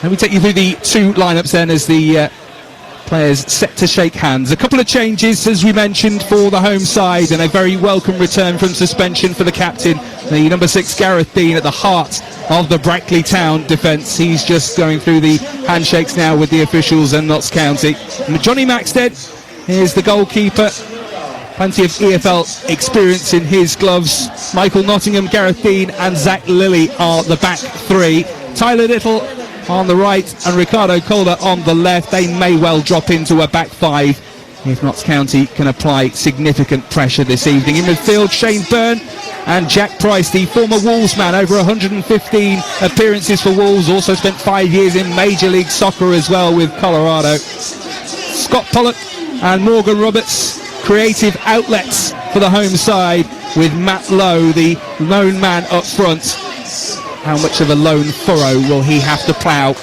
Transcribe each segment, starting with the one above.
Let me take you through the two lineups then as the players set to shake hands. A couple of changes, as we mentioned, for the home side, and a very welcome return from suspension for the captain, the number 6 Gareth Dean, at the heart of the Brackley Town defence. He's just going through the handshakes now with the officials and Notts County. Johnny Maxted is the goalkeeper. Plenty of EFL experience in his gloves. Michael Nottingham, Gareth Dean and Zach Lilly are the back three. Tyler Little on the right and Ricardo Calder on the left. They may well drop into a back five if Notts County can apply significant pressure this evening. In midfield, Shane Byrne and Jack Price, the former Wolves man, over 115 appearances for Wolves, also spent 5 years in Major League Soccer as well with Colorado. Scott Pollock and Morgan Roberts, creative outlets for the home side, with Matt Lowe, the lone man up front. How much of a lone furrow will he have to plough?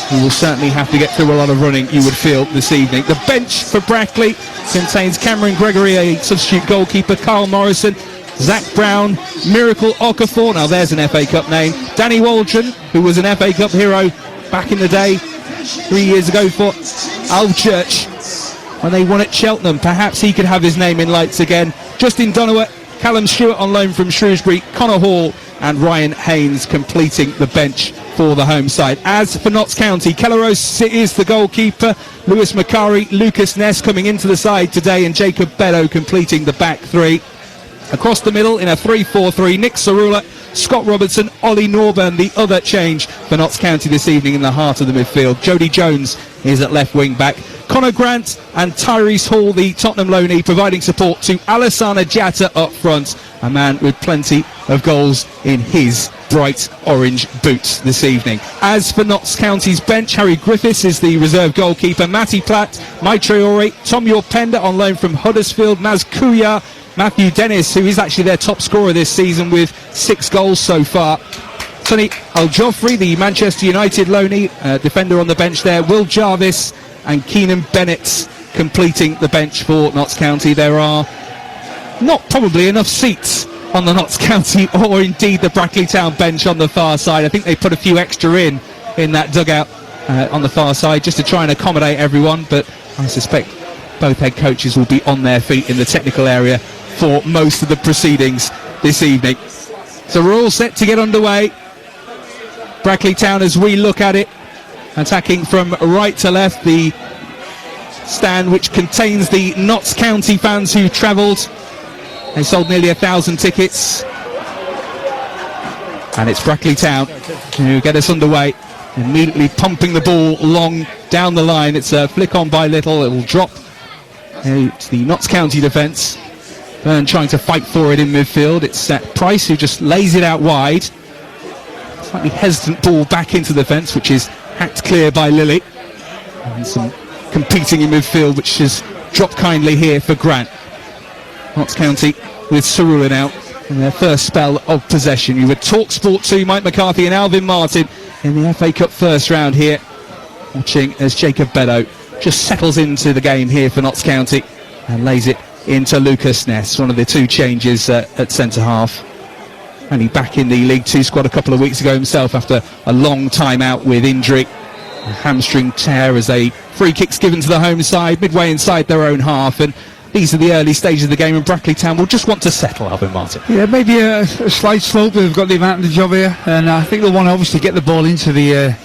He will certainly have to get through a lot of running, you would feel, this evening. The bench for Brackley contains Cameron Gregory, a substitute goalkeeper, Carl Morrison, Zach Brown, Miracle Okafor, now there's an FA Cup name, Danny Waldron, who was an FA Cup hero back in the day, 3 years ago for Alv Church when they won at Cheltenham. Perhaps he could have his name in lights again. Justin Donowat, Callum Stewart on loan from Shrewsbury, Connor Hall and Ryan Haynes completing the bench for the home side. As for Notts County, Kelleros is the goalkeeper, Lewis Macari, Lucas Ness coming into the side today, and Jacob Beddoe completing the back three. Across the middle in a 3-4-3, Nick Cerula, Scott Robertson, Ollie Norburn, the other change for Notts County this evening in the heart of the midfield. Jody Jones is at left wing back. Connor Grant and Tyrese Hall, the Tottenham loanee, providing support to Alassana Jatta up front, a man with plenty of goals in his bright orange boots this evening. As for Notts County's bench, Harry Griffiths is the reserve goalkeeper, Matty Platt, Mai Traore, Tom Yorpenda on loan from Huddersfield, Maz Kuya, Matthew Dennis, who is actually their top scorer this season with 6 goals so far. Sonny Al-Joffrey, the Manchester United loanee, defender on the bench there, Will Jarvis and Keenan Bennett completing the bench for Notts County. There are not probably enough seats on the Notts County or indeed the Brackley Town bench on the far side. I think they put a few extra in that dugout on the far side just to try and accommodate everyone, but I suspect both head coaches will be on their feet in the technical area for most of the proceedings this evening. So we're all set to get underway. Brackley Town, as we look at it, attacking from right to left, the stand which contains the Notts County fans who travelled. They sold nearly 1,000 tickets, and it's Brackley Town who get us underway, immediately pumping the ball long down the line. It's a flick on by Little, it will drop to the Notts County defence. Byrne trying to fight for it in midfield. It's Price who just lays it out wide. Slightly hesitant ball back into the fence, which is hacked clear by Lilly. And some competing in midfield, which has dropped kindly here for Grant. Notts County with Cerula now in their first spell of possession. You would talk Sport 2, Mike McCarthy and Alvin Martin in the FA Cup first round here. Watching as Jacob Beddoe just settles into the game here for Notts County and lays it into Lucas Ness, one of the two changes at centre-half. Only back in the League Two squad a couple of weeks ago himself after a long time out with injury. A hamstring tear as a free kick's given to the home side midway inside their own half, and these are the early stages of the game, and Brackley Town will just want to settle, Alvin Martin. Yeah, maybe a slight slope. They've got the advantage of here, and I think they'll want to obviously get the ball into the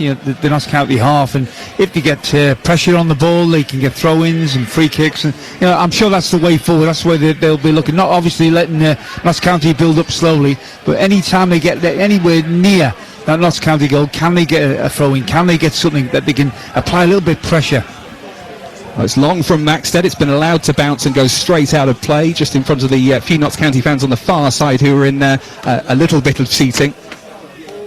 Notts County half, and if they get pressure on the ball, they can get throw-ins and free kicks, and I'm sure that's the way forward. That's the way they'll be looking. Not obviously letting Notts County build up slowly, but any time they get anywhere near that Notts County goal, can they get a throw-in? Can they get something that they can apply a little bit of pressure? Well, it's long from Maxted. It's been allowed to bounce and go straight out of play, just in front of the few Notts County fans on the far side who are in a little bit of seating.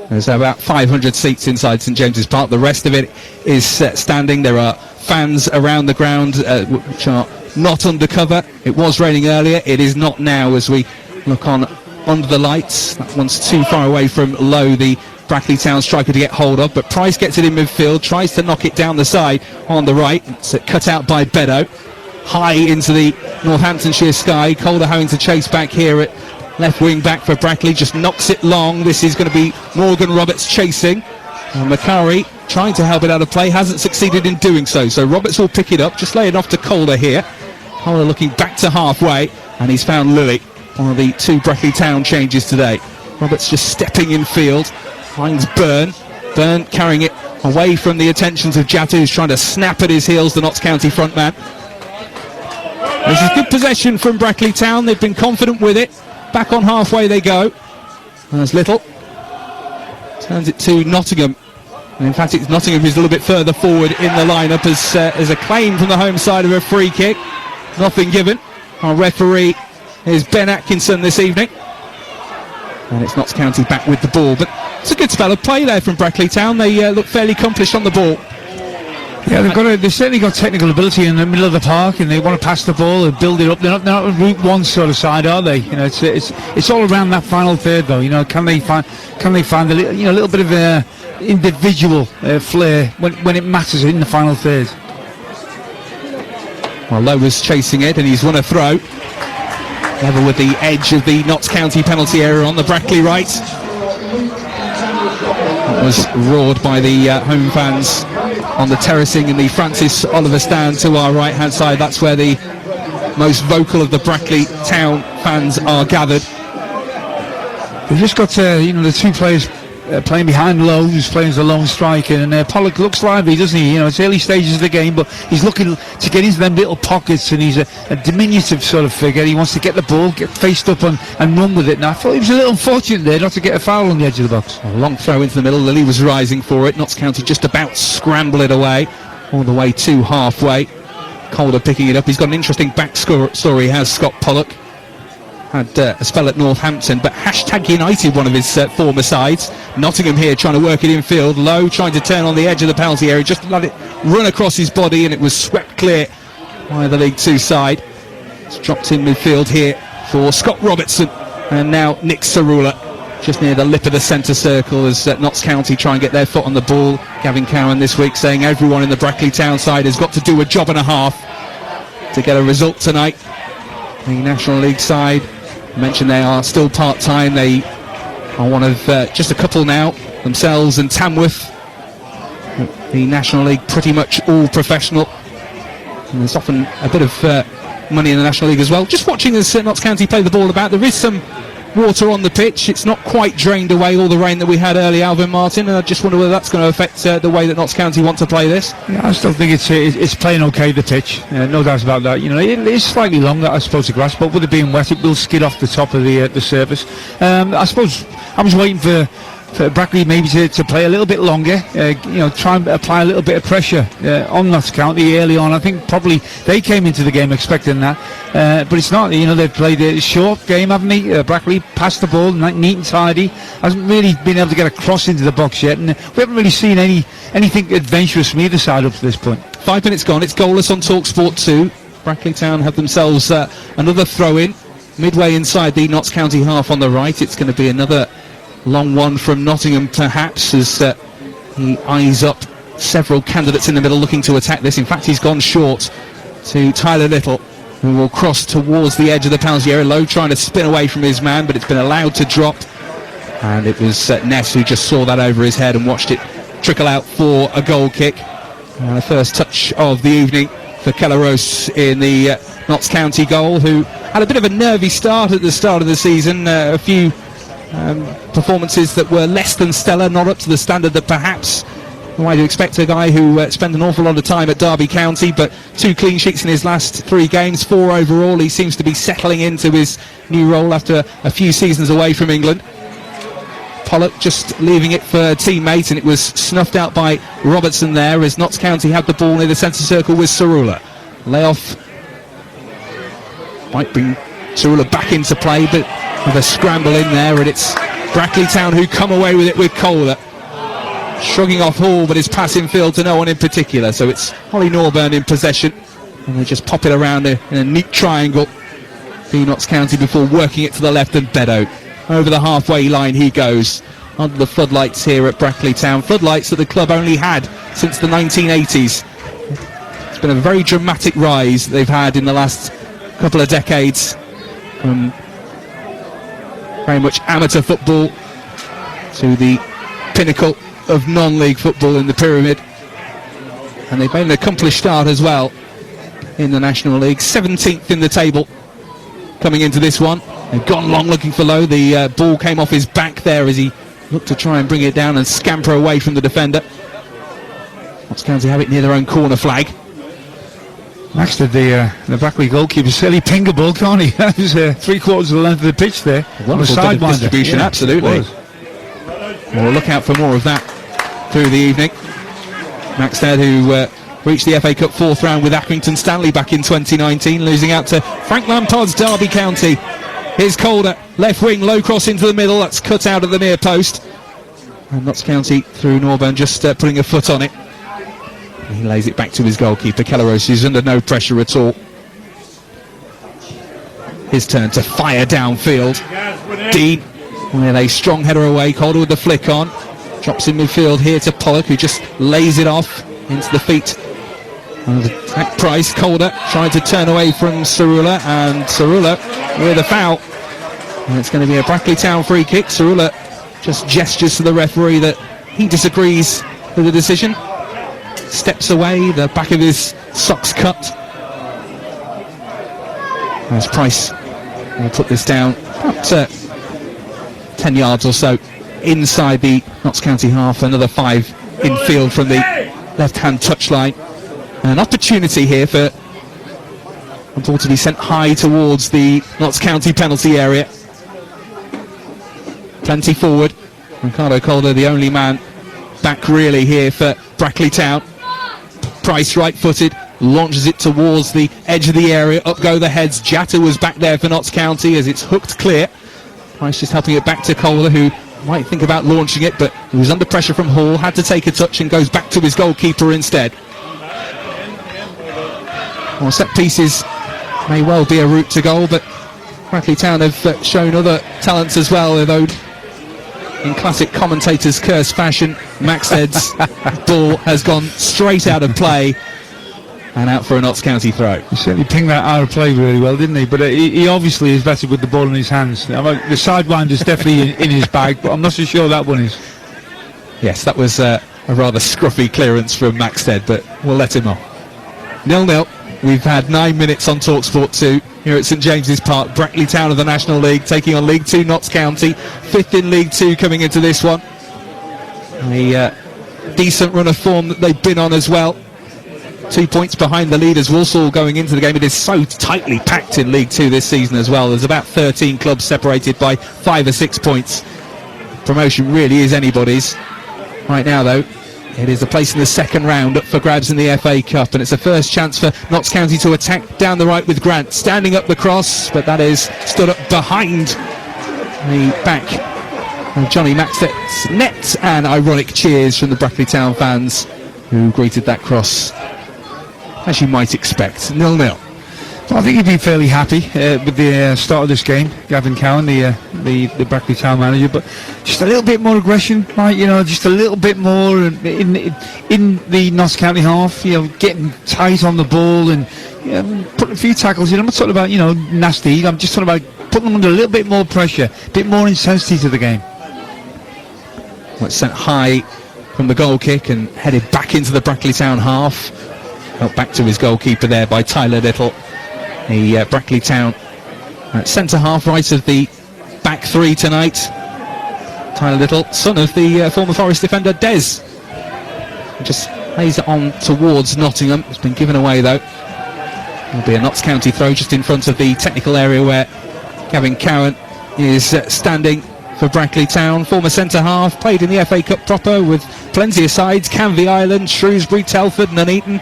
There's about 500 seats inside St James's Park. The rest of it is standing. There are fans around the ground which are not undercover. It was raining earlier. It is not now as we look on under the lights. That one's too far away from Lowe, the Brackley Town striker, to get hold of, but Price gets it in midfield, tries to knock it down the side on the right. It's cut out by Beddoe, high into the Northamptonshire sky. Calder having to chase back here at left wing back for Brackley, just knocks it long. This is going to be Morgan Roberts chasing. And Macari trying to help it out of play, hasn't succeeded in doing so. So Roberts will pick it up, just lay it off to Calder here. Calder looking back to halfway, and he's found Lilly, one of the 2 Brackley Town changes today. Roberts just stepping in field, finds Byrne. Byrne carrying it away from the attentions of Jatta, who's trying to snap at his heels, the Notts County front man. This is good possession from Brackley Town. They've been confident with it. Back on halfway they go. There's Little. Turns it to Nottingham. And in fact, it's Nottingham who's a little bit further forward in the lineup as a claim from the home side of a free kick. Nothing given. Our referee is Ben Atkinson this evening. And it's Notts County back with the ball. But it's a good spell of play there from Brackley Town. They look fairly accomplished on the ball. Yeah, they've certainly got technical ability in the middle of the park, and they want to pass the ball and build it up. They're not a Route 1 sort of side, are they? You know, it's all around that final third, though. You know, can they find a little bit of individual flair when it matters in the final third? Well, Lowe was chasing it, and he's won a throw. Level with the edge of the Notts County penalty area on the Brackley right. That was roared by the home fans on the terracing in the Francis Oliver stand to our right hand side. That's where the most vocal of the Brackley Town fans are gathered. We've just got the 2 players playing behind Lowe, who's playing as a lone striker, and Pollock looks lively, doesn't he? You know, it's early stages of the game, but he's looking to get into them little pockets, and he's a diminutive sort of figure. He wants to get the ball, get faced up and run with it. And I thought he was a little unfortunate there not to get a foul on the edge of the box. A long throw into the middle. Lilly was rising for it. Notts County just about scramble it away, all the way to halfway. Calder picking it up. He's got an interesting back story, has Scott Pollock. Had a spell at Northampton, but #United, one of his former sides. Nottingham here trying to work it in field. Lowe trying to turn on the edge of the penalty area, just let it run across his body, and it was swept clear by the League 2 side. It's dropped in midfield here for Scott Robertson, and now Nick Cerula just near the lip of the centre circle as Notts County try and get their foot on the ball. Gavin Cowan this week saying everyone in the Brackley Town side has got to do a job and a half to get a result tonight. The National League side, I mentioned they are still part-time. They are one of just a couple now, themselves and Tamworth. The National League pretty much all professional, and there's often a bit of money in the National League as well. Just watching as Notts County play the ball about, there is some water on the pitch. It's not quite drained away all the rain that we had early, Alvin Martin, and I just wonder whether that's going to affect the way that Notts County want to play this. Yeah, I still think it's playing okay, the pitch, no doubt about that. You know, it is slightly longer, I suppose, the grass, but with it being wet, it will skid off the top of the surface. I suppose I was waiting for Brackley maybe to play a little bit longer, try and apply a little bit of pressure on Notts County early on. I think probably they came into the game expecting that, but it's not. You know, they've played a short game, haven't they? Brackley passed the ball, neat and tidy, hasn't really been able to get a cross into the box yet, and we haven't really seen anything adventurous from either side up to this point. 5 minutes gone, it's goalless on TalkSport 2. Brackley Town have themselves another throw-in, midway inside the Notts County half on the right. It's going to be another long one from Nottingham perhaps, as he eyes up several candidates in the middle looking to attack this. In fact, he's gone short to Tyler Little, who will cross towards the edge of the penalty area. Lowe trying to spin away from his man, but it's been allowed to drop, and it was Ness who just saw that over his head and watched it trickle out for a goal kick. And the first touch of the evening for Kelleros in the Notts County goal, who had a bit of a nervy start at the start of the season. A few performances that were less than stellar, not up to the standard that perhaps why do you expect a guy who spent an awful lot of time at Derby County, but 2 clean sheets in his last 3 games, 4 overall. He seems to be settling into his new role after a few seasons away from England. Pollock just leaving it for a teammate, and it was snuffed out by Robertson there as Notts County had the ball near the centre circle with Cerula. Layoff might bring Cerula back into play, but with a scramble in there, and it's Brackley Town who come away with it with Calder shrugging off Hall, but his pass in field to no one in particular. So it's Holly Norburn in possession, and they just pop it around in a neat triangle to Notts County before working it to the left, and Beddoe over the halfway line he goes under the floodlights here at Brackley Town, floodlights that the club only had since the 1980s. It's been a very dramatic rise they've had in the last couple of decades, very much amateur football to the pinnacle of non-league football in the Pyramid, and they've made an accomplished start as well in the National League. 17th in the table coming into this one. They've gone long looking for low. The ball came off his back there as he looked to try and bring it down and scamper away from the defender. Notts County have it near their own corner flag. Maxted the Brackley goalkeeper, silly ping a ball, can't he? That was 3/4 of the length of the pitch there. Wonderful bit of distribution, yeah, absolutely. We'll look out for more of that through the evening. Maxted, who reached the FA Cup 4th round with Accrington Stanley back in 2019, losing out to Frank Lampard's Derby County. Here's Calder, left wing, low cross into the middle, that's cut out at the near post. And Notts County through Norburn just putting a foot on it. He lays it back to his goalkeeper, Kelleros, who's under no pressure at all. His turn to fire downfield. Dean with a strong header away. Calder with the flick on. Drops in midfield here to Pollock, who just lays it off into the feet of Zach Price. Calder trying to turn away from Cerula, and Cerula with a foul. And it's going to be a Brackley Town free kick. Cerula just gestures to the referee that he disagrees with the decision. Steps away, the back of his socks cut. As Price will put this down about 10 yards or so inside the Notts County half. Another 5 infield from the left-hand touchline. An opportunity here for the ball to be sent high towards the Notts County penalty area. Plenty forward. Ricardo Calder, the only man back really here for Brackley Town. Price right-footed, launches it towards the edge of the area. Up go the heads. Jatta was back there for Notts County as it's hooked clear. Price just helping it back to Calder, who might think about launching it, but he was under pressure from Hall, had to take a touch and goes back to his goalkeeper instead. Well, set pieces may well be a route to goal, but Brackley Town have shown other talents as well, although in classic commentator's curse fashion, Maxted's ball has gone straight out of play and out for a Notts County throw. He certainly pinged that out of play really well, didn't he? But he obviously is better with the ball in his hands. I mean, the sidewind is definitely in his bag, but I'm not so sure that one is. Yes, that was a rather scruffy clearance from Maxted, but we'll let him off. 0-0. We've had 9 minutes on TalkSport 2 here at St James's Park. Brackley Town of the National League taking on League 2 Notts County, 5th in League 2 coming into this one. A decent run of form that they've been on as well. 2 points behind the leaders, Walsall going into the game. It is so tightly packed in League 2 this season as well. There's about 13 clubs separated by 5 or 6 points. Promotion really is anybody's. Right now though, it is a place in the second round up for grabs in the FA Cup, and it's a first chance for Notts County to attack down the right with Grant standing up the cross, but that is stood up behind the back of Johnny Maxted's net, and ironic cheers from the Brackley Town fans who greeted that cross as you might expect. 0-0. Well, I think he'd be fairly happy with the start of this game, Gavin Cowan, the Brackley Town manager, but just a little bit more aggression, right? You know, just a little bit more in the Notts County half. You know, getting tight on the ball and putting a few tackles in. I'm not talking about nasty. I'm just talking about putting them under a little bit more pressure, a bit more intensity to the game. Well, it's sent high from the goal kick and headed back into the Brackley Town half. Helped back to his goalkeeper there by Tyler Little. The Brackley Town centre half, right of the back three tonight. Tyler Little, son of the former Forest defender Des. He just lays it on towards Nottingham. It's been given away though. It'll be a Notts County throw just in front of the technical area where Gavin Cowan is standing for Brackley Town. Former centre half, played in the FA Cup proper with plenty of sides: Canvey Island, Shrewsbury, Telford, Nuneaton.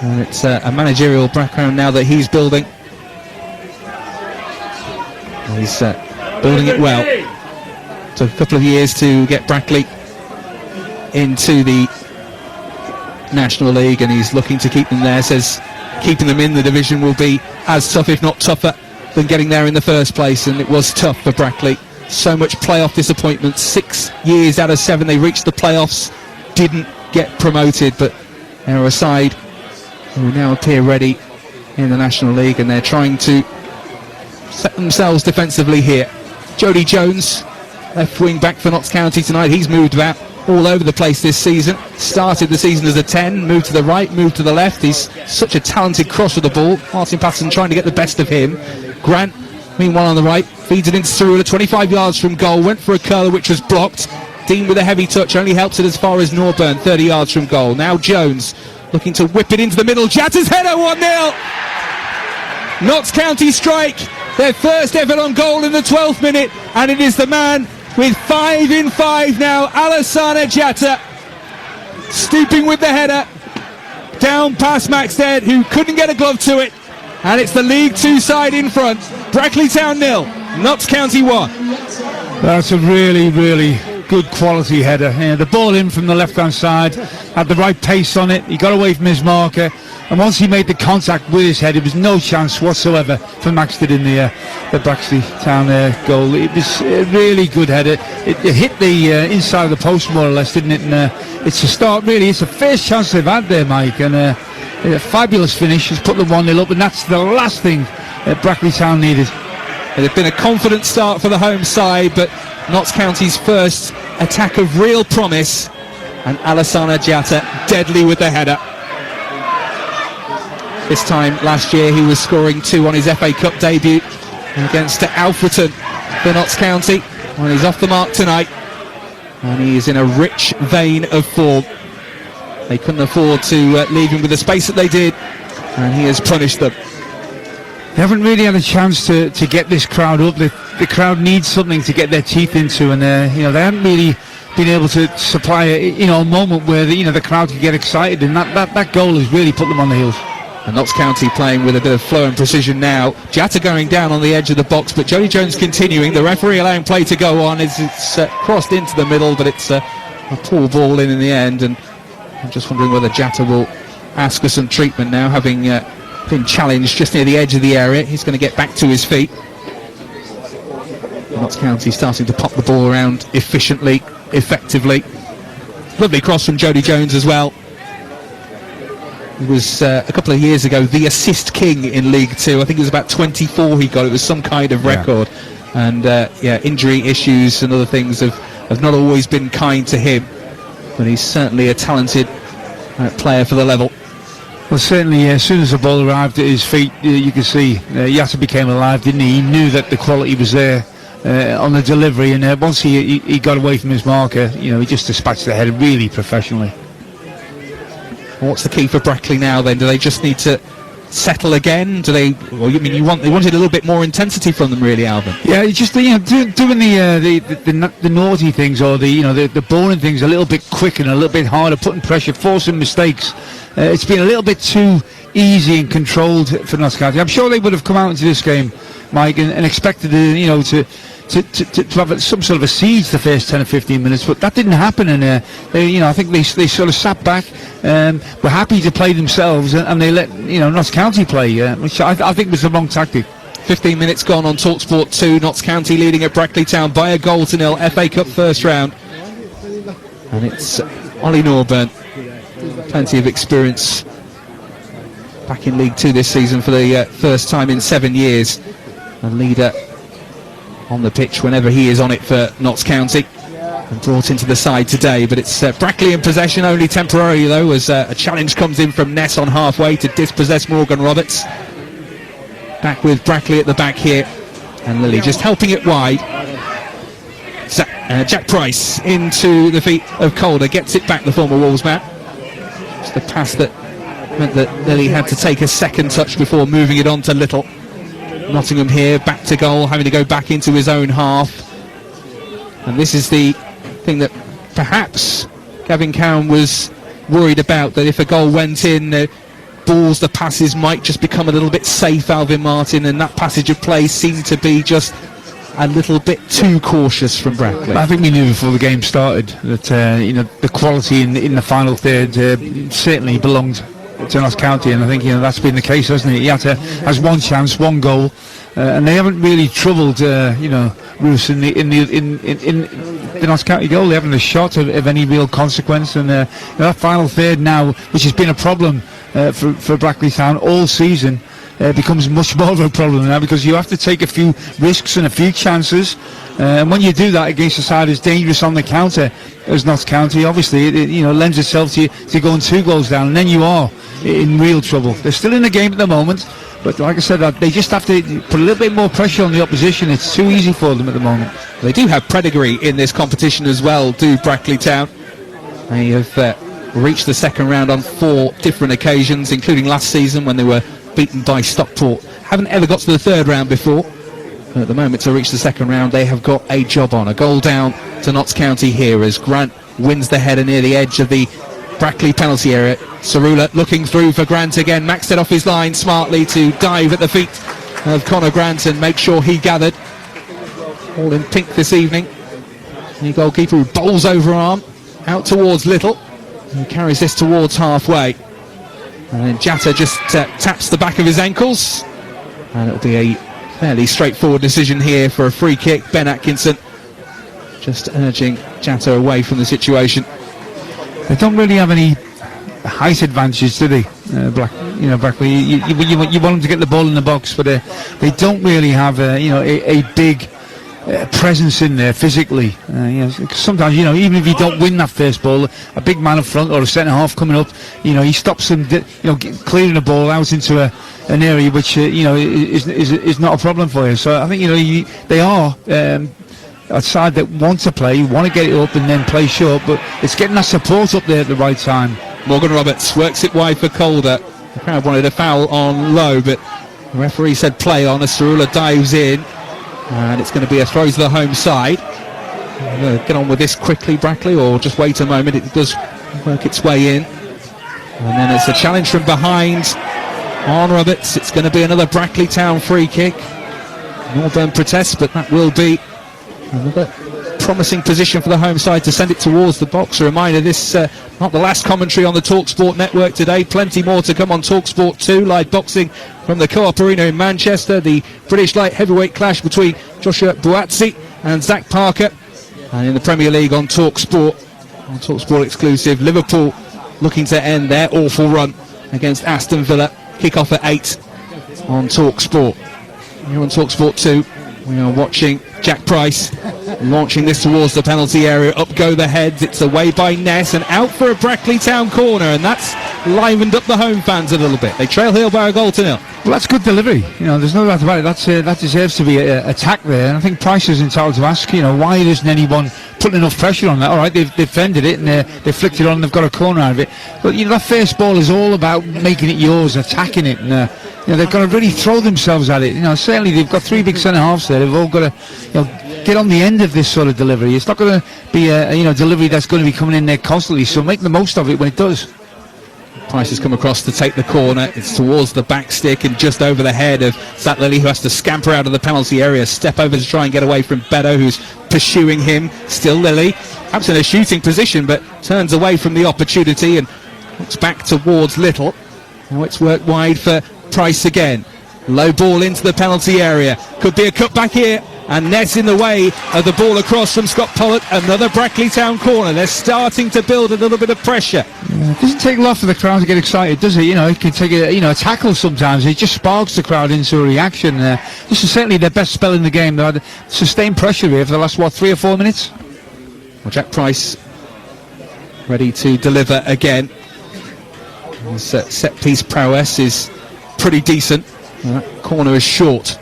And it's a managerial background now that he's building. He's building it well. Took a couple of years to get Brackley into the National League, and he's looking to keep them there. Says keeping them in the division will be as tough, if not tougher, than getting there in the first place, and it was tough for Brackley. So much playoff disappointment. 6 years out of 7 they reached the playoffs, didn't get promoted, but they're a side who now appear ready in the National League, and they're trying to set themselves defensively here. Jody Jones left wing back for Notts County tonight. He's moved about all over the place this season. Started the season as a 10, moved to the right, moved to the left. He's such a talented crosser of the ball. Martin Patterson trying to get the best of him. Grant, meanwhile, on the right, feeds it into Cerula, 25 yards from goal, went for a curler which was blocked. Dean with a heavy touch, only helps it as far as Norburn, 30 yards from goal. Now Jones looking to whip it into the middle. Jatta's header, 1-0. Notts County strike their first ever on goal in the 12th minute, and it is the man with 5 in 5 now, Alassane Jatta, stooping with the header down past Maxted, who couldn't get a glove to it, and it's the League 2 side in front. Brackley Town 0, Notts County 1. That's a really, really good quality header. Yeah, the ball in from the left-hand side, had the right pace on it, he got away from his marker, and once he made the contact with his head, there was no chance whatsoever for Maxted in the Brackley Town goal. It was a really good header. It hit the inside of the post more or less, didn't it? And it's a start, really. It's the first chance they've had there, Mike, and a fabulous finish has put them 1-0 up, and that's the last thing Brackley Town needed. It had been a confident start for the home side, but Notts County's first attack of real promise, and Alassane Jatta deadly with the header. This time last year he was scoring 2 on his FA Cup debut against Alfreton for Notts County, and he's off the mark tonight, and he is in a rich vein of form. They couldn't afford to leave him with the space that they did, and he has punished them. They haven't really had a chance to get this crowd up. The crowd needs something to get their teeth into, and they haven't really been able to supply a moment where the crowd can get excited, and that goal has really put them on the heels. And Notts County playing with a bit of flow and precision now. Jatta going down on the edge of the box, but Jody Jones continuing. The referee allowing play to go on. It's crossed into the middle, but it's a poor ball in the end. And I'm just wondering whether Jatta will ask for some treatment now, having been challenged just near the edge of the area. He's going to get back to his feet. Notts County starting to pop the ball around efficiently, effectively. Lovely cross from Jody Jones as well. He was a couple of years ago the assist king in League 2. I think it was about 24 he got. It was some kind of record. Yeah. And injury issues and other things have not always been kind to him, but he's certainly a talented player for the level. Well, certainly, as soon as the ball arrived at his feet, you could see Jatta became alive, didn't he? He knew that the quality was there on the delivery, and once he got away from his marker, he just dispatched the header really professionally. What's the key for Brackley now then? Do they just need to settle again? They wanted a little bit more intensity from them, really, Alvin? Yeah, just doing the naughty things, or the boring things a little bit quicker and a little bit harder, putting pressure, forcing mistakes. It's been a little bit too easy and controlled for Notts County. I'm sure they would have come out into this game, Mike, and expected to have some sort of a siege the first 10 or 15 minutes, but that didn't happen, and I think they sort of sat back, were happy to play themselves, and they let Notts County play, which I think was the wrong tactic. 15 minutes gone on TalkSport 2. Notts County leading at Brackley Town by a goal to nil. FA Cup first round, and it's Ollie Norburn, plenty of experience back in League 2 this season for the first time in 7 years, a leader on the pitch whenever he is on it for Notts County, and brought into the side today. But it's Brackley in possession only temporarily, though, as a challenge comes in from Ness on halfway to dispossess Morgan Roberts. Back with Brackley at the back here, and Lilly just helping it wide. Jack Price into the feet of Calder, gets it back, the former Wolves man. It's the pass that meant that Lilly had to take a second touch before moving it on to Little. Nottingham here, back to goal, having to go back into his own half. And this is the thing that perhaps Gavin Cowan was worried about, that if a goal went in, the passes might just become a little bit safe, Alvin Martin, and that passage of play seemed to be just a little bit too cautious from Brackley. I think we knew before the game started that the quality in the final third certainly belonged to Notts County, and I think that's been the case, hasn't it? Jatta has one chance, one goal, and they haven't really troubled Roos in the Notts County goal. They haven't a shot of any real consequence, and that final third now, which has been a problem for Brackley Town all season, becomes much more of a problem now, because you have to take a few risks and a few chances. And when you do that against a side as dangerous on the counter as Notts County, obviously it lends itself to going 2 goals down, and then you are in real trouble. They're still in the game at the moment, but like I said, they just have to put a little bit more pressure on the opposition. It's too easy for them at the moment. They do have pedigree in this competition as well, do Brackley Town. They have reached the second round on 4 different occasions, including last season when they were beaten by Stockport. Haven't ever got to the 3rd round before. But at the moment, to reach the 2nd round, they have got a job on. A goal down to Notts County here as Grant wins the header near the edge of the Brackley penalty area. Cerula looking through for Grant again. Maxed it off his line smartly to dive at the feet of Connor Grant and make sure he gathered. All in pink this evening. The goalkeeper who bowls over arm out towards Little. He carries this towards halfway. And then Jatta just taps the back of his ankles. And it'll be a fairly straightforward decision here for a free kick. Ben Atkinson just urging Jatta away from the situation. They don't really have any height advantages, do they? Brackley. You want them to get the ball in the box, but they don't really have a big presence in there physically. Sometimes even if you don't win that first ball, a big man up front or a centre half coming up, he stops them, clearing the ball out into an area which is not a problem for you. So I think they are a side that want to get it up and then play short, but it's getting that support up there at the right time. Morgan Roberts works it wide for Calder. The crowd wanted a foul on Low, but the referee said play on as Cerula dives in, and it's going to be a throw to the home side. Get on with this quickly, Brackley, or just wait a moment. It does work its way in, and then it's a challenge from behind on Roberts. It's going to be another Brackley Town free kick. Norburn protests, but that will be another promising position for the home side to send it towards the box. A reminder, this not the last commentary on the TalkSport network today. Plenty more to come on TalkSport 2, live boxing from the Co-op Arena in Manchester. The British light heavyweight clash between Joshua Buatsi and Zach Parker. And in the Premier League on TalkSport exclusive, Liverpool looking to end their awful run against Aston Villa. Kick-off at 8 on TalkSport. Here on TalkSport 2, we are watching Jack Price launching this towards the penalty area. Up go the heads. It's away by Ness and out for a Brackley Town corner, and that's livened up the home fans a little bit. They trail here by a 1-0. Well, that's good delivery. There's no doubt about it. That deserves to be attacked there, and I think Price is entitled to ask, why isn't anyone putting enough pressure on that? All right, they've defended it and they flicked it on. They've got a corner out of it, but that first ball is all about making it yours, attacking it, and they've got to really throw themselves at it. Certainly they've got 3 big centre halves there. They've all got to get on the end of this sort of delivery. It's not going to be a delivery that's going to be coming in there constantly, so make the most of it when it does. Price has come across to take the corner. It's towards the back stick and just over the head of Zach Lilly, who has to scamper out of the penalty area, step over to try and get away from Beto, who's pursuing him. Still Lilly, perhaps in a shooting position, but turns away from the opportunity and looks back towards Little. Now it's worked wide for Price again. Low ball into the penalty area. Could be a cutback here. And Ness in the way of the ball across from Scott Pollock. Another Brackley Town corner. They're starting to build a little bit of pressure. It doesn't take a lot for the crowd to get excited, does it? It can take a tackle sometimes. It just sparks the crowd into a reaction. This is certainly their best spell in the game. They had sustained pressure here for the last 3 or 4 minutes. Well, Jack Price ready to deliver again. His set piece prowess is pretty decent. That corner is short.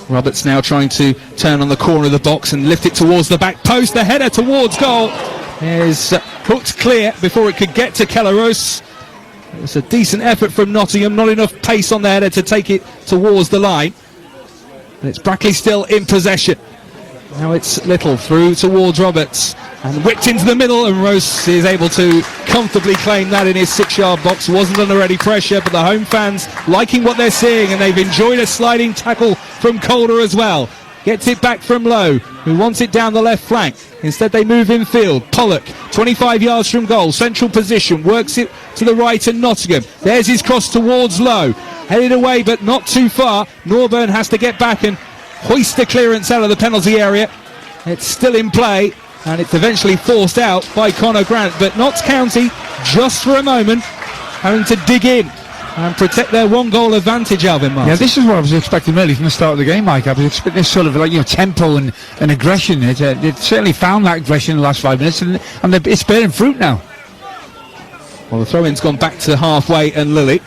Roberts now trying to turn on the corner of the box and lift it towards the back post. The header towards goal is hooked clear before it could get to Kelleros. It was a decent effort from Nottingham, not enough pace on the header to take it towards the line. But it's Brackley still in possession. Now it's Little through towards Roberts and whipped into the middle, and Rose is able to comfortably claim that in his 6-yard box. Wasn't under any pressure, but the home fans liking what they're seeing, and they've enjoyed a sliding tackle from Calder as well. Gets it back from Lowe, who wants it down the left flank. Instead they move in field. Pollock, 25 yards from goal, central position, works it to the right and Nottingham. There's his cross towards Lowe. Headed away but not too far. Norburn has to get back and hoist the clearance out of the penalty area. It's still in play, and it's eventually forced out by Connor Grant. But Notts County, just for a moment, having to dig in and protect their 1-goal advantage, Alvin Martin. Yeah, this is what I was expecting really from the start of the game, Mike. I was expecting this sort of tempo and aggression. They've certainly found that aggression in the last 5 minutes, and it's bearing fruit now. Well, the throw-in's gone back to halfway and Lilly.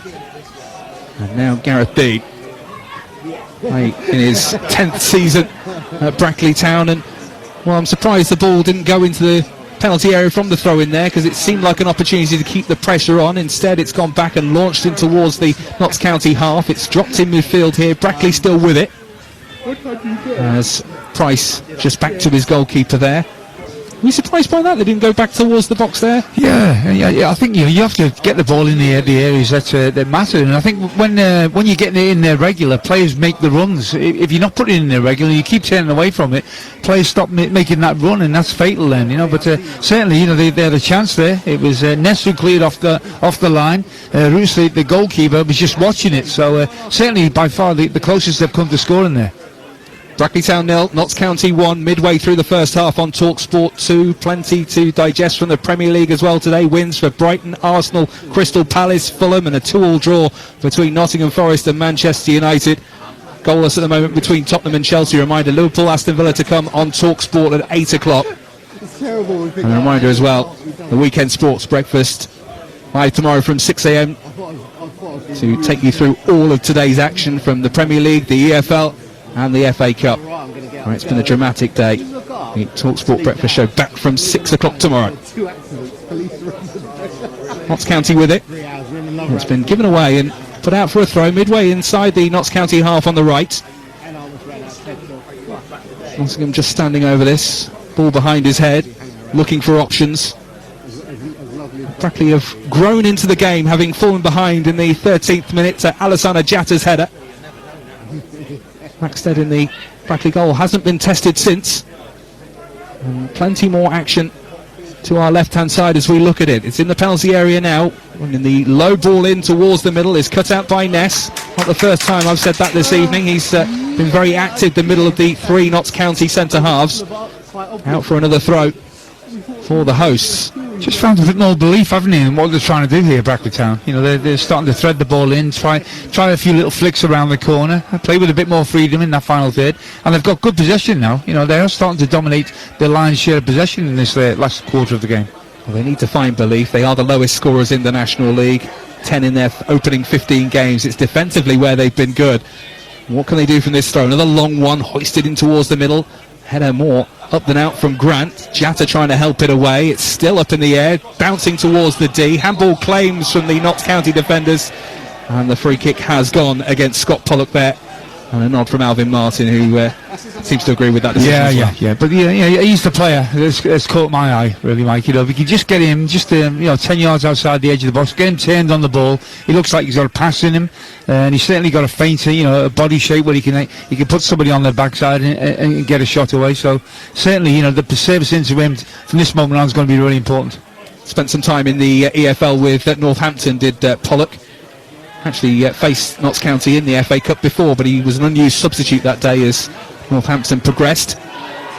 And now Gareth Bede in his 10th season at Brackley Town. And, well, I'm surprised the ball didn't go into the penalty area from the throw-in there, because it seemed like an opportunity to keep the pressure on. Instead, it's gone back and launched in towards the Notts County half. It's dropped in midfield here. Brackley still with it. As Price just back to his goalkeeper there. Were you surprised by that? They didn't go back towards the box there? Yeah. I think you have to get the ball in the areas that matter. And I think when you're getting it in there regular, players make the runs. If you're not putting it in there regular, you keep turning away from it, players stop making that run, and that's fatal then. But certainly, they had a chance there. It was Ness who cleared off the line. Roos, the goalkeeper, was just watching it. So certainly, by far, the closest they've come to scoring there. Brackley Town 0, Notts County 1, midway through the first half on TalkSport 2. Plenty to digest from the Premier League as well today. Wins for Brighton, Arsenal, Crystal Palace, Fulham, and a 2-2 draw between Nottingham Forest and Manchester United. Goalless at the moment between Tottenham and Chelsea. Reminder, Liverpool, Aston Villa to come on TalkSport at 8 o'clock. And a reminder as well, the weekend sports breakfast live tomorrow from 6 a.m. to take you through all of today's action from the Premier League, the EFL, and the FA Cup. Right, it's been a dramatic day. The TalkSport Breakfast Show back from 6 o'clock tomorrow. Notts County with it. It's been given away and put out for a throw midway inside the Notts County half on the right. Nottingham just standing over this. Ball behind his head, looking for options. Brackley have grown into the game, having fallen behind in the 13th minute to Alassana Jatta's header. Maxted in the Brackley goal hasn't been tested since. And plenty more action to our left-hand side as we look at it. It's in the penalty area now. And the low ball in towards the middle is cut out by Ness. Not the first time I've said that this evening. He's been very active the middle of the 3 Notts County centre halves. Out for another throw for the hosts. Just found a bit more belief, haven't he, in what they're trying to do here, Brackley Town. They're starting to thread the ball in, try a few little flicks around the corner, play with a bit more freedom in that final third, and they've got good possession now. They are starting to dominate the lion's share of possession in this last quarter of the game. Well, they need to find belief. They are the lowest scorers in the National League, 10 in their opening 15 games. It's defensively where they've been good. What can they do from this throw? Another long one, hoisted in towards the middle. Header more up than out from Grant. Jatta trying to help it away. It's still up in the air, bouncing towards the D. Handball claims from the Notts County defenders. And the free kick has gone against Scott Pollock there. And a nod from Alvin Martin, who seems to agree with that decision. Yeah. But he's the player that's caught my eye, really, Mike. If you could just get him 10 yards outside the edge of the box, get him turned on the ball. He looks like he's got a pass in him, and he's certainly got a feint, a body shape where he can put somebody on their backside and get a shot away. So certainly, the service into him from this moment on is going to be really important. Spent some time in the EFL with Northampton, did Pollock. Actually faced Notts County in the FA Cup before, but he was an unused substitute that day as Northampton progressed.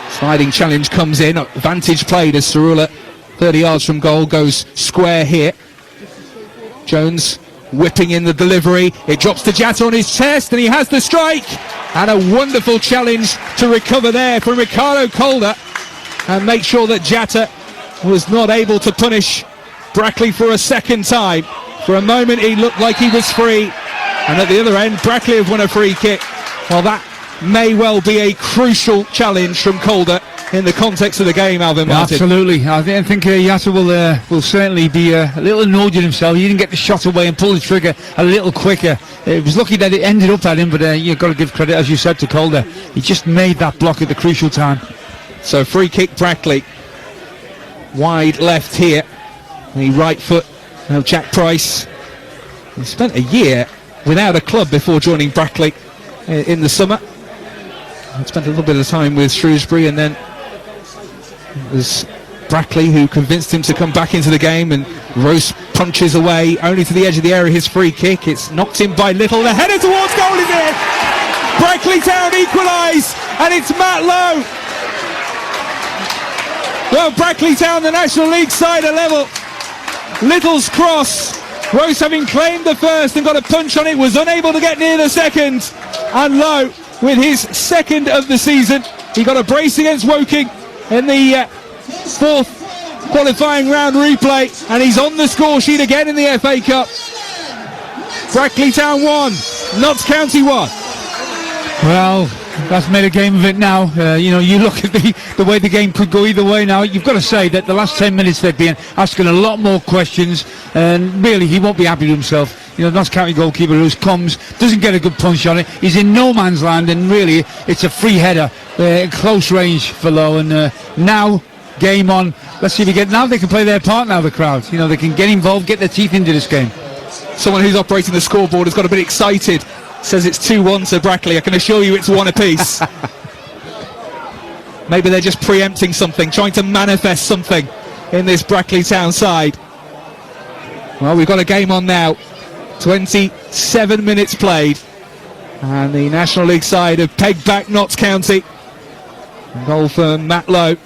Sliding challenge comes in, vantage played as Cerula, 30 yards from goal, goes square here. Jones whipping in the delivery, it drops to Jatta on his chest and he has the strike, and a wonderful challenge to recover there from Ricardo Calder and make sure that Jatta was not able to punish Brackley for a second time. For a moment he looked like he was free, and at the other end Brackley have won a free kick. Well, that may well be a crucial challenge from Calder in the context of the game, Alvin Martin. Absolutely. I think Jatta will certainly be a little annoyed with himself. He didn't get the shot away and pull the trigger a little quicker. It was lucky that it ended up at him, but you've got to give credit, as you said, to Calder. He just made that block at the crucial time. So free kick Brackley. Wide left here. The right foot. Now Jack Price, he spent a year without a club before joining Brackley in the summer. He spent a little bit of time with Shrewsbury, and then it was Brackley who convinced him to come back into the game, and Rose punches away only to the edge of the area. His free kick, it's knocked in by Little. The header towards goal is in. Brackley Town equalise, and it's Matt Lowe. Well, Brackley Town, the National League side, are level. Little's cross Rose, having claimed the first and got a punch on it, was unable to get near the second. And Lowe, with his second of the season, he got a brace against Woking in the fourth qualifying round replay, and he's on the score sheet again in the FA Cup. Brackley Town 1, Notts County 1. Well, that's made a game of it now. You look at the way the game could go either way now. You've got to say that the last 10 minutes they've been asking a lot more questions, and really he won't be happy with himself. Notts County goalkeeper who comes, doesn't get a good punch on it. He's in no man's land, and really it's a free header, close range for Lowe. And now, game on. Let's see if now they can play their part now, the crowd. They can get involved, get their teeth into this game. Someone who's operating the scoreboard has got a bit excited. Says it's 2-1 to Brackley. I can assure you it's one apiece. Maybe they're just preempting something, trying to manifest something in this Brackley Town side. Well, we've got a game on now. 27 minutes played. And the National League side have pegged back Notts County. Goal for Matt Lowe,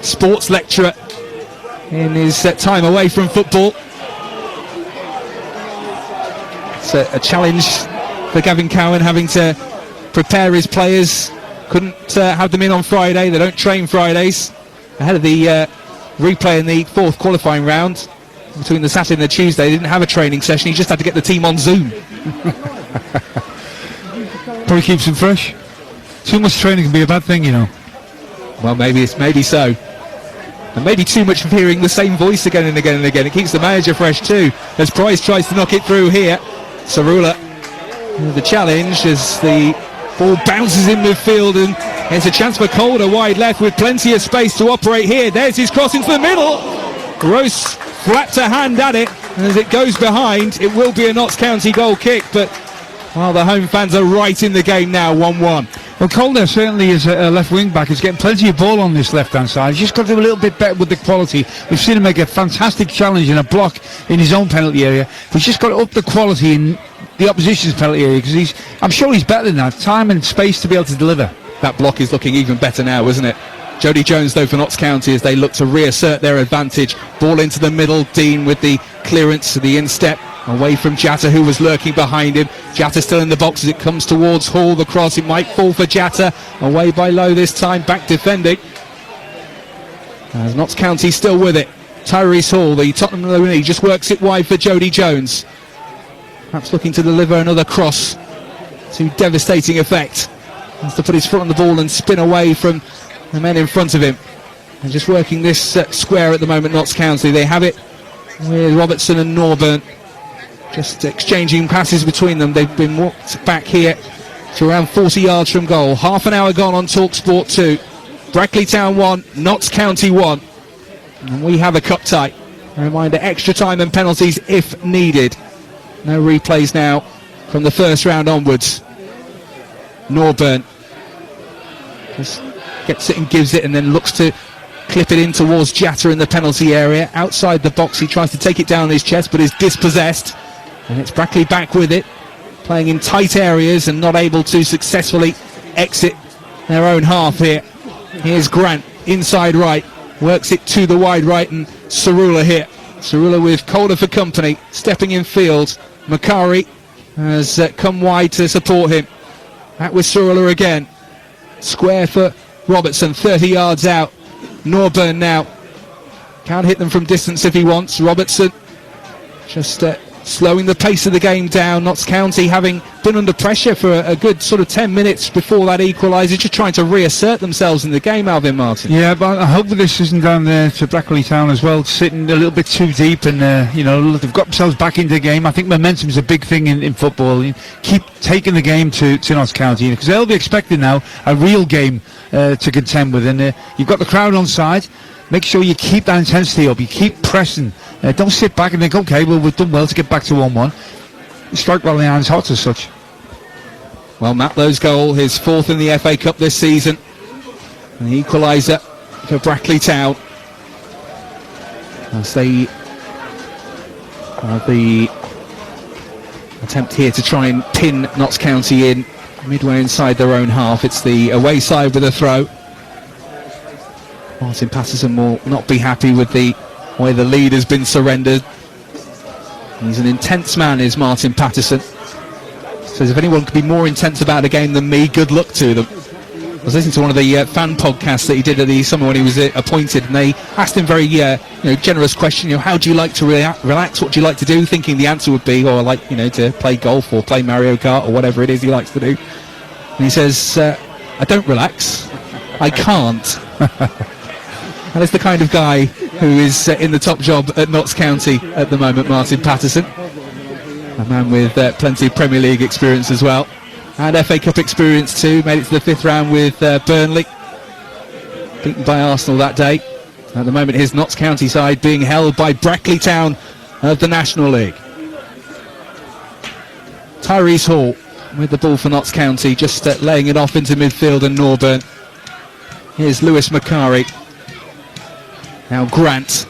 sports lecturer in his time away from football. It's a challenge for Gavin Cowan, having to prepare his players. Couldn't have them in on Friday. They don't train Fridays. Ahead of the replay in the fourth qualifying round, between the Saturday and the Tuesday, they didn't have a training session. He just had to get the team on Zoom. Probably keeps them fresh. Too much training can be a bad thing, Well, maybe so. And maybe too much of hearing the same voice again and again and again. It keeps the manager fresh too, as Price tries to knock it through here. Sarula, the challenge as the ball bounces in midfield, and there's a chance for Calder wide left with plenty of space to operate here. There's his cross into the middle. Gross flat to hand at it, and as it goes behind, it will be a Notts County goal kick, but the home fans are right in the game now, 1-1. Well, Calder certainly is a left wing back. He's getting plenty of ball on this left hand side. He's just got to do a little bit better with the quality. We've seen him make a fantastic challenge and a block in his own penalty area. He's just got to up the quality in the opposition's penalty area, because I'm sure he's better than that. Time and space to be able to deliver. That block is looking even better now, isn't it? Jody Jones, though, for Notts County, as they look to reassert their advantage. Ball into the middle. Dean with the clearance, the instep, away from Jatta, who was lurking behind him. Jatta still in the box as it comes towards Hall. The cross, it might fall for Jatta. Away by Lowe this time, back defending. As Notts County still with it. Tyrese Hall, the Tottenham loanee, just works it wide for Jody Jones. Perhaps looking to deliver another cross to devastating effect. Has to put his foot on the ball and spin away from the men in front of him. And just working this square at the moment, Notts County. They have it with Robertson and Norburn. Just exchanging passes between them. They've been walked back here to around 40 yards from goal. Half an hour gone on TalkSport 2. Brackley Town 1, Notts County 1. And we have a cup tie. A reminder, extra time and penalties if needed. No replays now from the first round onwards. Norburn just gets it and gives it, and then looks to clip it in towards Jatta in the penalty area. Outside the box, he tries to take it down on his chest, but is dispossessed. And it's Brackley back with it, playing in tight areas and not able to successfully exit their own half here. Here's Grant, inside right, works it to the wide right, and Sarula here. Sarula with Calder for company, stepping in field. Makari has come wide to support him. Back with Sarula again. Square for Robertson, 30 yards out. Norburn now. Can't hit them from distance if he wants. Robertson just slowing the pace of the game down. Notts County having been under pressure for a good sort of 10 minutes before that equaliser, just trying to reassert themselves in the game, Alvin Martin. Yeah, but I hope this isn't down there to Brackley Town as well, sitting a little bit too deep, and they've got themselves back into the game. I think momentum is a big thing in football. You keep taking the game to Notts County, because they'll be expecting now a real game to contend with, and you've got the crowd on side. Make sure you keep that intensity up, you keep pressing. Don't sit back and think, okay, well, we've done well to get back to 1-1. Strike while the iron's hot as such. Well, Matt Lowe's goal, his fourth in the FA Cup this season. And the equaliser for Brackley Town. As they the attempt here to try and pin Notts County in midway inside their own half. It's the away side with a throw. Martin Patterson will not be happy with the way the lead has been surrendered. He's an intense man, is Martin Patterson. Says if anyone could be more intense about a game than me, good luck to them. I was listening to one of the fan podcasts that he did at the summer when he was appointed, and they asked him very generous question, how do you like to relax, what do you like to do, thinking the answer would be, I like to play golf or play Mario Kart or whatever it is he likes to do. And he says, I don't relax, I can't. That is the kind of guy who is in the top job at Notts County at the moment, Martin Patterson. A man with plenty of Premier League experience as well. And FA Cup experience too. Made it to the 5th round with Burnley. Beaten by Arsenal that day. At the moment his Notts County side being held by Brackley Town of the National League. Tyrese Hall with the ball for Notts County, just laying it off into midfield and Norburn. Here's Lewis Macari. Now Grant.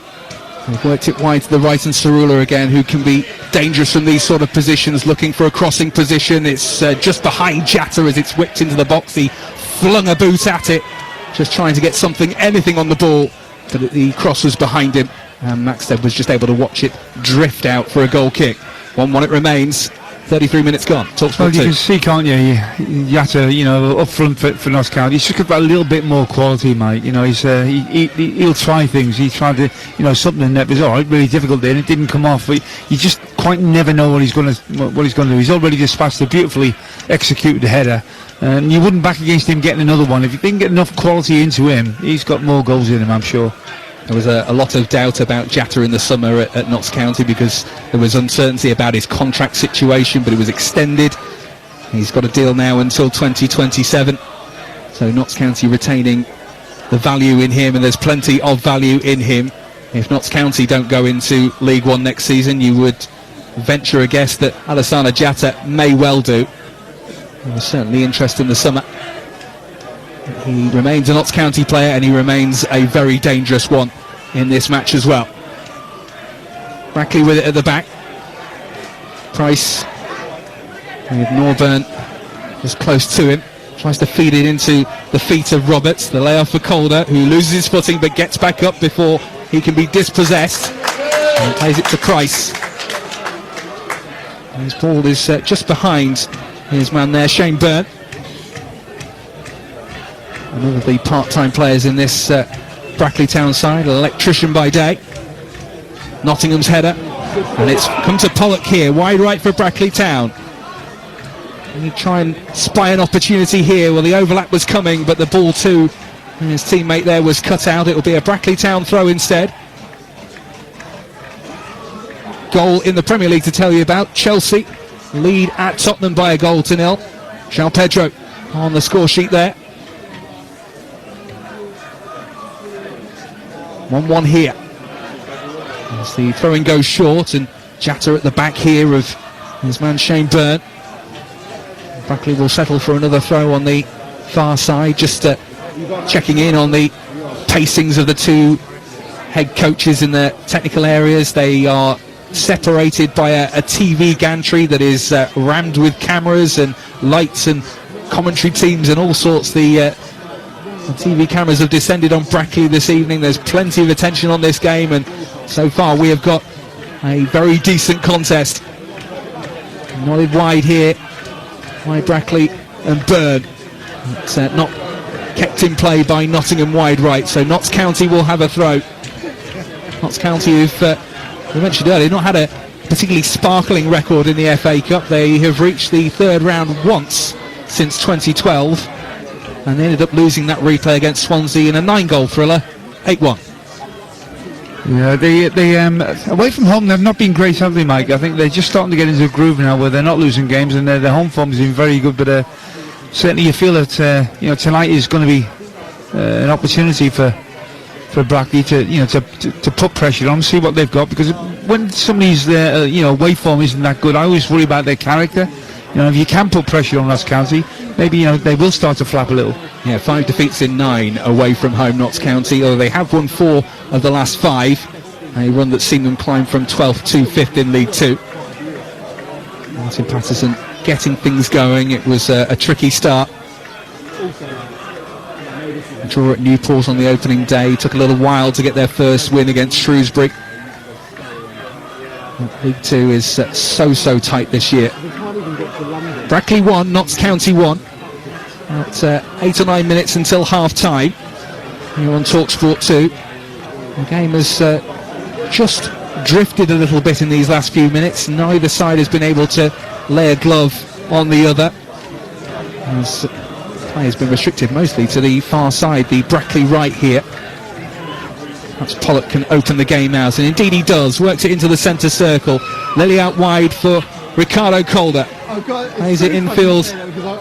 They've worked it wide to the right, and Cerula again, who can be dangerous from these sort of positions, looking for a crossing position. It's just behind Jatta as it's whipped into the box. He flung a boot at it, just trying to get anything on the ball, but the cross was behind him, and Maxted was just able to watch it drift out for a goal kick. 1-1 it remains. 33 minutes gone. Well, you can see, can't you? Yatta, up front for Notts County. He's just got a little bit more quality, mate. He'll try things. He tried to, something that was really difficult there, and it didn't come off. But you just quite never know what he's going to do. He's already dispatched a beautifully executed header, and you wouldn't back against him getting another one. If you didn't get enough quality into him, he's got more goals in him, I'm sure. There was a lot of doubt about Jatta in the summer at Notts County because there was uncertainty about his contract situation, but it was extended. He's got a deal now until 2027. So Notts County retaining the value in him, and there's plenty of value in him. If Notts County don't go into League One next season, you would venture a guess that Alassana Jatta may well do. There was certainly interest in the summer. He remains a Notts County player, and he remains a very dangerous one in this match as well. Brackley with it at the back. Price with Norburn just close to him. Tries to feed it into the feet of Roberts. The layoff for Calder, who loses his footing but gets back up before he can be dispossessed. And plays it to Price. And his ball is just behind his man there, Shane Byrne. Another of the part-time players in this Brackley Town side, an electrician by day. Nottingham's header, and it's come to Pollock here, wide right for Brackley Town. And you try and spy an opportunity here. Well, the overlap was coming, but the ball to his teammate there was cut out. It will be a Brackley Town throw instead. Goal in the Premier League to tell you about. Chelsea lead at Tottenham by 1-0. João Pedro on the score sheet there. 1-1 here. As the throwing goes short, and Jatta at the back here of his man Shane Byrne. Brackley will settle for another throw on the far side, just checking in on the pacings of the two head coaches in the technical areas. They are separated by a TV gantry that is rammed with cameras and lights and commentary teams and all sorts. The TV cameras have descended on Brackley this evening. There's plenty of attention on this game, and so far we have got a very decent contest. Nodded wide here by Brackley and Byrne. It's not kept in play by Nottingham wide right, so Notts County will have a throw. Notts County, who've we mentioned earlier, not had a particularly sparkling record in the FA Cup. They have reached the third round once since 2012. And they ended up losing that replay against Swansea in a 9-goal thriller, 8-1. Yeah, they away from home they've not been great, have they, Mike? I think they're just starting to get into a groove now where they're not losing games, and their home form has been very good. But certainly you feel that tonight is going to be an opportunity for Brackley to put pressure on, see what they've got, because when somebody's away form isn't that good, I always worry about their character. If you can put pressure on Notts County, maybe they will start to flap a little. Yeah, 5 defeats in 9 away from home, Notts County, although they have won 4 of the last 5. A run that's seen them climb from 12th to 5th in League 2. Martin Patterson getting things going. It was a tricky start. A draw at Newport on the opening day. Took a little while to get their first win against Shrewsbury. League Two is so tight this year. Brackley 1, Notts County 1. About 8 or 9 minutes until half time. Here on TalkSport 2. The game has just drifted a little bit in these last few minutes. Neither side has been able to lay a glove on the other. As play has been restricted mostly to the far side, the Brackley right here. Perhaps Pollock can open the game out, and indeed he does. Works it into the centre circle. Lily out wide for Ricardo Calder. Plays it infield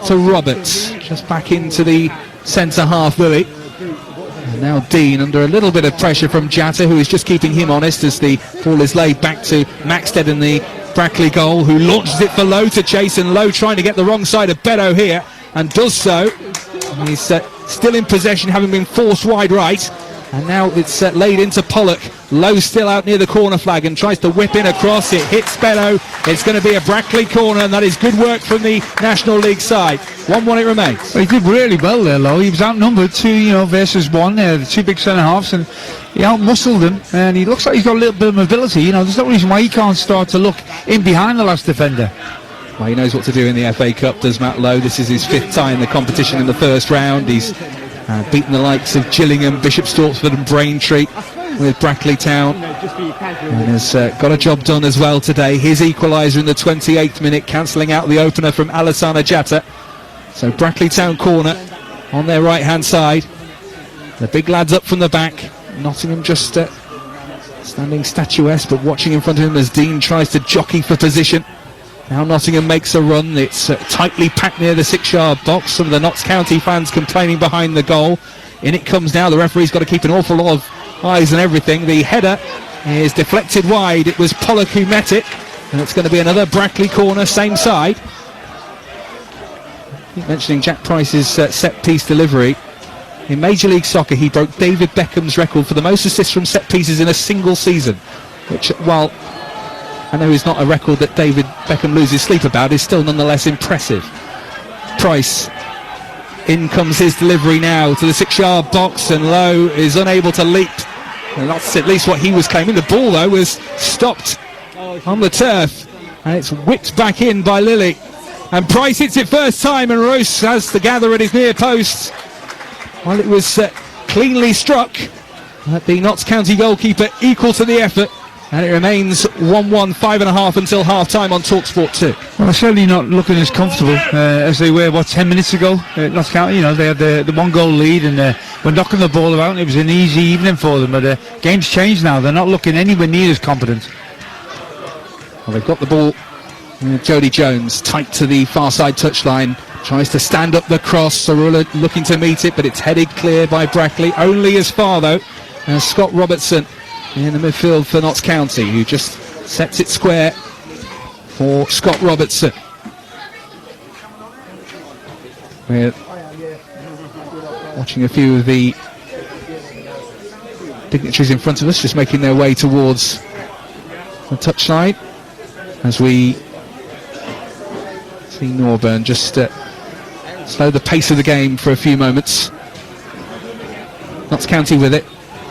to Roberts. Just back into the centre half, Lily. And now Dean under a little bit of pressure from Jatta, who is just keeping him honest as the ball is laid back to Maxted in the Brackley goal, who launches it for Lowe to chase, and Lowe trying to get the wrong side of Beddoe here, and does so. He's still in possession, having been forced wide right. And now it's laid into Pollock. Lowe still out near the corner flag and tries to whip in across. It hits Beddoe. It's going to be a Brackley corner, and that is good work from the National League side. 1-1 it remains. Well, he did really well there, Lowe. He was outnumbered 2, versus 1. The 2 big centre halves, and he outmuscled them. And he looks like he's got a little bit of mobility. There's no reason why he can't start to look in behind the last defender. Well, he knows what to do in the FA Cup, does Matt Lowe. This is his 5th tie in the competition in the first round. He's beaten the likes of Gillingham, Bishop Stortford and Braintree with Brackley Town, and has got a job done as well today. His equaliser in the 28th minute, cancelling out the opener from Alassana Jatta. So Brackley Town corner on their right hand side. The big lads up from the back. Nottingham just standing statuesque but watching in front of him as Dean tries to jockey for position. Now Nottingham makes a run. It's tightly packed near the 6-yard box. Some of the Notts County fans complaining behind the goal. In it comes now. The referee's got to keep an awful lot of eyes on everything. The header is deflected wide. It was Pollock who met it, and it's going to be another Brackley corner, same side. Keep mentioning Jack Price's set piece delivery. In Major League Soccer, he broke David Beckham's record for the most assists from set pieces in a single season, which, while I know it's not a record that David Beckham loses sleep about, is still nonetheless impressive. Price, in comes his delivery now to the 6-yard box, and Lowe is unable to leap. And that's at least what he was claiming. The ball, though, was stopped on the turf, and it's whipped back in by Lilly. And Price hits it first time, and Roos has to gather at his near post. While it was cleanly struck, the Notts County goalkeeper equal to the effort. And it remains 1-1, 5.5 until half-time on TalkSport 2. Well, they're certainly not looking as comfortable as they were, 10 minutes ago? Notts County, they had the 1-goal lead and were knocking the ball about, and it was an easy evening for them. But the game's changed now. They're not looking anywhere near as competent. Well, they've got the ball. Jody Jones tight to the far side touchline. Tries to stand up the cross. Cerullo looking to meet it, but it's headed clear by Brackley. Only as far, though, as Scott Robertson in the midfield for Notts County, who just sets it square for Scott Robertson. We're watching a few of the dignitaries in front of us just making their way towards the touchline as we see Norburn just slow the pace of the game for a few moments. Notts County with it.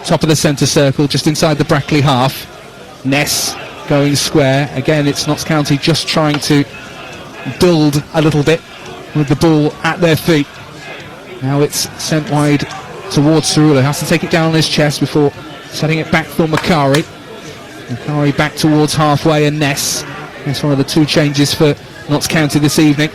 Top of the centre circle, just inside the Brackley half. Ness going square. Again, it's Notts County just trying to build a little bit with the ball at their feet. Now it's sent wide towards Cerullo. Has to take it down on his chest before setting it back for Macari. Macari back towards halfway, and Ness. That's one of the 2 changes for Notts County this evening.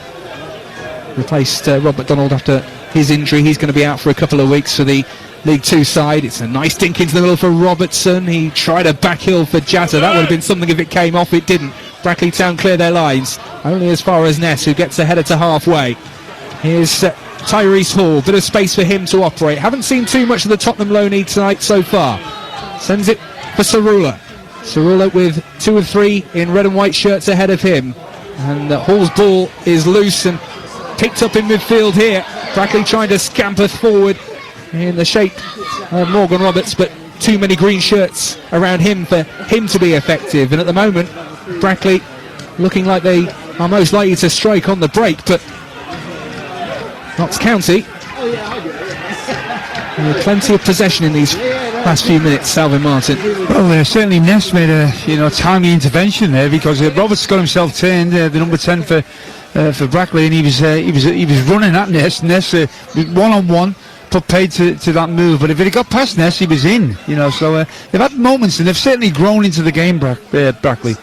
Replaced Rob McDonald after his injury. He's going to be out for a couple of weeks for the League 2 side. It's a nice dink into the middle for Robertson. He tried a backheel for Jatta. That would have been something if it came off. It didn't. Brackley Town clear their lines. Only as far as Ness, who gets the header to halfway. Here's Tyrese Hall. Bit of space for him to operate. Haven't seen too much of the Tottenham loanee tonight so far. Sends it for Cerullo. Cerullo with 2 of 3 in red and white shirts ahead of him. And Hall's ball is loose and picked up in midfield here. Brackley trying to scamper forward in the shape of Morgan Roberts, but too many green shirts around him for him to be effective. And at the moment, Brackley looking like they are most likely to strike on the break, but Notts County with plenty of possession in these last few minutes, Salvin Martin? Well, certainly Ness made a timely intervention there, because Roberts got himself turned, the number 10 for Brackley, and he was running at Ness. Ness one-on-one put paid to that move, but if it had got past Ness, he was in. So they've had moments, and they've certainly grown into the game, Brackley.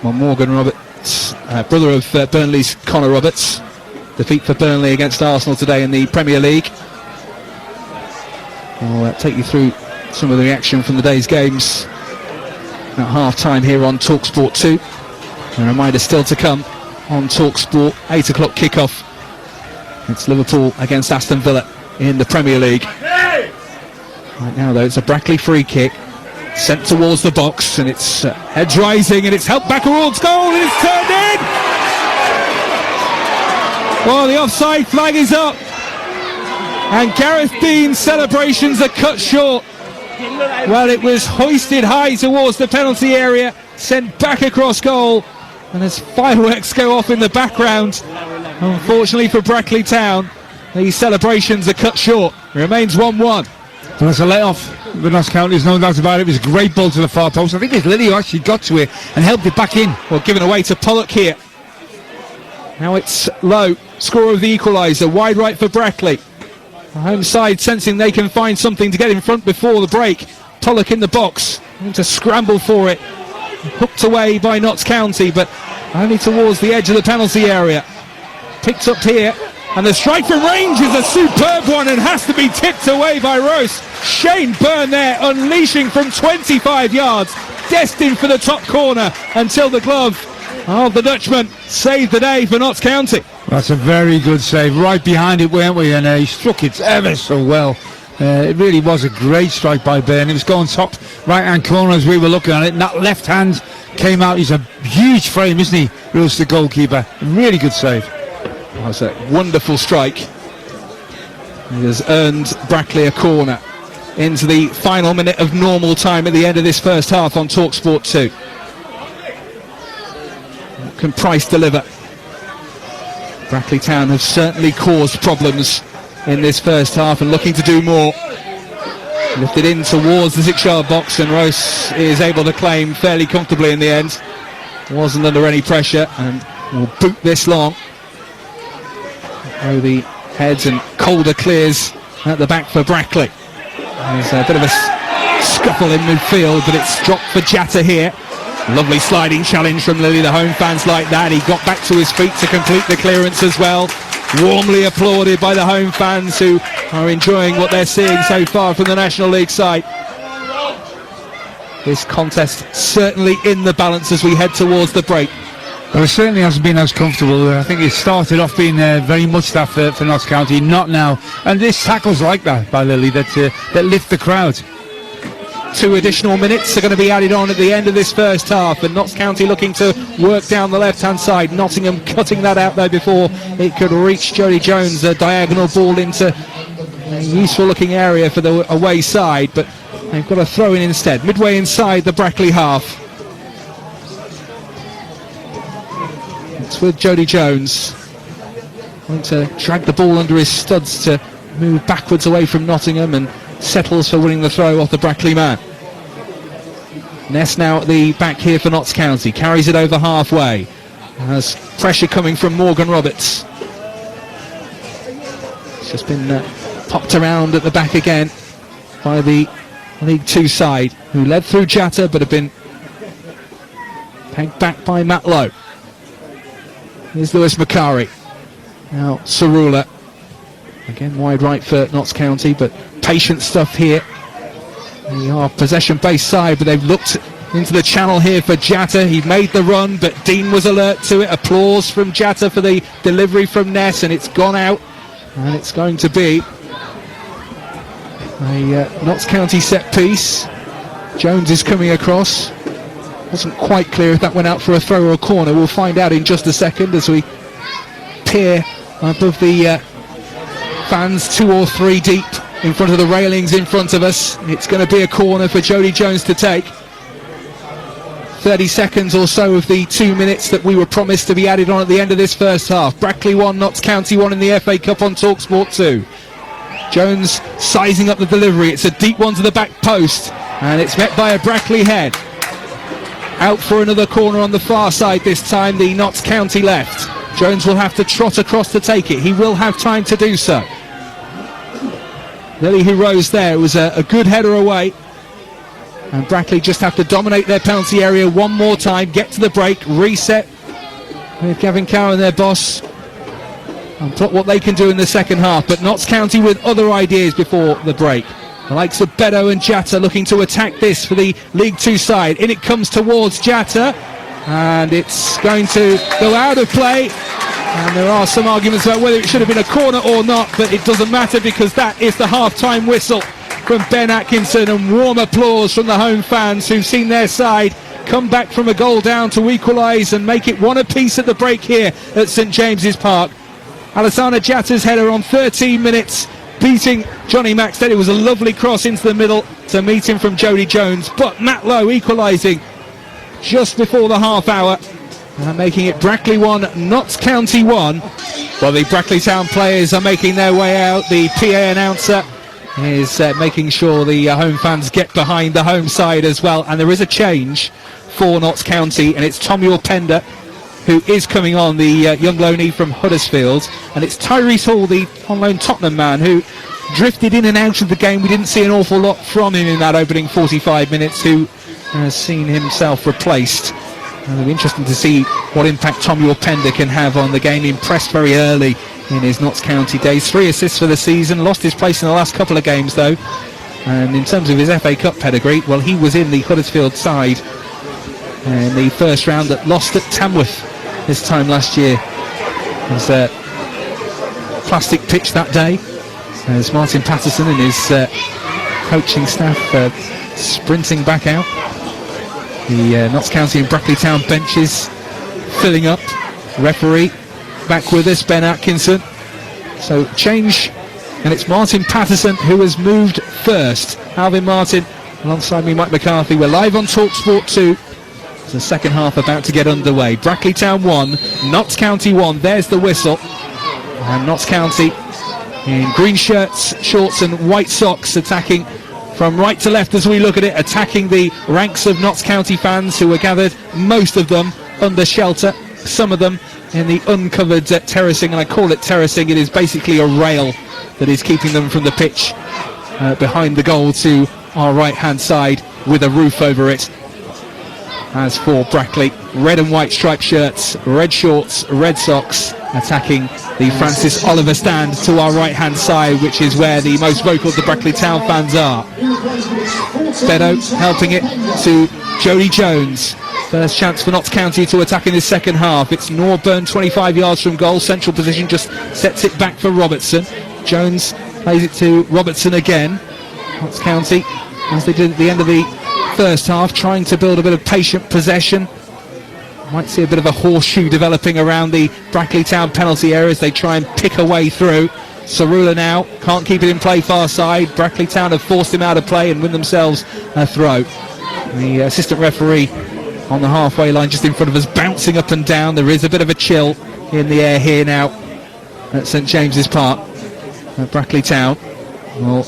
Well, Morgan Roberts, brother of Burnley's Connor Roberts. Defeat for Burnley against Arsenal today in the Premier League. I'll take you through some of the reaction from the day's games at half-time here on TalkSport 2. A reminder still to come on TalkSport, 8 o'clock kickoff. It's Liverpool against Aston Villa in the Premier League. Right now, though, it's a Brackley free kick sent towards the box, and it's heads rising, and it's helped back towards goal, and it's turned in! Well, the offside flag is up, and Gareth Dean's celebrations are cut short. Well, it was hoisted high towards the penalty area, sent back across goal, and as fireworks go off in the background, unfortunately for Brackley Town, the celebrations are cut short. It remains 1-1. Well, that's a let-off with Notts County, there's no doubt about it. It was a great ball to the far post. I think it's Lily who actually got to it and helped it back in. Well, given away to Pollock here. Now it's Lowe, scorer of the equaliser, wide right for Brackley. The home side sensing they can find something to get in front before the break. Pollock in the box, having to scramble for it. Hooked away by Notts County, but only towards the edge of the penalty area. Picked up here, and the strike from range is a superb one and has to be tipped away by Rose. Shane Byrne there, unleashing from 25 yards, destined for the top corner until the glove of the Dutchman saved the day for Notts County. That's a very good save, right behind it, weren't we? And he struck it ever so well. It really was a great strike by Byrne. It was going top right-hand corner as we were looking at it, and that left hand came out. He's a huge frame, isn't he, Rose, the goalkeeper? Really good save. That was a wonderful strike. He has earned Brackley a corner into the final minute of normal time at the end of this first half on TalkSport 2. What can Price deliver? Brackley Town have certainly caused problems in this first half and looking to do more. Lifted in towards the 6-yard box, and Rose is able to claim fairly comfortably in the end. Wasn't under any pressure and will boot this long. Over the heads, and Calder clears at the back for Brackley. There's a bit of a scuffle in midfield, but it's dropped for Jatta here. Lovely sliding challenge from Lily. The home fans like that. He got back to his feet to complete the clearance as well. Warmly applauded by the home fans, who are enjoying what they're seeing so far from the National League side. This contest certainly in the balance as we head towards the break. Well, it certainly hasn't been as comfortable. I think it started off being very much that for Notts County, not now. And this tackles like that by Lily that lift the crowd. 2 additional minutes are going to be added on at the end of this first half, and Notts County looking to work down the left-hand side. Nottingham cutting that out there before it could reach Jody Jones. A diagonal ball into a useful-looking area for the away side, but they've got a throw in instead. Midway inside the Brackley half. It's with Jody Jones. Going to drag the ball under his studs to move backwards away from Nottingham, and settles for winning the throw off the Brackley man. Ness now at the back here for Notts County. Carries it over halfway. Has pressure coming from Morgan Roberts. It's just been popped around at the back again by the League 2 side, who led through Jatta but have been pegged back by Matt Lowe. Here's Lewis Macari. Now Cerula. Again wide right for Notts County, but patient stuff here. They are possession-based side, but they've looked into the channel here for Jatta. He made the run, but Dean was alert to it. Applause from Jatta for the delivery from Ness, and it's gone out. And it's going to be a Notts County set piece. Jones is coming across. Wasn't quite clear if that went out for a throw or a corner. We'll find out in just a second as we peer above the fans 2 or 3 deep in front of the railings in front of us. It's going to be a corner for Jody Jones to take. 30 seconds or so of the 2 minutes that we were promised to be added on at the end of this first half. Brackley 1, Notts County 1 in the FA Cup on TalkSport 2. Jones sizing up the delivery. It's a deep one to the back post, and it's met by a Brackley head. Out for another corner on the far side this time, the Notts County left. Jones will have to trot across to take it. He will have time to do so. Nearly he rose there. It was a good header away. And Brackley just have to dominate their penalty area one more time, get to the break, reset with Gavin Cowan, their boss, and plot what they can do in the second half. But Notts County with other ideas before the break. The likes of Bedo and Jatta looking to attack this for the League Two side. In it comes towards Jatta, and it's going to go out of play. And there are some arguments about whether it should have been a corner or not, but it doesn't matter because that is the half-time whistle from Ben Atkinson, and warm applause from the home fans who've seen their side come back from a goal down to equalise and make it one apiece at the break here at St James's Park. Alassana Jatta's header on 13 minutes beating Johnny Maxted. It was a lovely cross into the middle to meet him from Jody Jones, but Matt Lowe equalising just before the half hour and making it Brackley 1, Notts County 1. Well, the Brackley Town players are making their way out. The PA announcer is making sure the home fans get behind the home side as well, and there is a change for Notts County, and it's Tommy Orpenda who is coming on, the young loanee from Huddersfield, and it's Tyrese Hall, the on-loan Tottenham man, who drifted in and out of the game. We didn't see an awful lot from him in that opening 45 minutes, who has seen himself replaced. It'll be interesting to see what impact Tommy Orpenda can have on the game. Impressed very early in his Notts County days. 3 assists for the season, lost his place in the last couple of games though. And in terms of his FA Cup pedigree, well, he was in the Huddersfield side in the first round that lost at Tamworth this time last year. It was a plastic pitch that day as Martin Patterson and his coaching staff sprinting back out. The Notts County and Brackley Town benches filling up. Referee back with us, Ben Atkinson. So change, and it's Martin Patterson who has moved first. Alvin Martin alongside me, Mike McCarthy. We're live on TalkSport 2. The second half about to get underway. Brackley Town 1, Notts County 1. There's the whistle. And Notts County in green shirts, shorts and white socks, attacking from right to left as we look at it, attacking the ranks of Notts County fans who are gathered, most of them under shelter, some of them in the uncovered terracing, and I call it terracing. It is basically a rail that is keeping them from the pitch behind the goal to our right hand side with a roof over it. As for Brackley, red and white striped shirts, red shorts, red socks, attacking the Francis Oliver stand to our right hand side, which is where the most vocal of the Brackley Town fans are. Bedo helping it to Jody Jones. First chance for Notts County to attack in the second half. It's Norburn, 25 yards from goal, central position, just sets it back for Robertson. Jones plays it to Robertson again. Notts County, as they did at the end of the first half, trying to build a bit of patient possession. Might see a bit of a horseshoe developing around the Brackley Town penalty area as they try and pick a way through. Sarula now can't keep it in play far side. Brackley Town have forced him out of play and win themselves a throw. The assistant referee on the halfway line just in front of us, bouncing up and down. There is a bit of a chill in the air here now at St James's Park. Brackley Town will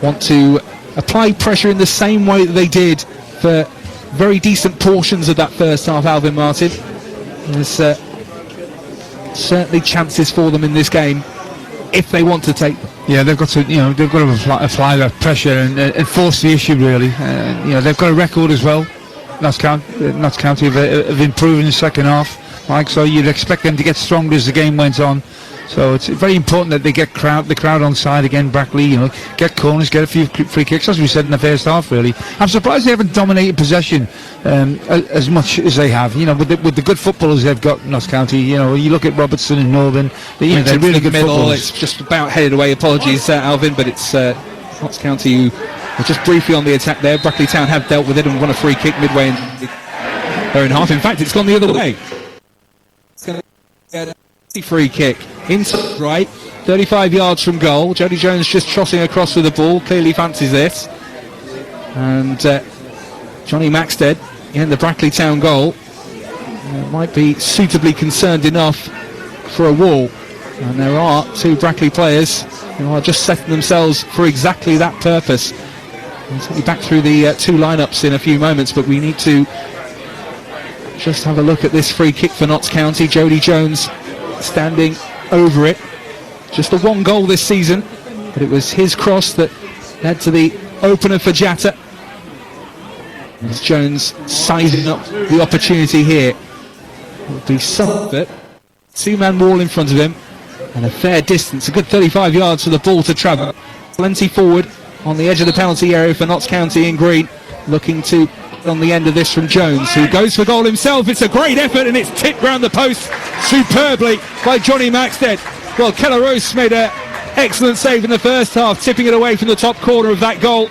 want to apply pressure in the same way that they did for very decent portions of that first half, Alvin Martin. There's certainly chances for them in this game if they want to take them. Yeah, they've got to, they've got to apply that pressure and force the issue really. They've got a record as well. Notts County of improving in the second half, Mike. So you'd expect them to get stronger as the game went on. So it's very important that they get the crowd on side again. Brackley, get corners, get a few free kicks, as we said in the first half. Really, I'm surprised they haven't dominated possession as much as they have. With the good footballers they've got in Notts County. You look at Robertson and Northern. They're really good footballers. It's just about headed away. Apologies, Alvin, but it's Notts County who are just briefly on the attack there. Brackley Town have dealt with it and won a free kick midway in their own half. In fact, it's gone the other way. It's going to get a free kick inside right, 35 yards from goal. Jody Jones just trotting across with the ball, clearly fancies this. And Johnny Maxted in the Brackley Town goal might be suitably concerned enough for a wall. And there are two Brackley players who are just setting themselves for exactly that purpose. We'll take you back through the two lineups in a few moments, but we need to just have a look at this free kick for Notts County. Jody Jones standing over it. Just the one goal this season, but it was his cross that led to the opener for Jatta. As Jones sizing up the opportunity here. It will be something. Two-man wall in front of him, and a fair distance, a good 35 yards for the ball to travel. Plenty forward on the edge of the penalty area for Notts County in green, looking to on the end of this from Jones, who goes for goal himself. It's a great effort, and it's tipped round the post superbly by Johnny Maxted. Well, Kellerose made an excellent save in the first half, tipping it away from the top corner of that goal.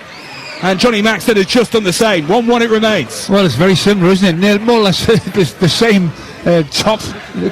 And Johnny Maxted has just done the same. 1-1 it remains. Well, it's very similar, isn't it? More or less the same top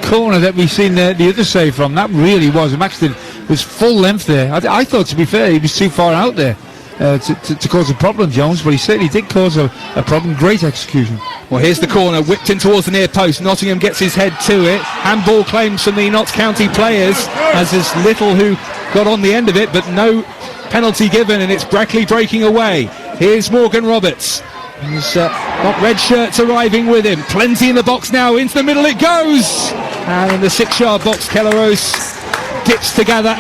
corner that we've seen the other save from. That really was. Maxted was full length there. I thought, to be fair, he was too far out there to cause a problem, Jones, but he certainly did cause a problem. Great execution. Well, here's the corner, whipped in towards the near post. Nottingham gets his head to it. Handball claims from the Notts County players, as there's little who got on the end of it, but no penalty given, and it's Brackley breaking away. Here's Morgan Roberts. He's got red shirts arriving with him. Plenty in the box now. Into the middle it goes. And in the 6-yard box, Kellerose dips together.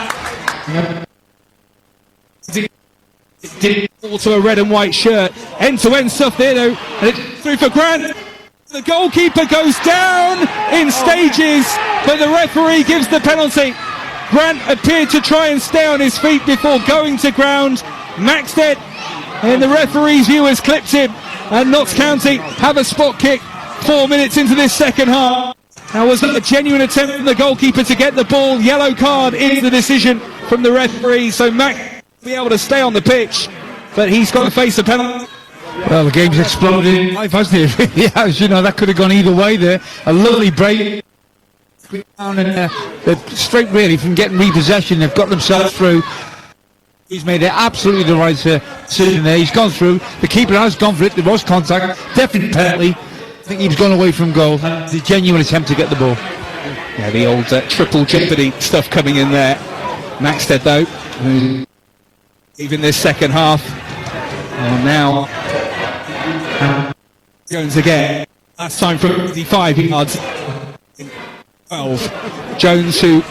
It did fall to a red and white shirt. End-to-end stuff there, though. And it's through for Grant. The goalkeeper goes down in stages, but the referee gives the penalty. Grant appeared to try and stay on his feet before going to ground. Maxted, in the referee's view, has clipped him. And Notts County have a spot kick 4 minutes into this second half. Now, was it a genuine attempt from the goalkeeper to get the ball? Yellow card is the decision from the referee. So Max will be able to stay on the pitch, but he's got to face a penalty. Well, the game's exploded life, hasn't it? Really has. You know, that could have gone either way there. A lovely break. Down and they're straight really from getting repossession. They've got themselves through. He's made it absolutely the right decision there. He's gone through. The keeper has gone for it. There was contact. Definitely penalty. I think he's gone away from goal. It's a genuine attempt to get the ball. Yeah, the old triple jeopardy stuff coming in there. Maxted, though, even this second half. And now Jones again. Last time from 55 yards. 12. Jones, who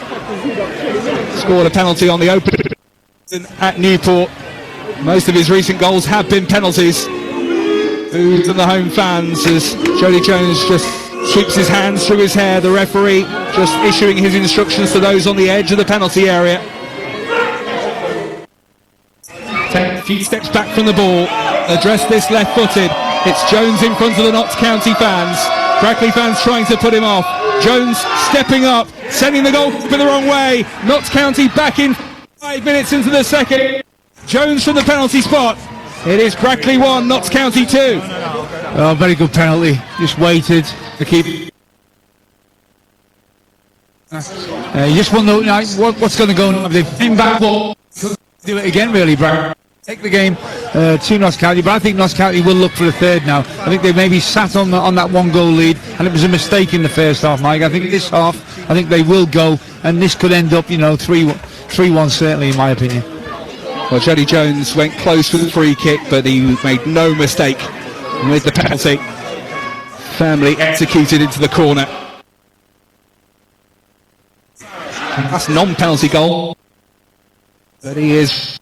scored a penalty on the open at Newport. Most of his recent goals have been penalties. Booed from the home fans as Jody Jones just sweeps his hands through his hair. The referee just issuing his instructions to those on the edge of the penalty area. Take a few steps back from the ball. Address this left-footed. It's Jones in front of the Notts County fans. Brackley fans trying to put him off. Jones stepping up, sending the goalkeeper the wrong way. Notts County back in 5 minutes into the second. Jones from the penalty spot. It is Brackley 1, Notts County 2. Oh, very good penalty. Just waited to keep. You just wonder what's going to go on. They've been back, do it again, really, Brad. Take the game to Notts County, but I think Notts County will look for a third now. I think they maybe sat on that one goal lead, and it was a mistake in the first half, Mike. I think this half, I think they will go, and this could end up, 3-1 certainly, in my opinion. Well, Jody Jones went close with the free kick, but he made no mistake with the penalty. Firmly executed into the corner. That's non-penalty goal. But he is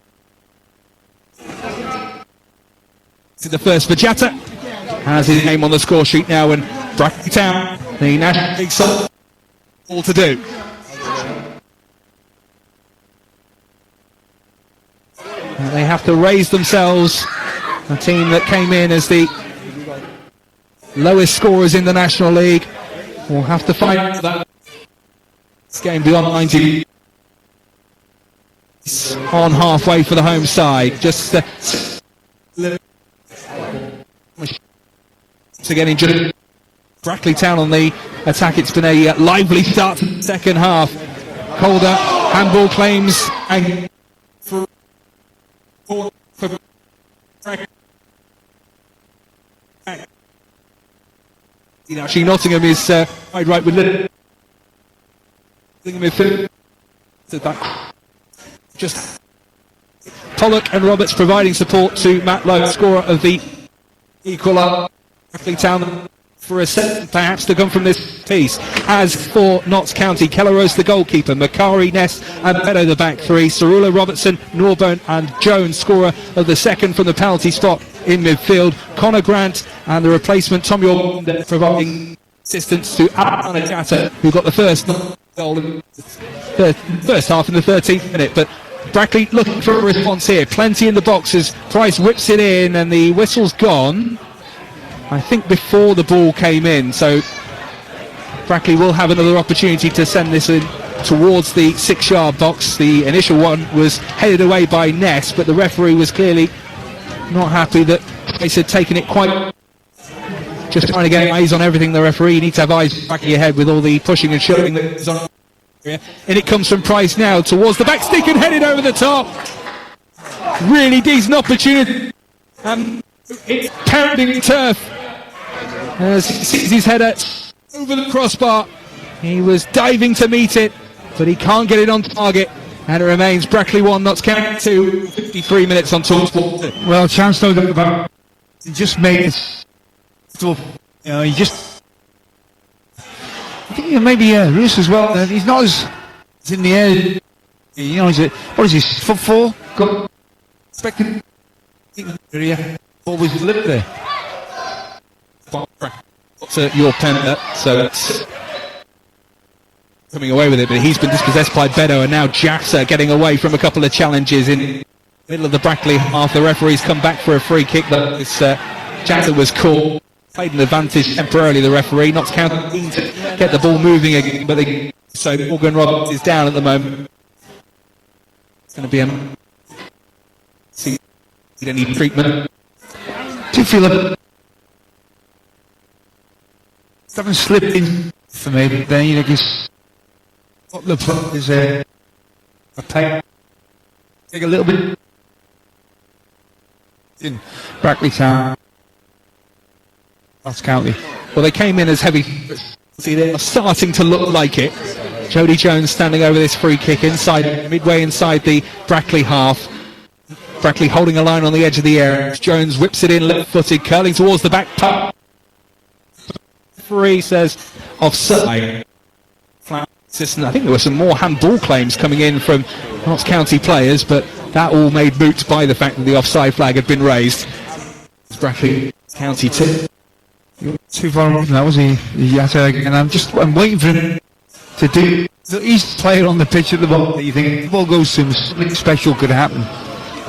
to the first for Jatta. Has his name on the score sheet now, and Brackley Town, the National League side, all to do. They have to raise themselves. A team that came in as the lowest scorers in the National League will have to fight that game beyond 90. On halfway for the home side. Just again in Brackley Town on the attack. It's been a lively start to the second half. Calder, handball claims, and actually Nottingham is wide right with Nottingham just Pollock and Roberts providing support to Matt Lowe, scorer of the equaliser. Brackley Town for a set perhaps to come from this piece. As for Notts County, Kelleros the goalkeeper, Macari, Ness and Meadow the back three, Cerula, Robertson, Norburn and Jones, scorer of the second from the penalty spot in midfield, Connor Grant and the replacement Tom York providing assistance to Alan Jatta, who got the first goal in the first half in the 13th minute. But Brackley looking for a response here, plenty in the boxes. Price whips it in and the whistle's gone, I think, before the ball came in, so Brackley will have another opportunity to send this in towards the 6-yard box. The initial one was headed away by Ness, but the referee was clearly not happy that Price had taken it quite, just trying to get eyes on everything. The referee needs to have eyes back of your head with all the pushing and shoving that is on. And it comes from Price now towards the back stick and headed over the top. Really decent opportunity. It's pounding turf as he sees his header over the crossbar. He was diving to meet it, but he can't get it on target. And it remains Brackley 1, Notts County 2, 53 minutes on TalkSport. Well, chance no doubt about it. He just made it. He just. I think maybe Roos as well. He's not as in the air. He's what is he? 4'4"? Got expected. Always lived there. To your pen, so it's coming away with it, but he's been dispossessed by Bedo, and now Jaxa getting away from a couple of challenges in the middle of the Brackley half. The referee's come back for a free kick, but Jaxa was caught, played an advantage temporarily. The referee, Notts County to get the ball moving again, but so Morgan Roberts is down at the moment. It's going to be see any treatment. Do you feel it? Haven't slipped in for me, but then I guess what the point is a take a little bit in Brackley Town, Notts County. Well, they came in as heavy. See, they're starting to look like it. Jody Jones standing over this free kick midway inside the Brackley half. Brackley holding a line on the edge of the area. Jones whips it in left-footed, curling towards the back post. Referee says offside. I think there were some more handball claims coming in from Notts County players, but that all made moot by the fact that the offside flag had been raised. It's Brackley County 2. Too far off, that was he Yatta, and I'm waiting for him to do. He's playing on the pitch at the ball. You think the ball goes to him, something special could happen.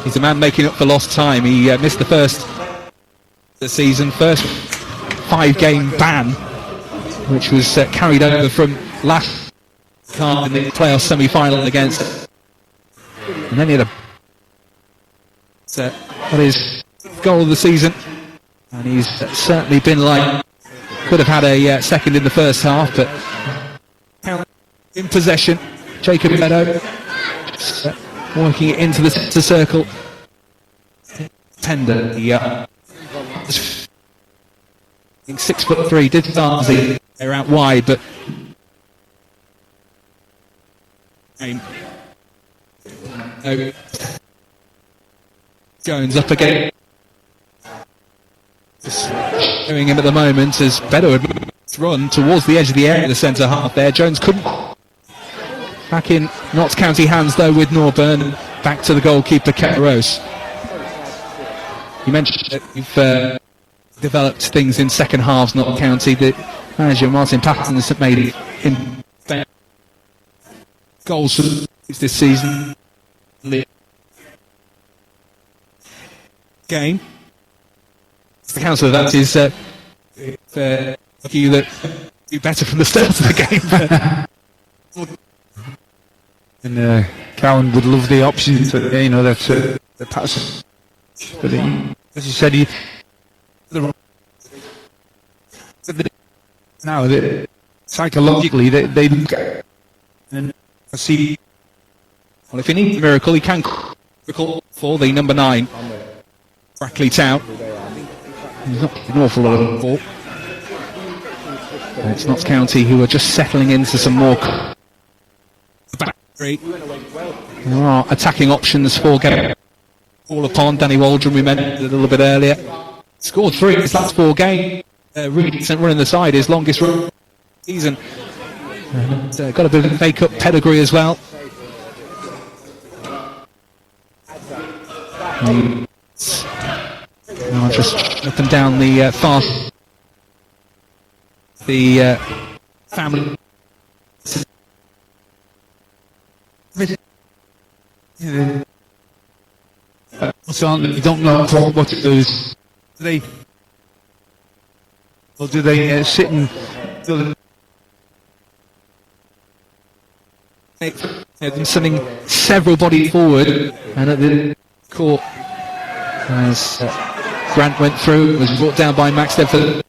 He's a man making up for lost time. He missed the first first 5-game ban, which was carried over from last time in the playoff semi-final against. And then he had his goal of the season, and he's certainly been could have had a second in the first half, but in possession, Jacob Meadow working it into the centre circle. Tender, 6'3", did start they're out wide, but Jones up again, just showing him at the moment as Bedo had run towards the edge of the area, the centre half there. Jones couldn't. Back in Notts County hands though with Norburn. Back to the goalkeeper Ketteros. You mentioned that you've developed things in second halves, Notts County. The manager Martin Patton has made him goals this season. Game. The counsel of that is you that do better from the start of the game. And Cowan would love the option to, that's the pass. But as you said, psychologically they look at and see. Well, if he needs a miracle, he can miracle for the number 9, Brackley Town. He's not an awful lot of ball. It's Notts County who are just settling into some more. There are attacking options for getting all upon. Danny Waldron, we mentioned a little bit earlier. Scored 3 in his last 4 games. Really decent run in the side, his longest run of the season. Got a bit of make-up pedigree as well. Just up and down the fast. The family. You don't know what to do. Do they sit and them sending several bodies forward, and at the court as Grant went through, was brought down by Max Stedford.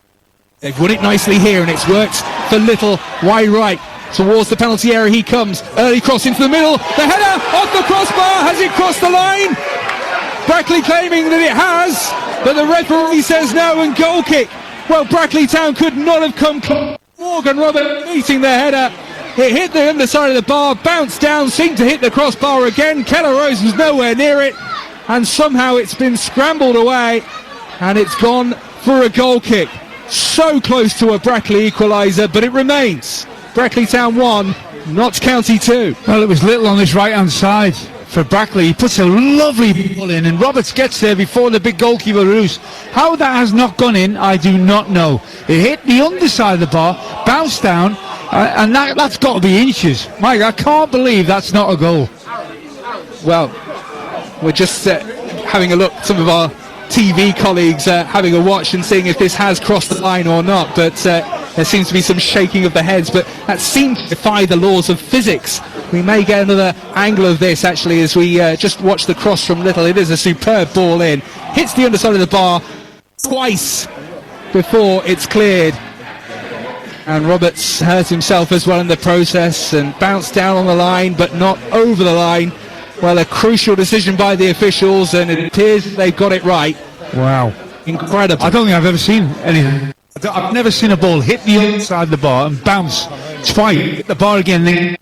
They've won it nicely here, and it's worked for Little. Wide right towards the penalty area he comes. Early cross into the middle. The header off the crossbar. Has it crossed the line? Brackley claiming that it has, but the referee says no, and goal kick. Well, Brackley Town could not have come close. Morgan Robert meeting the header. It hit the underside of the bar, bounced down, seemed to hit the crossbar again. Keller Rose was nowhere near it, and somehow it's been scrambled away, and it's gone for a goal kick. So close to a Brackley equaliser, but it remains Brackley Town 1, Notts County 2. Well, it was Little on his right-hand side for Brackley. He puts a lovely ball in, and Roberts gets there before the big goalkeeper Roos. How that has not gone in, I do not know. It hit the underside of the bar, bounced down, and that's got to be inches. Mike, I can't believe that's not a goal. Well, we're just having a look, some of our TV colleagues having a watch and seeing if this has crossed the line or not, but there seems to be some shaking of the heads, but that seems to defy the laws of physics. We may get another angle of this actually as we just watch the cross from Little. It is a superb ball in, hits the underside of the bar twice before it's cleared, and Roberts hurt himself as well in the process and bounced down on the line but not over the line. Well, a crucial decision by the officials, and it appears they've got it right. Wow. Incredible. I don't think I've ever seen anything. I've never seen a ball hit the inside of the bar and bounce twice, hit the bar again.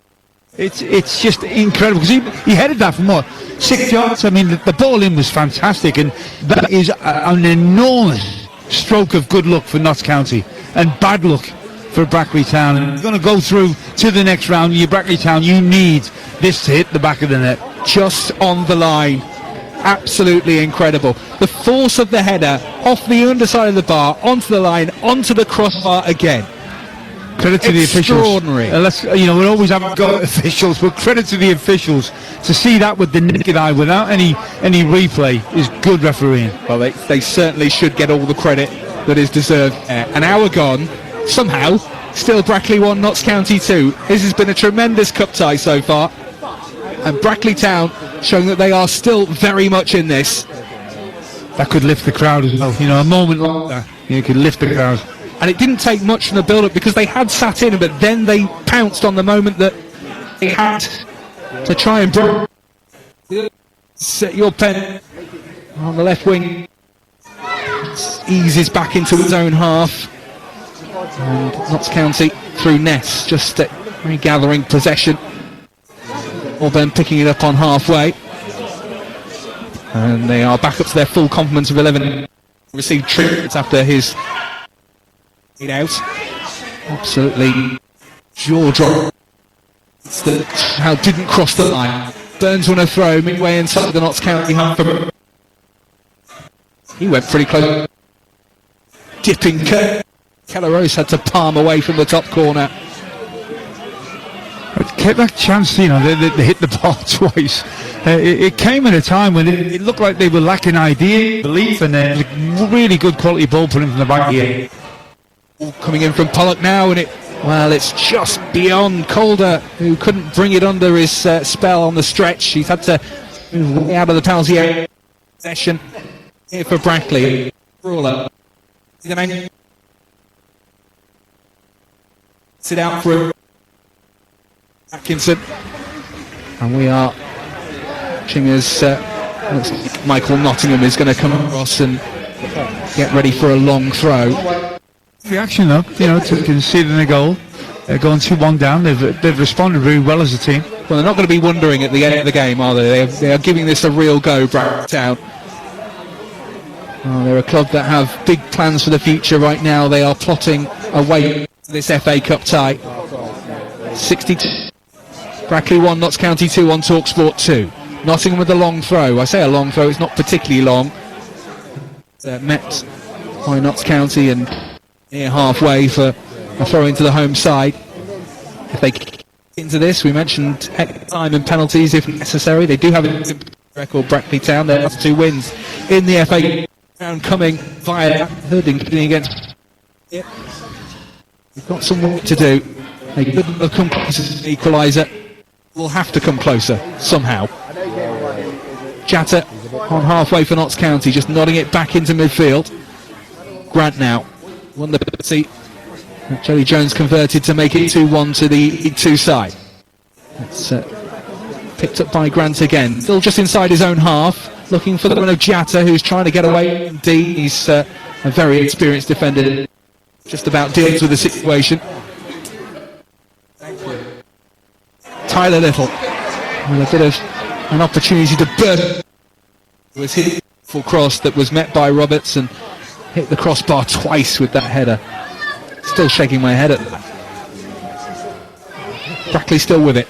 It's just incredible, because he headed that from what, 6 yards? I mean, the ball in was fantastic, and that is an enormous stroke of good luck for Notts County and bad luck for Brackley Town. And you're going to go through to the next round. You Brackley Town, you need this to hit the back of the net. Just on the line. Absolutely incredible. The force of the header off the underside of the bar, onto the line, onto the crossbar again. Credit to the officials. Extraordinary. We always have got officials, but credit to the officials to see that with the naked eye without any replay is good refereeing. Well, they certainly should get all the credit that is deserved. An hour gone, somehow, still Brackley 1, Notts County 2. This has been a tremendous cup tie so far, and Brackley Town showing that they are still very much in this. That could lift the crowd as well. A moment like that, could lift the crowd. And it didn't take much from the build-up, because they had sat in, but then they pounced on the moment that they had to try and set your pen on the left wing. Eases back into his own half. And Notts County through Ness, just regathering possession. Auburn picking it up on halfway. And they are back up to their full complement of 11. Received treatment after his out. Absolutely jaw drop. How didn't cross the line. Burns on a throw midway inside the Notts County half. He went pretty close. Dipping Keller Rose had to palm away from the top corner. Kept that chance, they hit the ball twice. It came at a time when it looked like they were lacking idea, belief, and it was a really good quality ball put in from the back here. Coming in from Pollock now, and it's just beyond Calder, who couldn't bring it under his spell on the stretch. He's had to move way out of the penalty area. Possession here for Brackley. Ruler. Sit out for Atkinson. And we are watching as looks like Michael Nottingham is going to come across and get ready for a long throw. Reaction though, to conceding a goal, going 2-1 down. They've responded very well as a team. Well, they're not going to be wondering at the end of the game, are they? They are giving this a real go, Brackley Town. They're a club that have big plans for the future right now. They are plotting away this FA Cup tie. 62. Brackley 1, Notts County 2 on TalkSport 2. Nottingham with a long throw. I say a long throw, it's not particularly long. Met by Notts County and near halfway for a throw into the home side. If they get into this, we mentioned time and penalties if necessary. They do have a record, Brackley Town. Their last 2 wins in the FA round coming via that hood, including against. They've got some work to do. They could have come closer to the equaliser. Will have to come closer somehow. Jatta on halfway for Notts County, just nodding it back into midfield. Grant now won the penalty. Joey Jones converted to make it 2-1 to the League 2 side. It's picked up by Grant again. Still just inside his own half, looking for the run of Jatta, who's trying to get away. Indeed, he's a very experienced defender. Just about deals with the situation. Tyler Little with a bit of an opportunity to burst. It was hit full cross that was met by Roberts and hit the crossbar twice with that header. Still shaking my head at that. Brackley still with it.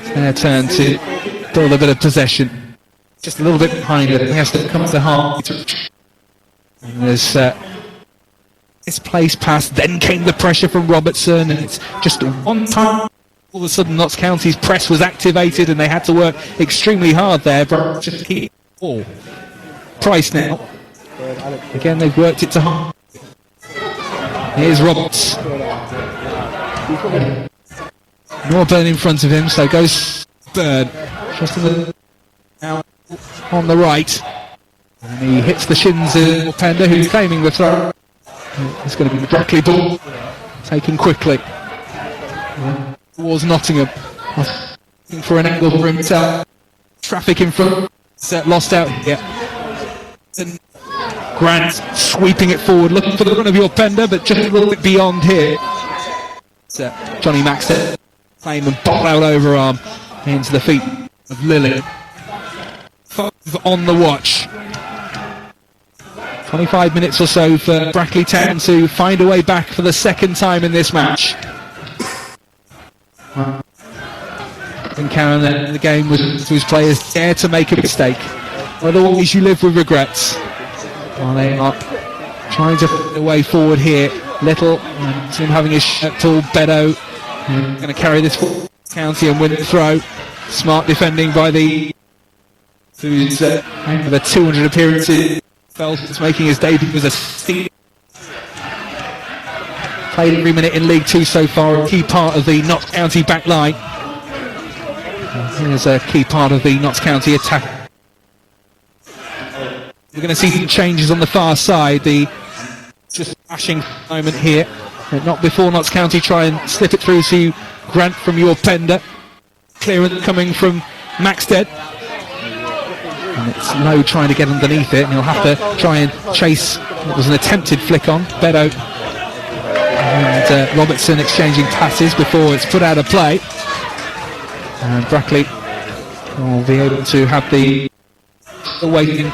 It's their turn to build a bit of possession. Just a little bit behind it. He has to come to half. And there's misplaced pass. Then came the pressure from Robertson, and it's just one time. All of a sudden, Notts County's press was activated, and they had to work extremely hard there. But just keep ball. Price now. Again, they've worked it to half. Here's Roberts. Norburn in front of him, so goes Burn. Just now on the right. And he hits the shins of Pender, who's claiming the throw. It's going to be the Brackley ball. Taken quickly. Towards Nottingham. Looking for an angle for himself. Traffic in front. Lost out here. And Grant sweeping it forward, looking for the run of your Pender, but just a little bit beyond here. Johnny Maxted claim and ball out overarm into the feet of Lily. 5 on the watch. 25 minutes or so for Brackley Town to find a way back for the second time in this match. And Karen, the game was whose players dare to make a mistake. Otherwise you live with regrets. Well, they are trying to find a way forward here. Little, him having his shirt pulled. Bedo going to carry this for County and win the throw. Smart defending by the who's with a 200 appearances. Felt's making his debut as a steam. Played every minute in League 2 so far, a key part of the Notts County back line. Here's a key part of the Notts County attack. We're going to see some changes on the far side. The just flashing moment here. Not before Notts County try and slip it through to Grant from your Pender. Clearance coming from Maxted. And it's Lowe trying to get underneath it, and he'll have to try and chase what was an attempted flick on. Bedo and Robertson exchanging passes before it's put out of play. And Brackley will be able to have the waiting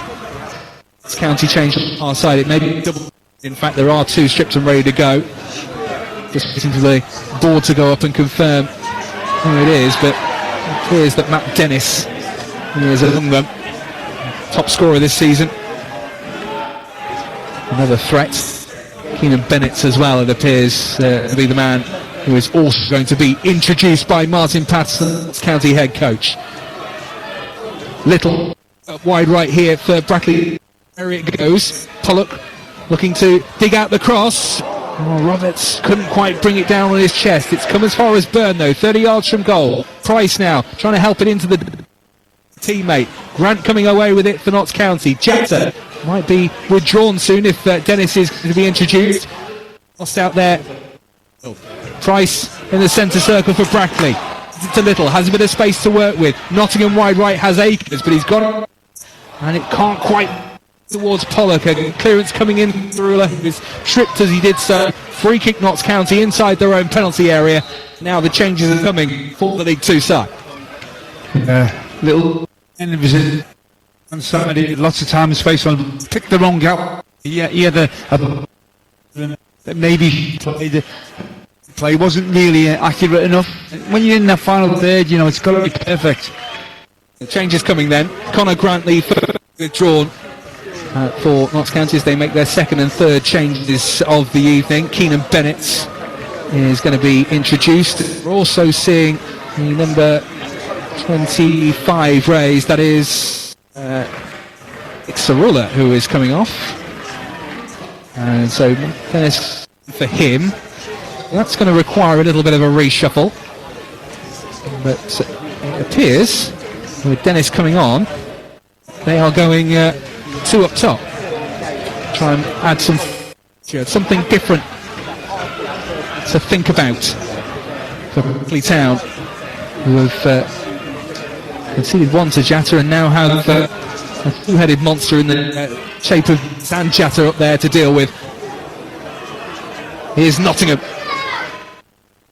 County change on our side. It may be double. In fact, there are 2 stripped and ready to go. Just waiting for the board to go up and confirm who it is, but it appears that Matt Dennis is among them. Top scorer this season. Another threat. Keenan Bennett as well, it appears to be the man who is also going to be introduced by Martin Patterson, County head coach. Little wide right here for Brackley. There it goes. Pollock looking to dig out the cross. Oh, Roberts couldn't quite bring it down on his chest. It's come as far as Burn though, 30 yards from goal. Price now trying to help it into the teammate. Grant coming away with it for Notts County. Jatta might be withdrawn soon if Dennis is going to be introduced. Lost out there. Price in the centre circle for Brackley. It's a Little, has a bit of space to work with. Nottingham wide right has Akers, but he's got it. And it can't quite towards Pollock. A clearance coming in through, who's tripped as he did so. Free kick Notts County inside their own penalty area. Now the changes are coming for the League Two side. Little visit on Saturday, lots of time and space on, picked the wrong gap. Yeah, he had that maybe play wasn't really accurate enough. When you're in that final third, it's got to be perfect. The changes coming then. Connor Grantley withdrawn for Notts County as they make their second and third changes of the evening. Keenan Bennett is going to be introduced. We're also seeing the number 25 raised, that is Ixarula, who is coming off. And so Dennis for him. That's going to require a little bit of a reshuffle. But it appears, with Dennis coming on, they are going two up top. Try and add something different to think about for Brackley Town, who have conceded one to Jatta and now have a two-headed monster in the shape of Sand Jatta up there to deal with. Here's Nottingham.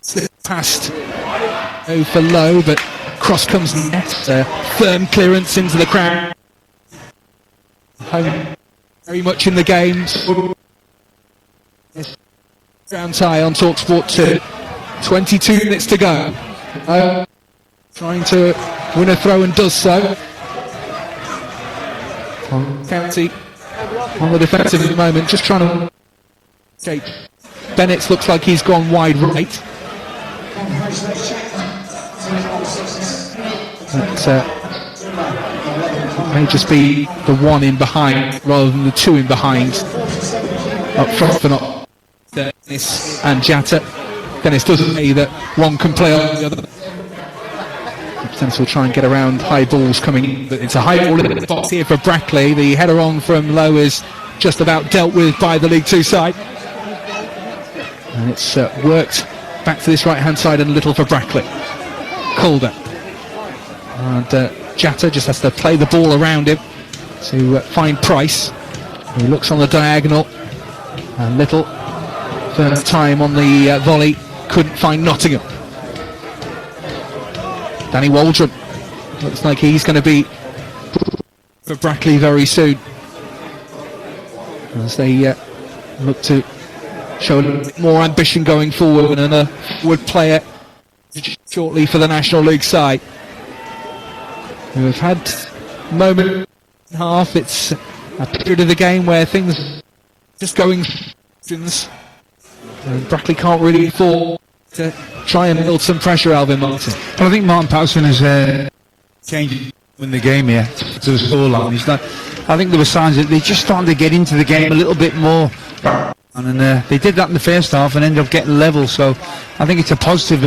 Slipped past over low, but cross comes next. Firm clearance into the crowd. Home very much in the game. Ground tie on TalkSport 2. 22 minutes to go. Trying to win a throw and does so. County on the defensive at the moment, just trying to escape. Bennett looks like he's gone wide right. It may just be the one in behind rather than the two in behind up front for not Dennis and Jatta. Dennis doesn't say that one can play on the other. Dennis will try and get around high balls coming in, but it's a high ball in the box here for Brackley. The header on from low is just about dealt with by the League Two side. And it's worked back to this right hand side and a little for Brackley. Calder. And Jatta just has to play the ball around him to find Price. He looks on the diagonal. And Little, first time on the volley, couldn't find Nottingham. Danny Waldron looks like he's going to be for Brackley very soon, as they look to show a little bit more ambition going forward, and another forward player shortly for the National League side, who have had moment and a half. It's a period of the game where things just going, and Brackley can't really afford to try and build some pressure. Alvin Martin. Well, I think Martin Patterson has changed in the game here to the scoreline. I think there were signs that they just started to get into the game a little bit more, and they did that in the first half and ended up getting level. So I think it's a positive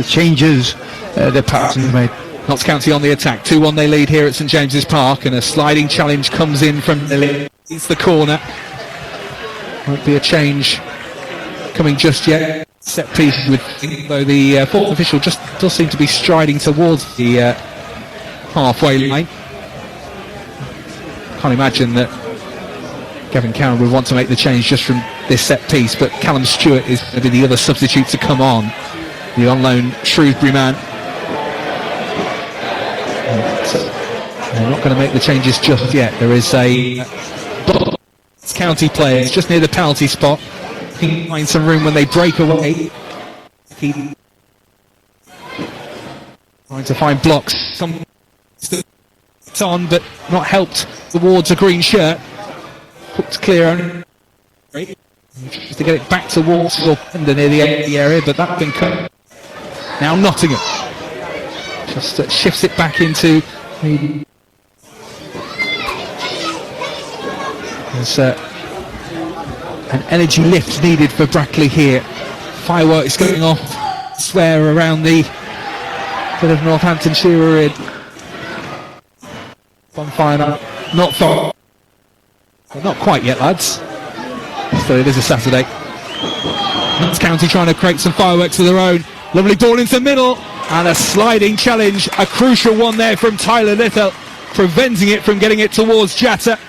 changes that Patterson made. Notts County on the attack. 2-1 they lead here at St James's Park, and a sliding challenge comes in from Lily. It's the corner. Won't be a change coming just yet. Set piece, though the fourth official just does seem to be striding towards the halfway line. Can't imagine that Gavin Cowan would want to make the change just from this set piece, but Callum Stewart is going to be the other substitute to come on, the on loan Shrewsbury man. So they're not going to make the changes just yet. There is a County player just near the penalty spot. He can find some room when they break away. Trying to find blocks. Some on, but not helped towards a green shirt. Hooked clear and to get it back towards under near the area, but that's been cut. Now Nottingham just shifts it back into the. There's an energy lift needed for Brackley here. Fireworks going off, swear around the bit of Northamptonshire in. Bonfire not far. Well, not quite yet, lads. So it is a Saturday. Notts County trying to create some fireworks of their own. Lovely ball into the middle, and a sliding challenge, a crucial one there from Tyler Little, preventing it from getting it towards Jatta.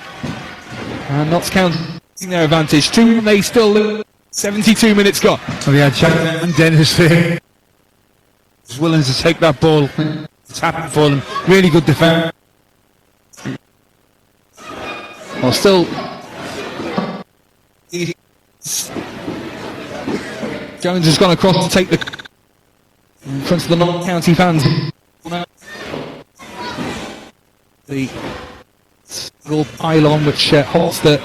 And Notts County their advantage. 2 they still lose 72 minutes gone. Well, yeah, Jack and Dennis there. Was willing to take that ball. It's happened for them. Really good defence. Well, still, Jones has gone across to take the in front of the Notts County fans. The single pylon which holds the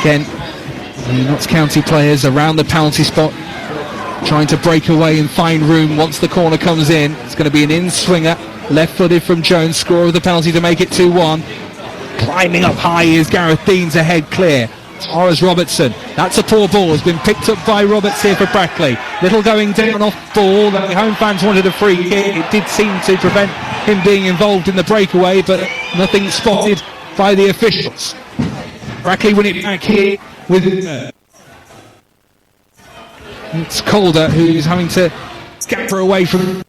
again the Notts County players around the penalty spot, trying to break away and find room once the corner comes in. It's going to be an in-swinger, left-footed from Jones, score of the penalty to make it 2-1. Climbing up high is Gareth Deans, ahead clear. Horace Robertson, that's a poor ball, has been picked up by Roberts here for Brackley. Little going down off ball, the home fans wanted a free kick. It did seem to prevent him being involved in the breakaway, but nothing spotted by the officials. Brackley win it back here with it's Calder who's having to scamper away from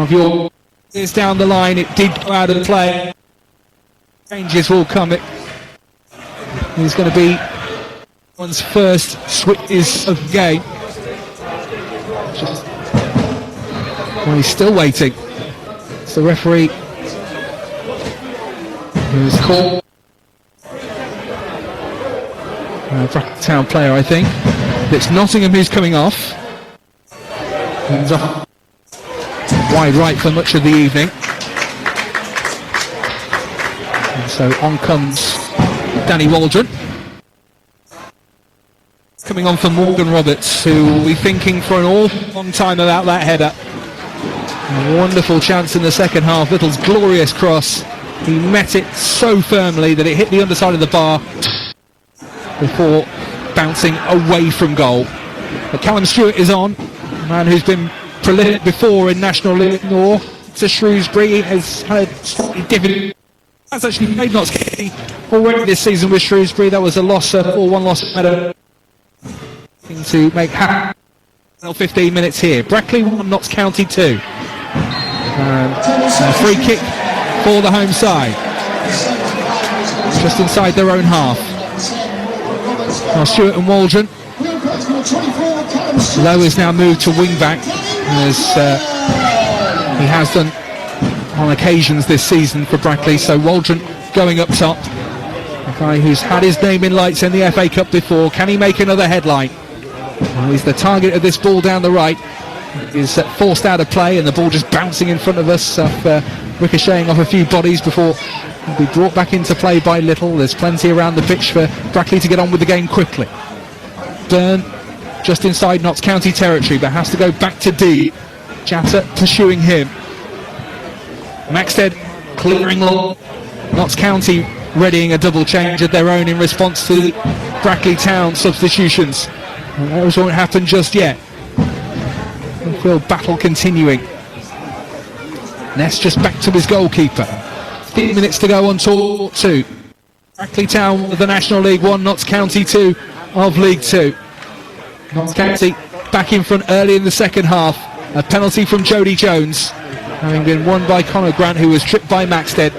your is down the line. It did go out of play. Changes will come. He's going to be one's first switches of the game. Well, he's still waiting. It's the referee who's called Brackley Town player, I think. It's Nottingham who's coming off. He's off wide right for much of the evening. And so on comes Danny Waldron. Coming on for Morgan Roberts, who will be thinking for an awful long time about that header. A wonderful chance in the second half. Little's glorious cross. He met it so firmly that it hit the underside of the bar before bouncing away from goal. But Callum Stewart is on, a man who's been prolific before in National League North. To Shrewsbury, has had a slightly different. That's actually played Notts County already this season with Shrewsbury. That was a loss, a 4-1 loss at Meadow. To make 15 minutes here. Brackley 1, Notts County 2. A free kick for the home side, just inside their own half. Now Stewart and Waldron. Lowe is now moved to wing back, as he has done on occasions this season for Brackley. So Waldron going up top, a guy who's had his name in lights in the FA Cup before. Can he make another headline? Well, he's the target of this ball down the right. Is forced out of play, and the ball just bouncing in front of us, ricocheting off a few bodies before it'll be brought back into play by Little. There's plenty around the pitch for Brackley to get on with the game quickly. Byrne just inside Notts County territory, but has to go back to D. Jatta pursuing him. Maxted clearing long. Notts County readying a double change of their own in response to Brackley Town substitutions. And those won't happen just yet. Midfield battle continuing. Ness just back to his goalkeeper. 15 minutes to go on tour 2. Brackley Town with the National League 1, Notts County 2 of League 2. Notts County back in front early in the second half. A penalty from Jody Jones, having been won by Conor Grant, who was tripped by Maxted.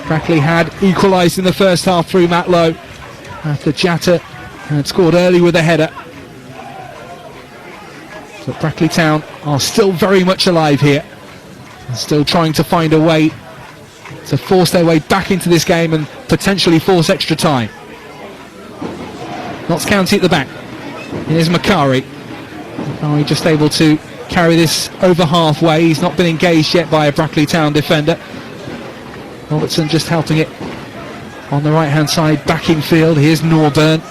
Brackley had equalised in the first half through Matt Lowe after Jatta had scored early with a header. But Brackley Town are still very much alive here, and still trying to find a way to force their way back into this game and potentially force extra time. Notts County at the back. Here's Macari. Macari just able to carry this over halfway. He's not been engaged yet by a Brackley Town defender. Robertson just helping it on the right hand side back in field. Here's Norburn.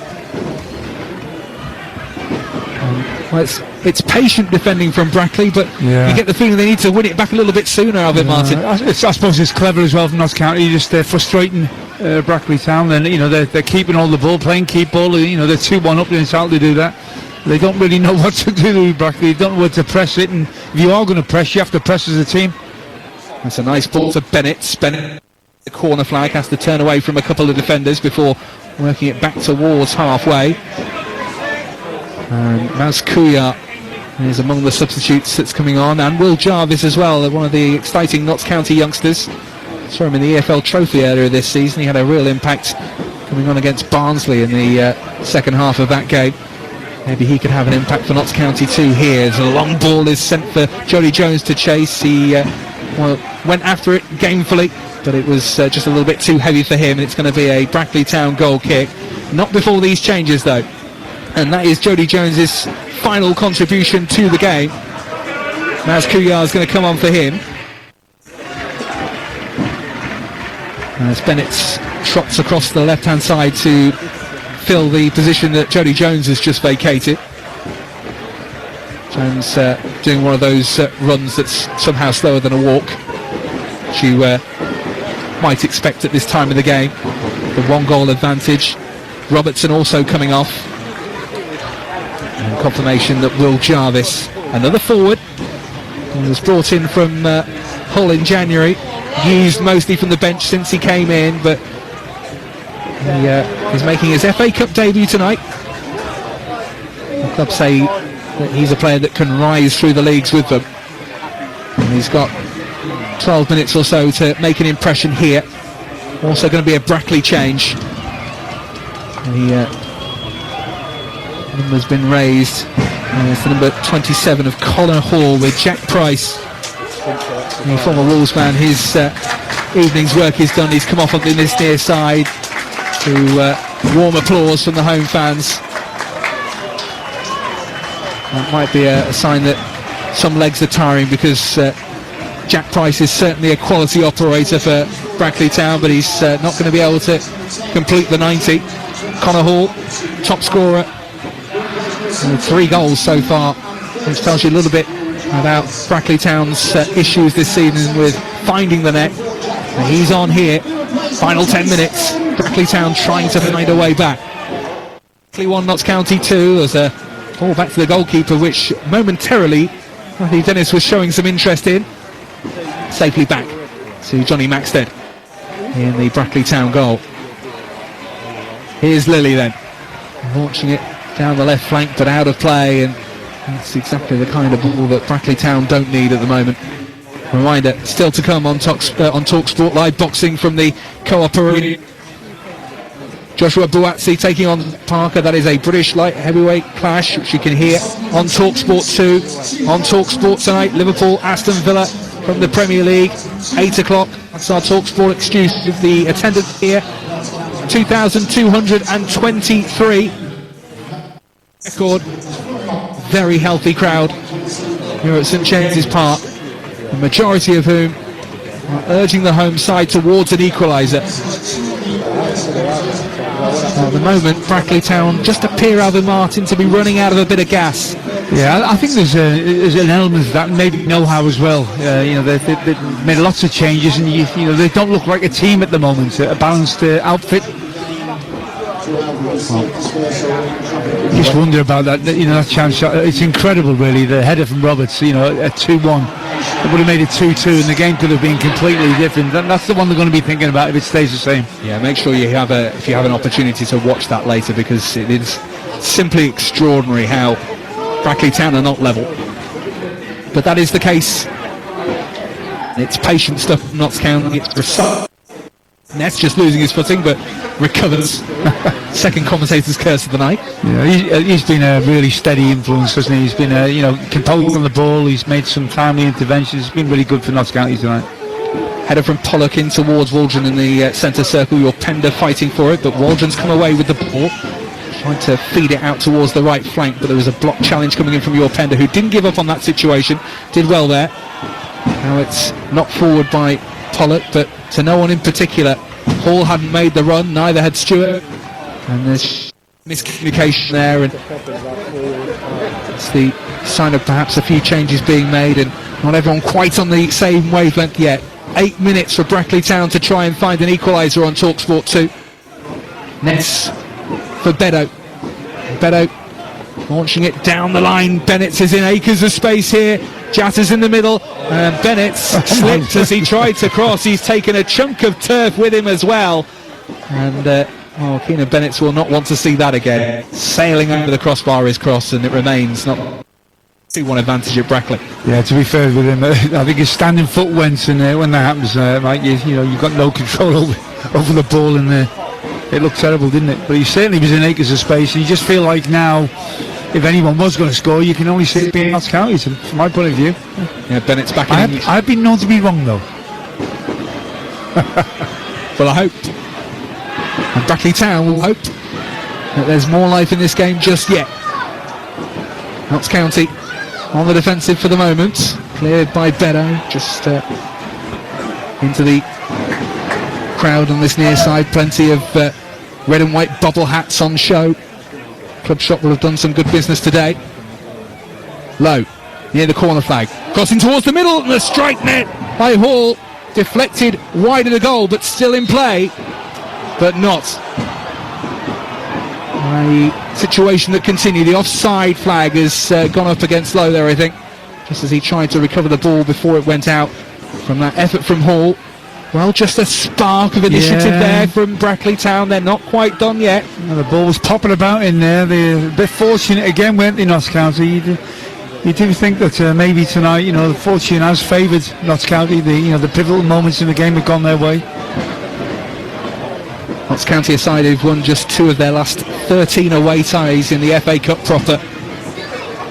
Well, it's patient defending from Brackley, but you get the feeling they need to win it back a little bit sooner, Alvin Martin. I suppose it's clever as well from Notts County. Just frustrating Brackley Town. And they're keeping all the ball, playing keep ball. They're 2-1 up. They're entitled to do that. They don't really know what to do, Brackley. They don't know where to press it, and if you are going to press, you have to press as a team. That's a nice ball to Bennett. Bennett, the corner flag, has to turn away from a couple of defenders before working it back towards halfway. And Maz Kuya is among the substitutes that's coming on, and Will Jarvis as well, one of the exciting Notts County youngsters. Saw him in the EFL Trophy earlier this season. He had a real impact coming on against Barnsley in the second half of that game. Maybe he could have an impact for Notts County too here. As a long ball is sent for Jody Jones to chase. He went after it gainfully, but it was just a little bit too heavy for him, and it's going to be a Brackley Town goal kick. Not before these changes though. And that is Jody Jones's final contribution to the game. Maz Kuyar is going to come on for him. As Bennett trots across the left-hand side to fill the position that Jody Jones has just vacated. Jones doing one of those runs that's somehow slower than a walk, which you might expect at this time of the game. The one-goal advantage. Robertson also coming off. And confirmation that Will Jarvis, another forward, was brought in from Hull in January, used mostly from the bench since he came in, but he is making his FA Cup debut tonight. The club say that he's a player that can rise through the leagues with them, and he's got 12 minutes or so to make an impression here. Also going to be a Brackley change. The number's been raised. It's the number 27 of Colin Hall with Jack Price, the former Wolves man. His evening's work is done. He's come off on this near side to warm applause from the home fans. That might be a sign that some legs are tiring, because Jack Price is certainly a quality operator for Brackley Town, but he's not going to be able to complete the 90. Connor Hall, top scorer, with 3 goals so far, which tells you a little bit about Brackley Town's issues this season with finding the net. And he's on here. Final 10 minutes. Brackley Town trying to find a way back. Brackley 1, Notts County 2. There's a ball back to the goalkeeper, which momentarily I think Dennis was showing some interest in. Safely back to Johnny Maxted in the Brackley Town goal. Here's Lilly then, launching it down the left flank, but out of play, and that's exactly the kind of ball that Brackley Town don't need at the moment. Reminder, still to come on TalkSport Live boxing from the Co-op Arena. Joshua Buatsi taking on Parker. That is a British light heavyweight clash, which you can hear on TalkSport 2. On TalkSport tonight, Liverpool, Aston Villa from the Premier League, 8 o'clock. That's our TalkSport excuse with the attendance here. 2,223. Record. Very healthy crowd here at St James's Park, the majority of whom are urging the home side towards an equaliser. At the moment, Brackley Town just appear, Alvin Martin, to be running out of a bit of gas. Yeah, I think there's an element of that, maybe know-how as well. They've made lots of changes, and they don't look like a team at the moment, a balanced outfit. Just wonder about that chance shot. It's incredible, really. The header from Roberts, at 2-1, it would have made it 2-2, and the game could have been completely different. That's the one they're going to be thinking about if it stays the same. Yeah, make sure if you have an opportunity to watch that later, because it is simply extraordinary how Brackley Town are not level. But that is the case. It's patient stuff from Notts County. It's precise. Ness just losing his footing, but recovers. Second commentator's curse of the night. Yeah, he's been a really steady influence, hasn't he? He's been, composed on the ball. He's made some timely interventions. It's been really good for Notts County tonight. Header from Pollock in towards Waldron in the centre circle. Your Pender fighting for it, but Waldron's come away with the ball. Tried to feed it out towards the right flank, but there was a block challenge coming in from your Pender, who didn't give up on that situation. Did well there. Now it's knocked forward by Pollock, but to no one in particular. Hall hadn't made the run, neither had Stewart, and there's miscommunication there, and it's the sign of perhaps a few changes being made, and not everyone quite on the same wavelength yet. 8 minutes for Brackley Town to try and find an equaliser on TalkSport 2. Ness for Beddoe. Beddoe launching it down the line. Bennett is in acres of space here. Jatters in the middle, and Bennett slipped as he tried to cross. He's taken a chunk of turf with him as well, and Keenan Bennett will not want to see that again. Sailing over the crossbar is cross, and it remains not 2-1 advantage at Brackley. Yeah, to be fair with him, I think his standing foot went, and when that happens, Mike, you've got no control over the ball, and it looked terrible, didn't it? But he certainly was in acres of space, and you just feel like now, if anyone was going to score, you can only see it being Notts County, from my point of view. Yeah, Bennett's back in. I've been known to be wrong, though. Well, I hope, and Brackley Town will hope that there's more life in this game just yet. Notts County on the defensive for the moment, cleared by Beddoe, just into the crowd on this near side. Plenty of red and white bubble hats on show. Club Shop will have done some good business today. Low, near the corner flag, crossing towards the middle, and the strike net by Hall, deflected wide of the goal, but still in play, but not. A situation that continued. The offside flag has gone up against Lowe there, I think, just as he tried to recover the ball before it went out from that effort from Hall. Well, just a spark of initiative there from Brackley Town. They're not quite done yet. Well, the ball was popping about in there. They're a bit fortunate again, weren't they, Notts County? You do think that maybe tonight, the fortune has favoured Notts County. The pivotal moments in the game have gone their way. Notts County, a side who've won just 2 of their last 13 away ties in the FA Cup proper.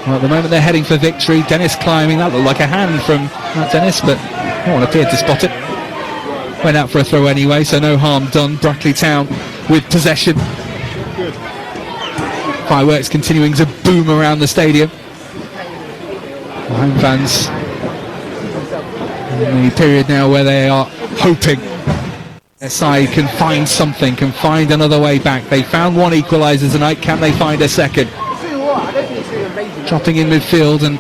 Well, at the moment they're heading for victory. Dennis climbing. That looked like a hand from Dennis, but no one appeared to spot it. Went out for a throw anyway, so no harm done. Brackley Town with possession. Fireworks continuing to boom around the stadium. The home fans in the period now where they are hoping their side can find something, can find another way back. They found one equaliser tonight. Can they find a second? Dropping in midfield, and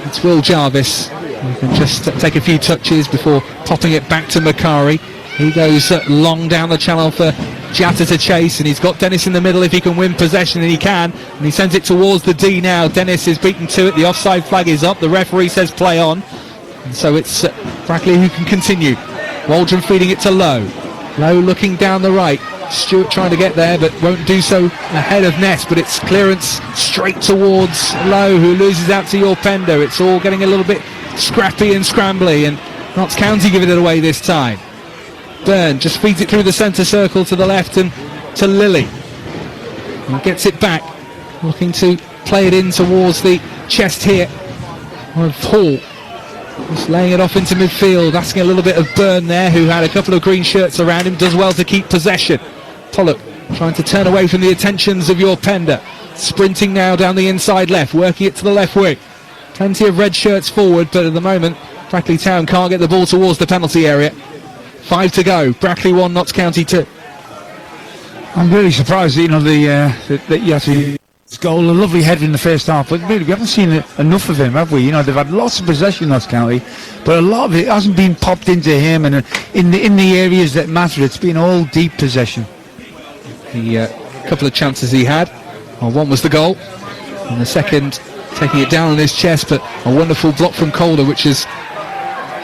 it's Will Jarvis. You can just take a few touches before popping it back to Macari. He goes long down the channel for Jatta to chase, and he's got Dennis in the middle if he can win possession, and he can. And he sends it towards the D now. Dennis is beaten to it. The offside flag is up. The referee says play on. And so it's Brackley who can continue. Waldron feeding it to Lowe. Lowe looking down the right. Stewart trying to get there, but won't do so ahead of Ness, but it's clearance straight towards Lowe, who loses out to Yorpendo. It's all getting a little bit scrappy and scrambly, and Notts County giving it away this time. Byrne just feeds it through the centre circle to the left and to Lilly, and gets it back, looking to play it in towards the chest here of Hall. Just laying it off into midfield, asking a little bit of Byrne there, who had a couple of green shirts around him, does well to keep possession. Pollock trying to turn away from the attentions of Yorpenda, sprinting now down the inside left, working it to the left wing. Plenty of red shirts forward, but at the moment Brackley Town can't get the ball towards the penalty area. 5 to go. Brackley 1, Notts County 2. I'm really surprised that Yati goal, a lovely header in the first half, but really we haven't seen enough of him, have we? They've had lots of possession, Notts County, but a lot of it hasn't been popped into him, and in the areas that matter, it's been all deep possession. The couple of chances he had, one was the goal, and the second taking it down on his chest, but a wonderful block from Calder, which has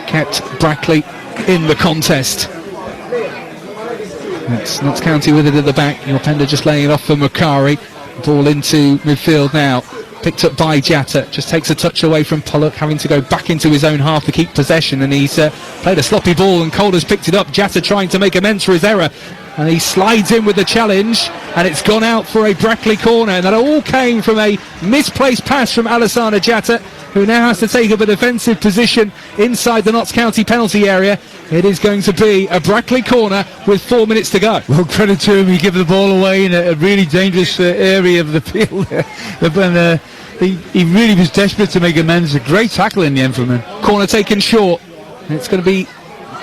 kept Brackley in the contest. It's Notts County with it at the back. Yorpenda just laying it off for Macari. Ball into midfield now, picked up by Jatta, just takes a touch away from Pollock, having to go back into his own half to keep possession, and he's played a sloppy ball, and Calder's picked it up. Jatta trying to make amends for his error, and he slides in with the challenge, and it's gone out for a Brackley corner, and that all came from a misplaced pass from Alassana Jatta, who now has to take up a defensive position inside the Notts County penalty area. It is going to be a Brackley corner with 4 minutes to go. Well, credit to him, he gave the ball away in a really dangerous area of the field there. He really was desperate to make amends. A great tackle in the end from him. Corner taken short. It's going to be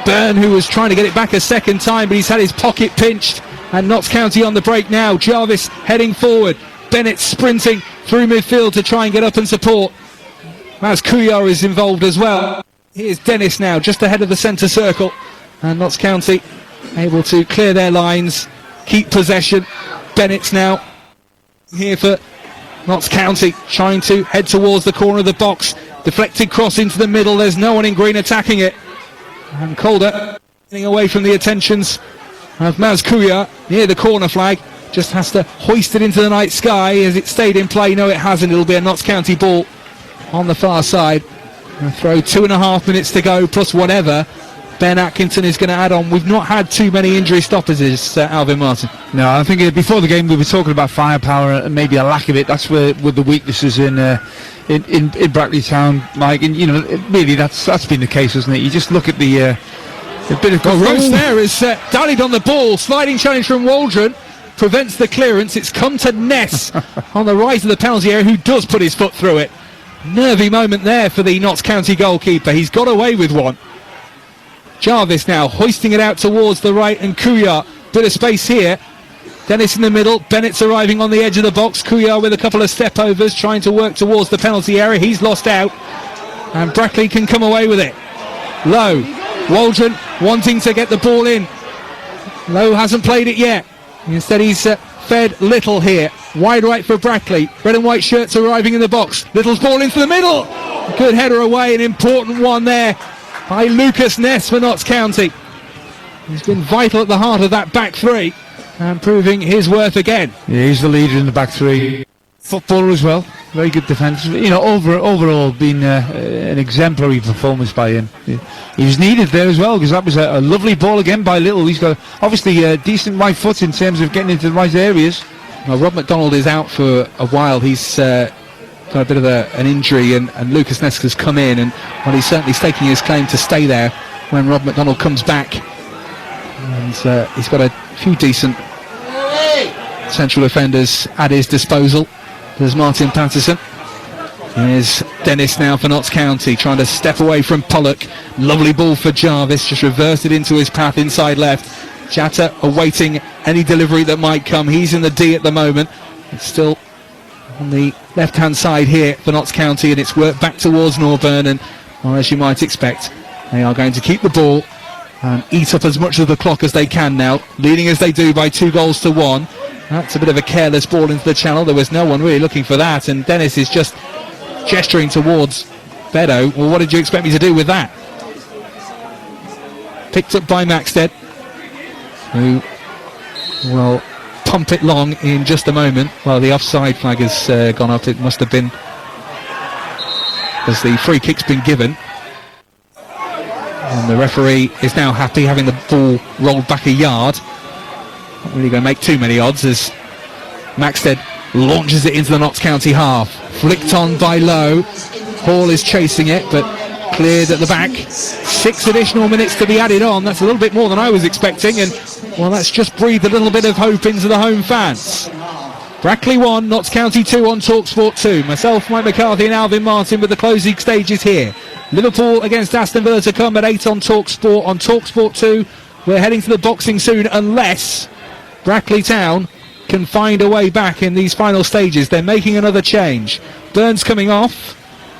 Byrne, who was trying to get it back a second time, but he's had his pocket pinched, and Notts County on the break now. Jarvis heading forward. Bennett sprinting through midfield to try and get up and support. Maz Kuyar is involved as well. Here's Dennis now, just ahead of the centre circle, and Notts County able to clear their lines, keep possession. Bennett's now here for Notts County, trying to head towards the corner of the box. Deflected cross into the middle, there's no one in green attacking it. And Calder getting away from the attentions of Maz Kuyar near the corner flag. Just has to hoist it into the night sky. Has it stayed in play? No, it hasn't. It'll be a Notts County ball. on the far side. A throw, 2.5 minutes to go, plus whatever Ben Atkinson is going to add on. We've not had too many injury stoppages, Alvin Martin. No, I think before the game we were talking about firepower and maybe a lack of it. That's where with the weaknesses in Brackley Town, Mike. And really that's been the case, hasn't it? You just look at the bit of Rose there is dallied on the ball. Sliding challenge from Waldron prevents the clearance. It's come to Ness on the right of the penalty area, who does put his foot through it. Nervy moment there for the Notts County goalkeeper. He's got away with one. Jarvis now hoisting it out towards the right, and Couillard. Bit of space here. Dennis in the middle. Bennett's arriving on the edge of the box. Couillard with a couple of step overs, trying to work towards the penalty area. He's lost out, and Brackley can come away with it. Lowe. Waldron wanting to get the ball in. Lowe hasn't played it yet. Instead he's fed Little here. Wide right for Brackley. Red and white shirts arriving in the box. Little's ball into the middle. Good header away, an important one there by Lucas Ness for Notts County. He's been vital at the heart of that back three and proving his worth again. Yeah, he's the leader in the back three. Footballer as well. Very good defence. Overall been an exemplary performance by him. He was needed there as well, because that was a lovely ball again by Little. He's got obviously a decent right foot in terms of getting into the right areas. Well, Rob McDonald is out for a while. He's got a bit of an injury, and Lucas Ness has come in, and he's certainly staking his claim to stay there when Rob McDonald comes back. And he's got a few decent central defenders at his disposal. There's Martin Patterson. Here's Dennis now for Notts County, trying to step away from Pollock. Lovely ball for Jarvis, just reversed it into his path inside left. Jatta awaiting any delivery that might come. He's in the D at the moment. It's still on the left-hand side here for Notts County, and it's worked back towards Norburn, and well, as you might expect, they are going to keep the ball and eat up as much of the clock as they can now, leading as they do by 2-1. That's a bit of a careless ball into the channel. There was no one really looking for that, and Dennis is just gesturing towards Beddoe. Well, what did you expect me to do with that? Picked up by Maxted, who will pump it long in just a moment. Well, the offside flag has gone up. It must have been as the free kick's been given. And the referee is now happy, having the ball rolled back a yard. Not really going to make too many odds as Maxted launches it into the Notts County half. Flicked on by Lowe. Hall is chasing it, but cleared at the back. 6 additional minutes to be added on. That's a little bit more than I was expecting, and well, that's just breathed a little bit of hope into the home fans. Brackley 1, Notts County 2 on TalkSport 2. Myself, Mike McCarthy and Alvin Martin with the closing stages here. Liverpool against Aston Villa to come at 8 on TalkSport. On TalkSport 2, we're heading to the boxing soon, unless Brackley Town can find a way back in these final stages. They're making another change. Burns coming off,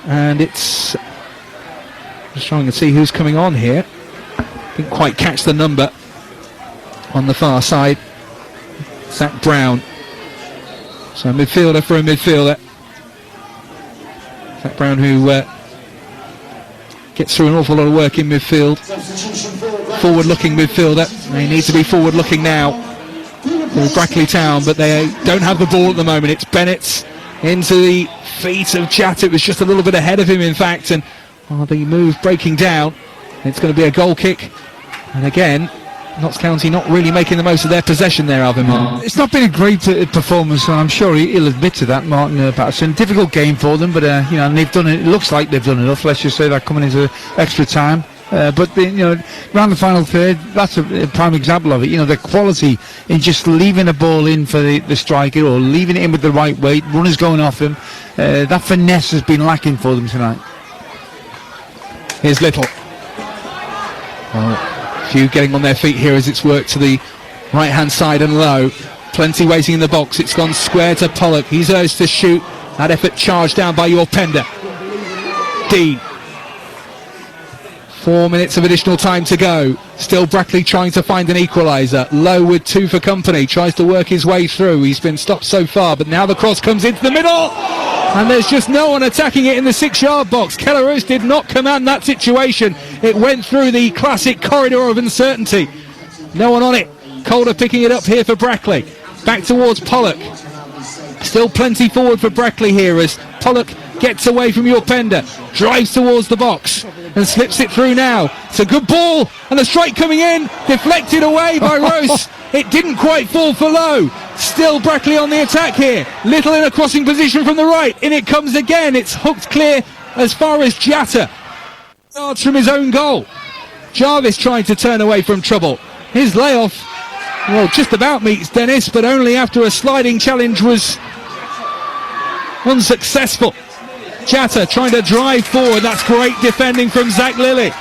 and it's just trying to see who's coming on here. Didn't quite catch the number on the far side. Zach Brown. So midfielder for a midfielder. Zach Brown, who gets through an awful lot of work in midfield. Forward-looking midfielder. They need to be forward-looking now for Brackley Town, but they don't have the ball at the moment. It's Bennett's into the feet of Jatt. It was just a little bit ahead of him, in fact, and the move breaking down. It's going to be a goal kick, and again, Notts County not really making the most of their possession there, Alvin Martin. It's not been a great performance, and I'm sure he'll admit to that, Martin Patterson. Difficult game for them, but and they've done it. It looks like they've done enough. Let's just say that coming into extra time. But around the final third, that's a prime example of it. The quality in just leaving a ball in for the striker, or leaving it in with the right weight, runners going off him. That finesse has been lacking for them tonight. Here's Little. Well, a few getting on their feet here as it's worked to the right hand side and low. Plenty waiting in the box. It's gone square to Pollock. He's urged to shoot. That effort charged down by your Pender. Dean. 4 minutes of additional time to go. Still Brackley trying to find an equaliser. Lowe with 2 for company. Tries to work his way through. He's been stopped so far, but now the cross comes into the middle. And there's just no one attacking it in the 6-yard box. Kellerus did not command that situation. It went through the classic corridor of uncertainty. No one on it. Calder picking it up here for Brackley. Back towards Pollock. Still plenty forward for Brackley here as Pollock gets away from your Pender, drives towards the box and slips it through now. It's a good ball, and the strike coming in, deflected away by Rose. It didn't quite fall for Lowe. Still Brackley on the attack here. Little in a crossing position from the right. In it comes again. It's hooked clear as far as Jatta. Yards from his own goal. Jarvis trying to turn away from trouble. His layoff, well, just about meets Dennis, but only after a sliding challenge was unsuccessful. Jatta trying to drive forward. That's great defending from Zach Lilly.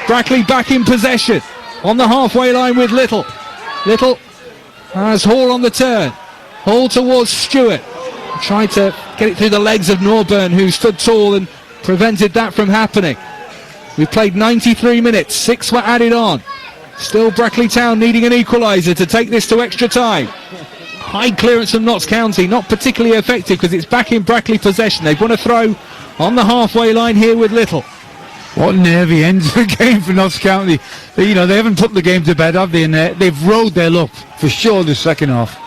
Brackley back in possession on the halfway line with Little. Little has Hall on the turn. Hall towards Stewart. Tried to get it through the legs of Norburn, who stood tall and prevented that from happening. We played 93 minutes. 6 were added on. Still Brackley Town needing an equaliser to take this to extra time. High clearance from Notts County, not particularly effective because it's back in Brackley possession. They've won a throw on the halfway line here with Little. What nervy end to the game for Notts County. They haven't put the game to bed, have they? And they've rode their luck for sure the second half.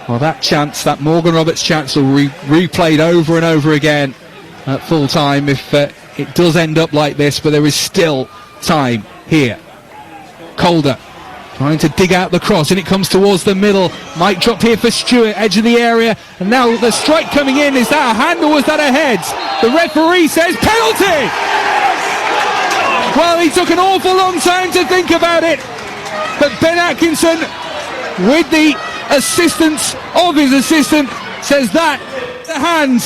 Well, that chance, that Morgan Roberts chance, will replayed over and over again at full time if it does end up like this, but there is still time here. Calder trying to dig out the cross, and it comes towards the middle. Might drop here for Stewart, edge of the area, and now the strike coming in. Is that a hand or was that a head? The referee says penalty! Well, he took an awful long time to think about it, but Ben Atkinson, with the assistance of his assistant, says that the hand,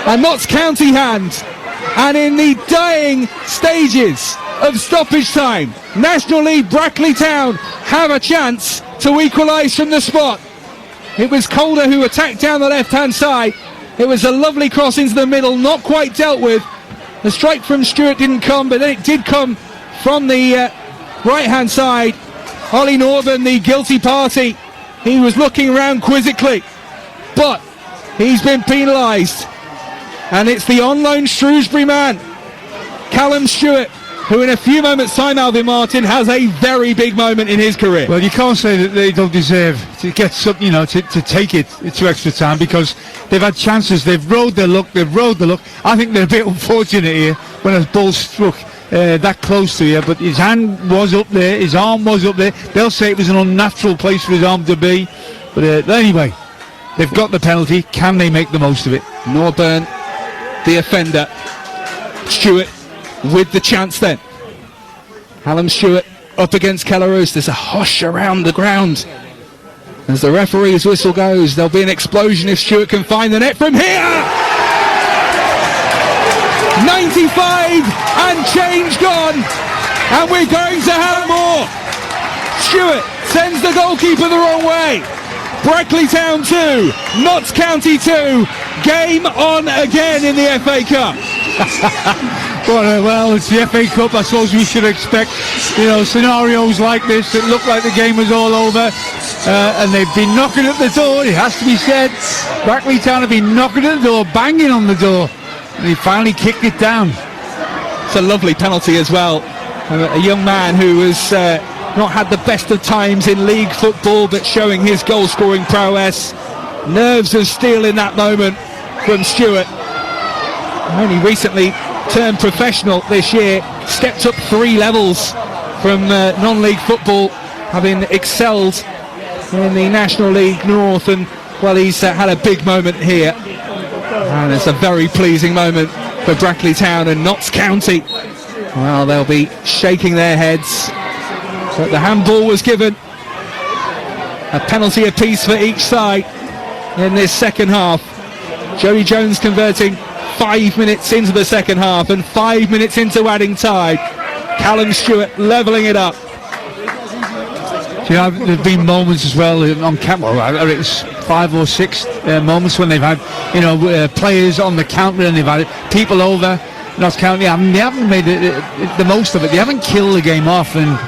a Notts County hand. And in the dying stages of stoppage time, National League Brackley Town have a chance to equalise from the spot. It was Calder who attacked down the left-hand side. It was a lovely cross into the middle, not quite dealt with. The strike from Stewart didn't come, but then it did come from the right-hand side. Ollie Norburn, the guilty party, he was looking around quizzically, but he's been penalised. And it's the on-loan Shrewsbury man, Callum Stewart, who in a few moments' time, Alvin Martin, has a very big moment in his career. Well, you can't say that they don't deserve to get something, to take it to extra time, because they've had chances, they've rode their luck. I think they're a bit unfortunate here when a ball struck that close to you, but his hand was up there, his arm was up there. They'll say it was an unnatural place for his arm to be, but anyway, they've got the penalty. Can they make the most of it? Norburn, the offender. Stewart with the chance then. Callum Stewart up against Kelleroos. There's a hush around the ground as the referee's whistle goes. There'll be an explosion if Stewart can find the net from here. 95 and change gone, and we're going to have more. Stewart sends the goalkeeper the wrong way. Brackley Town 2, Notts County 2. Game on again in the FA Cup. Well, it's the FA Cup. I suppose we should expect, scenarios like this that look like the game was all over. And they've been knocking at the door, it has to be said. Brackley Town have been knocking at the door, banging on the door. And he finally kicked it down. It's a lovely penalty as well. A young man who has not had the best of times in league football, but showing his goal-scoring prowess. Nerves of steel in that moment from Stewart. Only recently turned professional this year, stepped up 3 levels from non-league football, having excelled in the National League North, and well, he's had a big moment here, and it's a very pleasing moment for Brackley Town and Notts County. Well, they'll be shaking their heads, but the handball was given. A penalty apiece for each side in this second half. Jody Jones converting 5 minutes into the second half, and 5 minutes into adding time. Callum Stewart levelling it up. There've been moments as well on camera. It was 5 or 6 moments when they've had, players on the counter, and they've had people over Notts County. They haven't made the most of it. They haven't killed the game off, and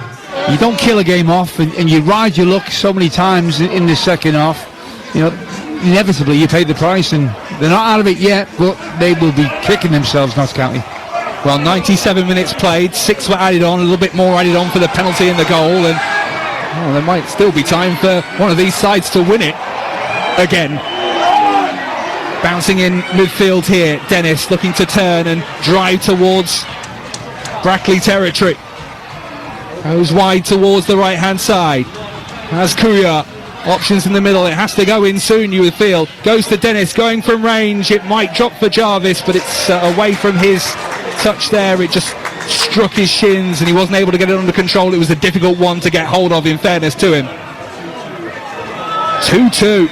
you don't kill a game off, and you ride your luck so many times in the second half. Inevitably you pay the price, and they're not out of it yet, but they will be kicking themselves, Notts County. Well, 97 minutes played, 6 were added on, a little bit more added on for the penalty and the goal, and there might still be time for one of these sides to win it again. Bouncing in midfield here, Dennis looking to turn and drive towards Brackley territory. Goes wide towards the right hand side. Has Kuya. Options in the middle, it has to go in soon, you would feel. Goes to Dennis, going from range. It might drop for Jarvis, but it's away from his touch there. It just struck his shins and he wasn't able to get it under control. It was a difficult one to get hold of, in fairness to him. 2-2.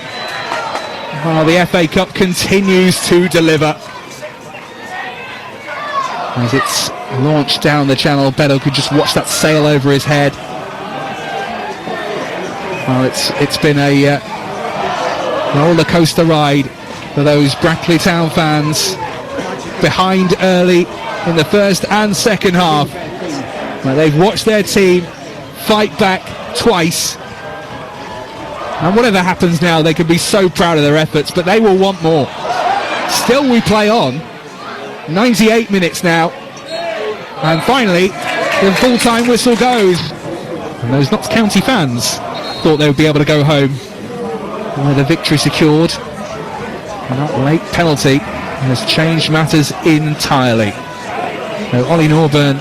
While the FA Cup continues to deliver. As it's launched down the channel, Beto could just watch that sail over his head. Well, it's been a roller coaster ride for those Brackley Town fans, behind early in the first and second half. Well, they've watched their team fight back twice, and whatever happens now, they can be so proud of their efforts, but they will want more. Still, we play on. 98 minutes now, and finally the full-time whistle goes, and those Notts County fans thought they would be able to go home with a victory secured. And that late penalty has changed matters entirely. Now, Ollie Norburn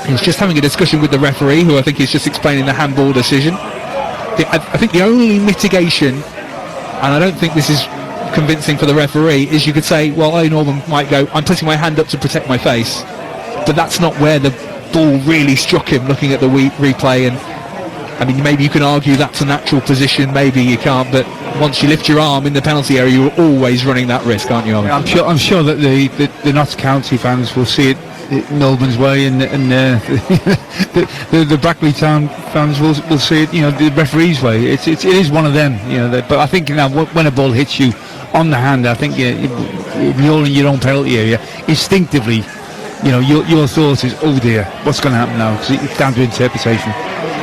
is just having a discussion with the referee, who I think is just explaining the handball decision. I think the only mitigation, and I don't think this is convincing for the referee, is you could say, well, Ollie Norburn might go, I'm putting my hand up to protect my face, but that's not where the ball really struck him, looking at the replay. And I mean, maybe you can argue that's a natural position, maybe you can't, but once you lift your arm in the penalty area, you're always running that risk, aren't you, Ollie? I'm sure that the Notts County fans will see it Melbourne's way, and the Brackley Town fans will see it, the referee's way. It is one of them, but I think now when a ball hits you on the hand, I think you're in your own penalty area, instinctively, your thought is, oh dear, what's going to happen now? Because it's down to interpretation.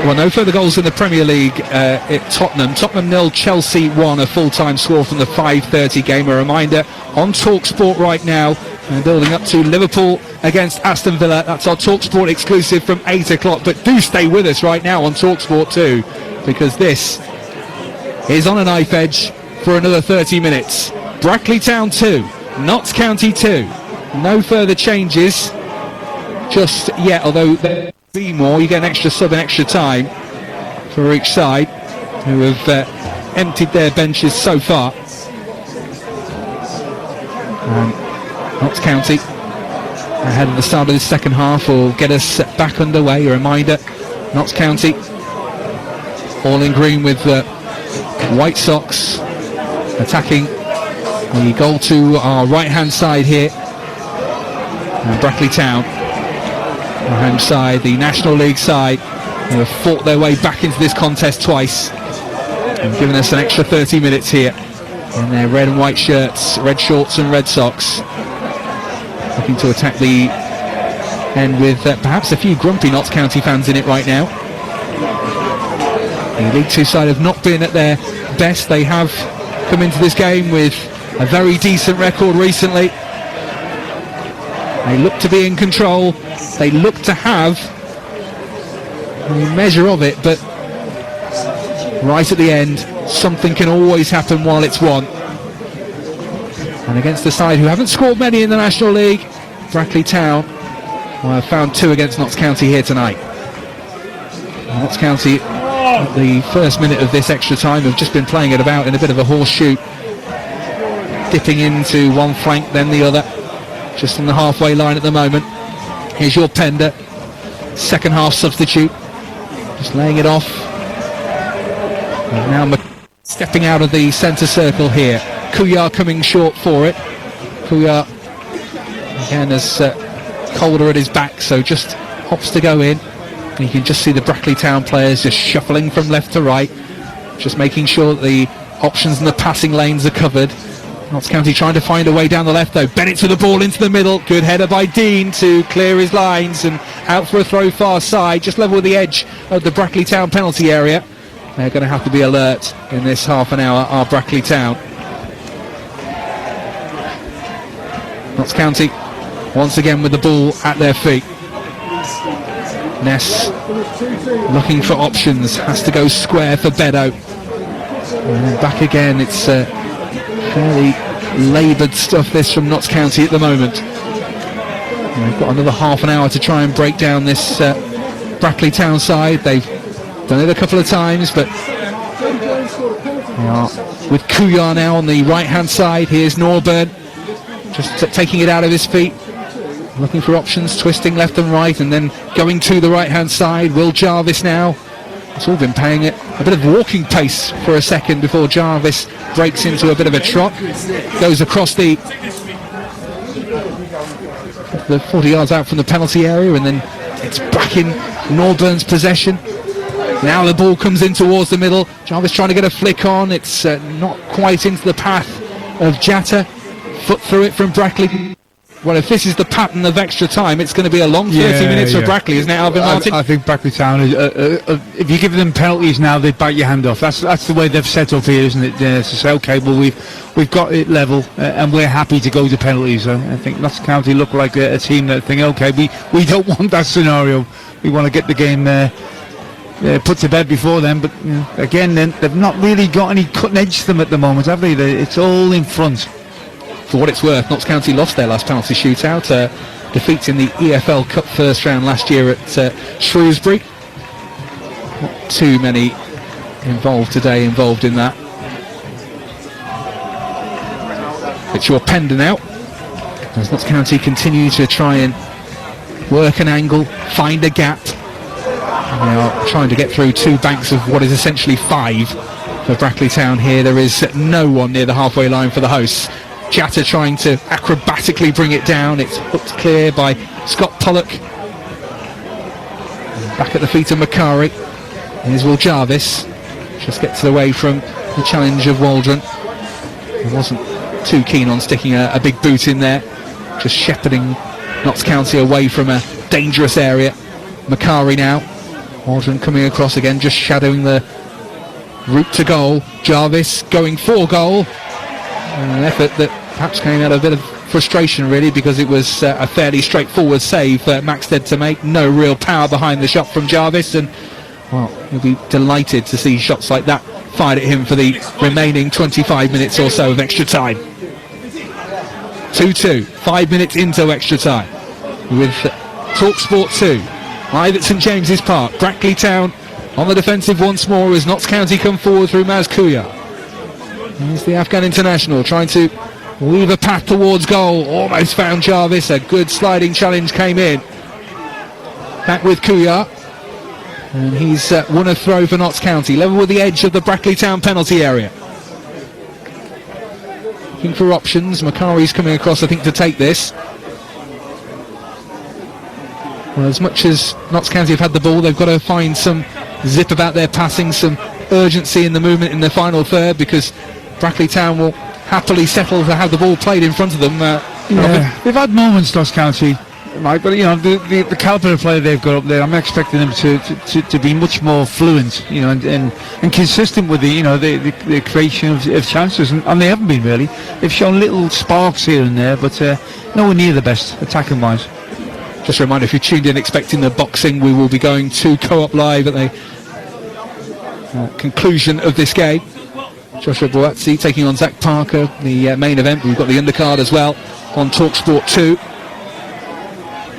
Well, no further goals in the Premier League at Tottenham. Tottenham 0, Chelsea 1, a full-time score from the 5:30 game. A reminder, on TalkSport right now, and building up to Liverpool against Aston Villa. That's our TalkSport exclusive from 8 o'clock. But do stay with us right now on TalkSport too, because this is on a knife edge for another 30 minutes. Brackley Town 2, Notts County 2. No further changes just yet, although there be more. You get an extra sub and extra time for each side, who have emptied their benches so far. Notts County ahead of the start of the second half will get us back underway. A reminder, Notts County all in green with white socks, attacking the goal to our right hand side here, and Brackley Town, our home side, the National League side, who have fought their way back into this contest twice and given us an extra 30 minutes here in their red and white shirts, red shorts and red socks, looking to attack the end with perhaps a few grumpy Notts County fans in it right now. The League Two side have not been at their best. They have come into this game with a very decent record recently. They look to be in control. They look to have a measure of it, but right at the end, something can always happen while it's won. And against the side who haven't scored many in the National League, Brackley Town, well, have found 2 against Notts County here tonight. Notts County, at the first minute of this extra time, have just been playing it about in a bit of a horseshoe, dipping into one flank then the other, just on the halfway line at the moment. Here's your Pender, second half substitute, just laying it off. And now stepping out of the centre circle here. Kuya coming short for it. Kuya again has Calder at his back, so just hops to go in. And you can just see the Brackley Town players just shuffling from left to right, just making sure that the options in the passing lanes are covered. Notts County trying to find a way down the left though. Bennett with the ball into the middle. Good header by Dean to clear his lines and out for a throw far side, just level with the edge of the Brackley Town penalty area. They're going to have to be alert in this half an hour, are Brackley Town. Notts County once again with the ball at their feet. Ness looking for options, has to go square for Bedo. And back again, it's fairly laboured stuff this from Notts County at the moment. And they've got another half an hour to try and break down this Brackley Town side. They've done it a couple of times, but they are with Kuyar now on the right hand side. Here's Norburn just taking it out of his feet, looking for options, twisting left and right, and then going to the right hand side. Will Jarvis now. It's all been paying it a bit of walking pace for a second before Jarvis breaks into a bit of a trot. Goes across the 40 yards out from the penalty area, and then it's back in Norburn's possession. Now the ball comes in towards the middle. Jarvis trying to get a flick on. It's not quite into the path of Jatta. Foot through it from Brackley. Well, if this is the pattern of extra time, it's going to be a long 30 minutes for Brackley, isn't it, Alvin Martin? I think Brackley Town, if you give them penalties now, they bite your hand off. That's the way they've set up here, isn't it? To say, okay, well, we've got it level, and we're happy to go to penalties. I think Notts County look like a team that think, okay, we don't want that scenario. We want to get the game put to bed before then. But again, they've not really got any cutting edge to them at the moment, have they? It's all in front. For what it's worth, Notts County lost their last penalty shootout, defeats in the EFL Cup first round last year at Shrewsbury. Not too many involved in that. It's your Pender now, as Notts County continue to try and work an angle, find a gap. They are trying to get through two banks of what is essentially 5 for Brackley Town here. There is no one near the halfway line for the hosts. Jatta trying to acrobatically bring it down. It's hooked clear by Scott Pollock. Back at the feet of Macari. Here's Will Jarvis. Just gets away from the challenge of Waldron. He wasn't too keen on sticking a big boot in there. Just shepherding Notts County away from a dangerous area. Macari now. Waldron coming across again, just shadowing the route to goal. Jarvis going for goal. An effort that perhaps came out of a bit of frustration, really, because it was a fairly straightforward save for Maxted to make. No real power behind the shot from Jarvis, and well, he'll be delighted to see shots like that fired at him for the remaining 25 minutes or so of extra time. 2-2, 5 minutes into extra time, with TalkSport 2 live at St James's Park. Brackley Town on the defensive once more as Notts County come forward through Maz Kuyar. Here's the Afghan international trying to weave a path towards goal. Almost found Jarvis. A good sliding challenge came in. Back with Kuyar. And he's won a throw for Notts County. Level with the edge of the Brackley Town penalty area. Looking for options. Macari's coming across, I think, to take this. Well, as much as Notts County have had the ball, they've got to find some zip about their passing, some urgency in the movement in the final third, because Brackley Town will happily settle to have the ball played in front of them. They've had moments, Notts County, Mike, but the calibre of player they've got up there, I'm expecting them to be much more fluent, and consistent with the creation of chances, and they haven't been really. They've shown little sparks here and there, but nowhere near the best attacking wise. Just a reminder, if you tuned in expecting the boxing, we will be going to Co-op Live at the conclusion of this game. Joshua Boazzi taking on Zach Parker, the main event. We've got the undercard as well on TalkSport 2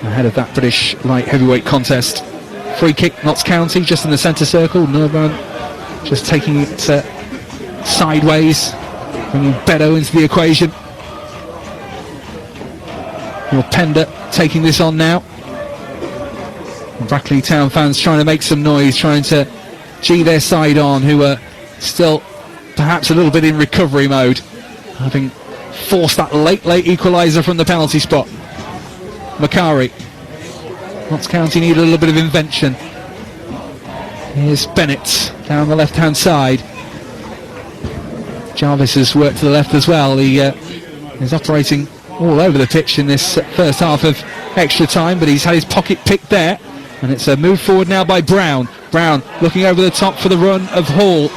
ahead of that British light heavyweight contest. Free kick, Notts County, just in the centre circle. Nurban just taking it sideways, bringing Bedo into the equation. Your Pender taking this on now. Brackley Town fans trying to make some noise, trying to gee their side on, who are still perhaps a little bit in recovery mode, having forced that late equaliser from the penalty spot. Macari. Notts County need a little bit of invention. Here's Bennett down the left hand side. Jarvis has worked to the left as well. He is operating all over the pitch in this first half of extra time, but he's had his pocket picked there, and it's a move forward now by Brown. Brown looking over the top for the run of Hall.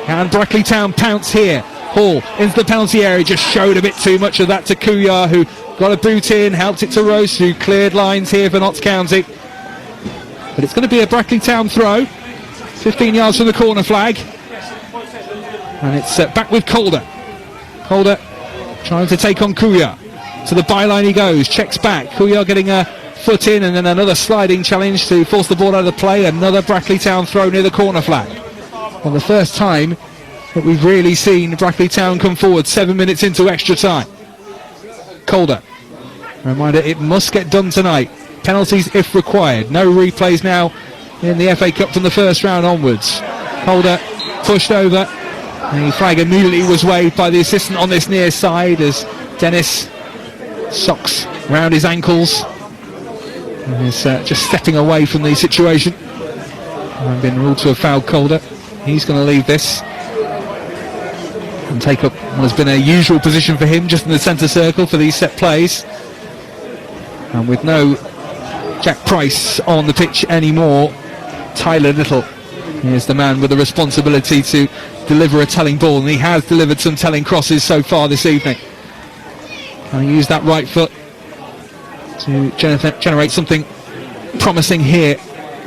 Can Brackley Town pounce here? Hall into the penalty area, just showed a bit too much of that to Kuyar, who got a boot in, helped it to Rose, who cleared lines here for Notts County. But it's going to be a Brackley Town throw, 15 yards from the corner flag, and it's back with Calder. Calder trying to take on Kouya. To the byline he goes, checks back. Kouya getting a foot in, and then another sliding challenge to force the ball out of play. Another Brackley Town throw near the corner flag. Well, the first time that we've really seen Brackley Town come forward 7 minutes into extra time. Calder. Reminder, it must get done tonight. Penalties if required. No replays now in the FA Cup from the first round onwards. Calder pushed over. The flag immediately was waved by the assistant on this near side as Dennis socks round his ankles. And is just stepping away from the situation. And been ruled to have fouled Calder. He's going to leave this and take up what has been a usual position for him, just in the centre circle for these set plays. And with no Jack Price on the pitch anymore, Tyler Little is the man with the responsibility to deliver a telling ball, and he has delivered some telling crosses so far this evening. Can he use that right foot to generate something promising here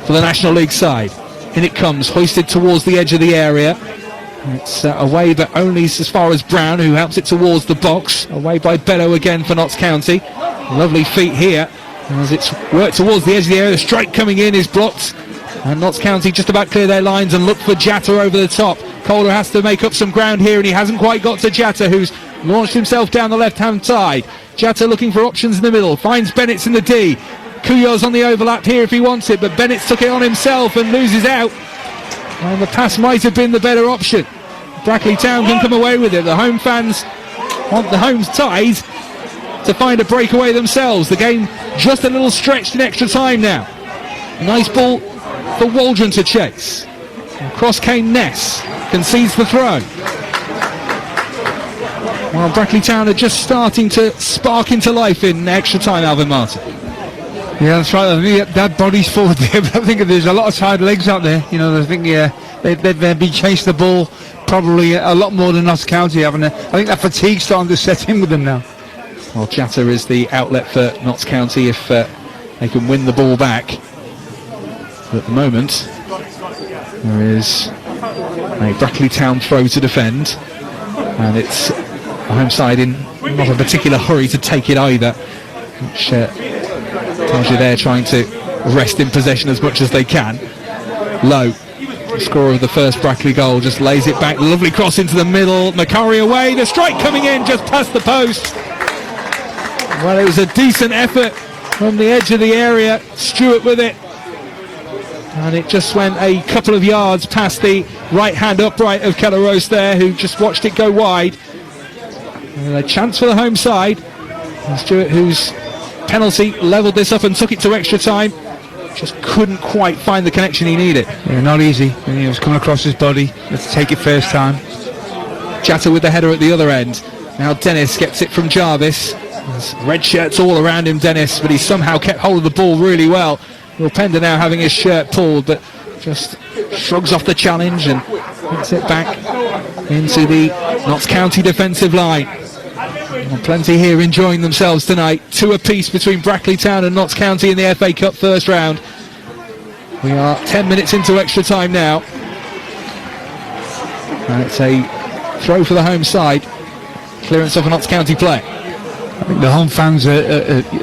for the National League side? In it comes, hoisted towards the edge of the area. It's away, but only as far as Brown, who helps it towards the box. Away by Bello again for Notts County. Lovely feet here as it's worked towards the edge of the area. The strike coming in is blocked, and Notts County just about clear their lines and look for Jatta over the top. Calder has to make up some ground here, and he hasn't quite got to Jatta, who's launched himself down the left-hand side. Jatta looking for options in the middle, finds Bennett's in the D. Kouya's on the overlap here if he wants it, but Bennett's took it on himself and loses out. And the pass might have been the better option. Brackley Town can come away with it. The home fans want the home tide to find a breakaway themselves. The game just a little stretched in extra time now. Nice ball for Waldron to chase. Across came Ness, concedes the throw. While Brackley Town are just starting to spark into life in extra time, Alvin Martin. Yeah, that's right. I think that body's forward there, but I think there's a lot of tired legs out there. You know, I think they've been chasing the ball probably a lot more than Notts County, haven't they? I think that fatigue's starting to set in with them now. Well, Jatta is the outlet for Notts County if they can win the ball back. But at the moment, there is a Brackley Town throw to defend, and it's the home side in not a particular hurry to take it either, which tells you they're trying to rest in possession as much as they can. Low, the scorer of the first Brackley goal, just lays it back. Lovely cross into the middle. Macari away. The strike coming in just past the post. Well, it was a decent effort from the edge of the area. Stewart with it. And it just went a couple of yards past the right-hand upright of Kellerose there, who just watched it go wide. And a chance for the home side. And Stewart, whose penalty levelled this up and took it to extra time, just couldn't quite find the connection he needed. Yeah, not easy. And he was coming across his body. Let's take it first time. Jatta with the header at the other end. Now Dennis gets it from Jarvis. There's red shirts all around him, Dennis, but he somehow kept hold of the ball really well. Will Pender now having his shirt pulled, but just shrugs off the challenge and puts it back into the Notts County defensive line. Well, plenty here enjoying themselves tonight. 2 apiece between Brackley Town and Notts County in the FA Cup first round. We are 10 minutes into extra time now. And it's a throw for the home side. Clearance of a Notts County play. I think the home fans are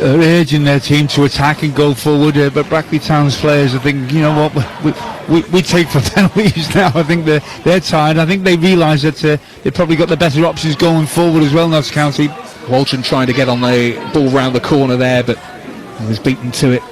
urging their team to attack and go forward, but Brackley Town's players, I think, you know what, we take for penalties now. I think they're tired. I think they realise that they've probably got the better options going forward as well, Notts County. Walton trying to get on the ball round the corner there, but he was beaten to it,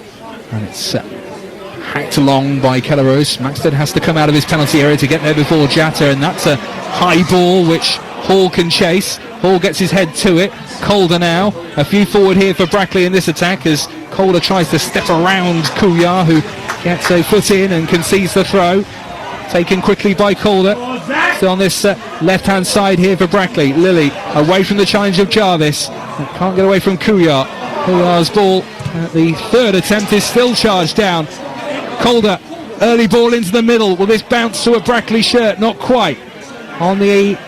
and it's hacked along by Kellerose. Maxted has to come out of his penalty area to get there before Jatta, and that's a high ball which Hall can chase. Hall gets his head to it. Calder now. A few forward here for Brackley in this attack as Calder tries to step around Kouya, who gets a foot in and concedes the throw. Taken quickly by Calder. Still on this left-hand side here for Brackley. Lilly away from the challenge of Jarvis. Can't get away from Kouya. Kouya's ball at the third attempt is still charged down. Calder, early ball into the middle. Will this bounce to a Brackley shirt? Not quite. On the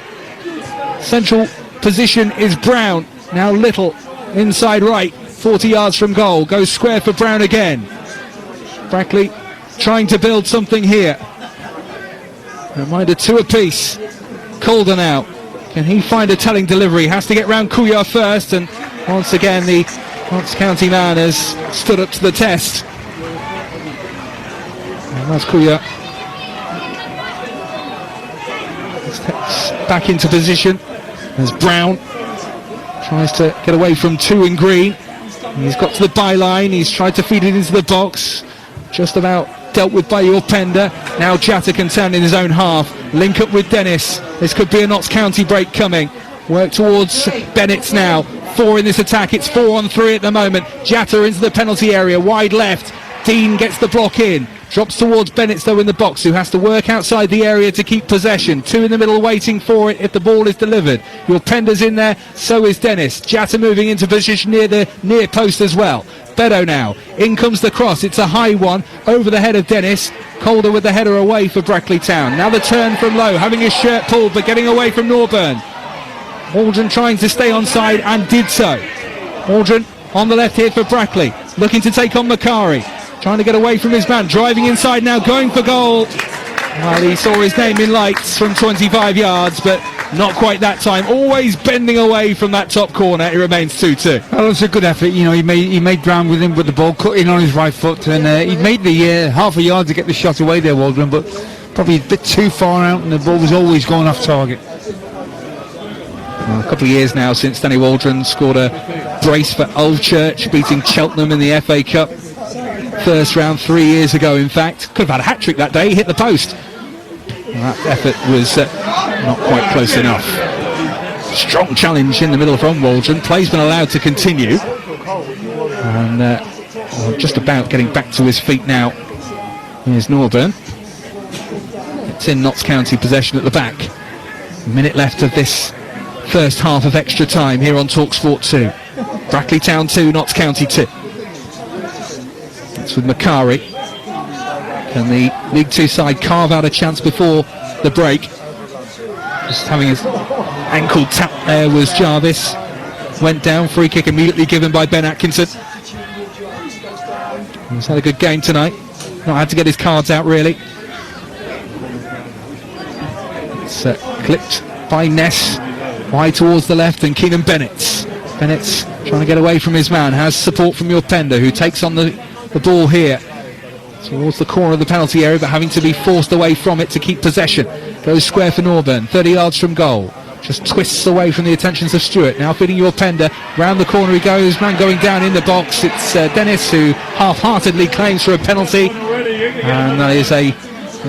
central position is Brown. Now Little inside right, 40 yards from goal. Goes square for Brown again. Brackley trying to build something here. Reminder, 2 apiece. Calder now. Can he find a telling delivery? Has to get round Kuya first, and once again the Notts County man has stood up to the test. And that's Kuya. Steps back into position as Brown tries to get away from 2 in green. He's got to the byline, he's tried to feed it into the box, just about dealt with by Pender. Now Jatta can turn in his own half, link up with Dennis. This could be a Notts County break coming. Work towards Bennett's now. 4 in this attack, it's 4 on 3 at the moment. Jatta into the penalty area, wide left. Dean gets the block in. Drops towards Bennett's though in the box, who has to work outside the area to keep possession. 2 in the middle waiting for it if the ball is delivered. Pender's in there, so is Dennis. Jatta moving into position near the near post as well. Beto now, in comes the cross, it's a high one over the head of Dennis. Calder with the header away for Brackley Town. Now the turn from low, having his shirt pulled but getting away from Norburn. Waldron trying to stay onside and did so. Waldron on the left here for Brackley, looking to take on Macari. Trying to get away from his man, driving inside now, going for goal. Well, he saw his name in lights from 25 yards, but not quite that time. Always bending away from that top corner. It remains 2-2. Well, it's a good effort. He made ground with him with the ball, cut in on his right foot, and he made the half a yard to get the shot away there, Waldron, but probably a bit too far out, and the ball was always going off target. Well, a couple of years now since Danny Waldron scored a brace for Oldchurch, beating Cheltenham in the FA Cup. First round 3 years ago, in fact. Could have had a hat-trick that day, hit the post. Well, that effort was not quite close enough. Strong challenge in the middle from Waldron. Play's been allowed to continue. And just about getting back to his feet now. Here's Norburn. It's in Notts County possession at the back. A minute left of this first half of extra time here on TalkSport 2. Brackley Town 2, Notts County 2. It's with Macari. Can the League 2 side carve out a chance before the break? Just having his ankle tap there was Jarvis. Went down, free kick immediately given by Ben Atkinson. He's had a good game tonight. Not had to get his cards out really. It's clipped by Ness. Wide towards the left and Keenan Bennett's. Bennett's trying to get away from his man. Has support from Pender, who takes on the ball here towards the corner of the penalty area, but having to be forced away from it to keep possession. Goes square for Norburn, 30 yards from goal. Just twists away from the attentions of Stewart. Now feeding Pender. Round the corner he goes, man going down in the box. It's Dennis who half-heartedly claims for a penalty. And that is a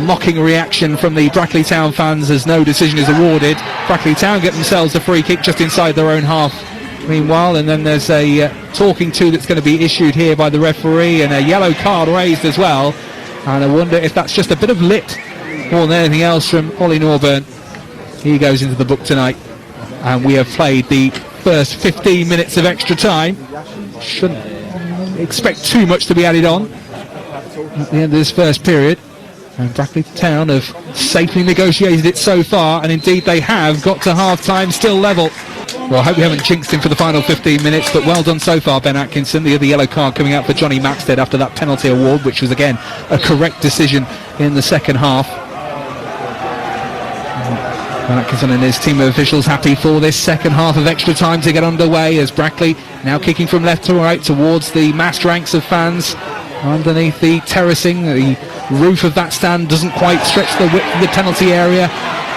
mocking reaction from the Brackley Town fans as no decision is awarded. Brackley Town get themselves a free kick just inside their own half. Meanwhile, and then there's a talking to that's going to be issued here by the referee, and a yellow card raised as well. And I wonder if that's just a bit of lip more than anything else from Ollie Norburn. He goes into the book tonight, and we have played the first 15 minutes of extra time. Shouldn't expect too much to be added on at the end of this first period. And Brackley Town have safely negotiated it so far, and indeed they have got to half-time still level. Well, I hope we haven't jinxed him for the final 15 minutes, but well done so far, Ben Atkinson. The other yellow card coming out for Johnny Maxted after that penalty award, which was again a correct decision in the second half. Ben Atkinson and his team of officials happy for this second half of extra time to get underway, as Brackley now kicking from left to right towards the massed ranks of fans underneath the terracing. The roof of that stand doesn't quite stretch the width of the penalty area.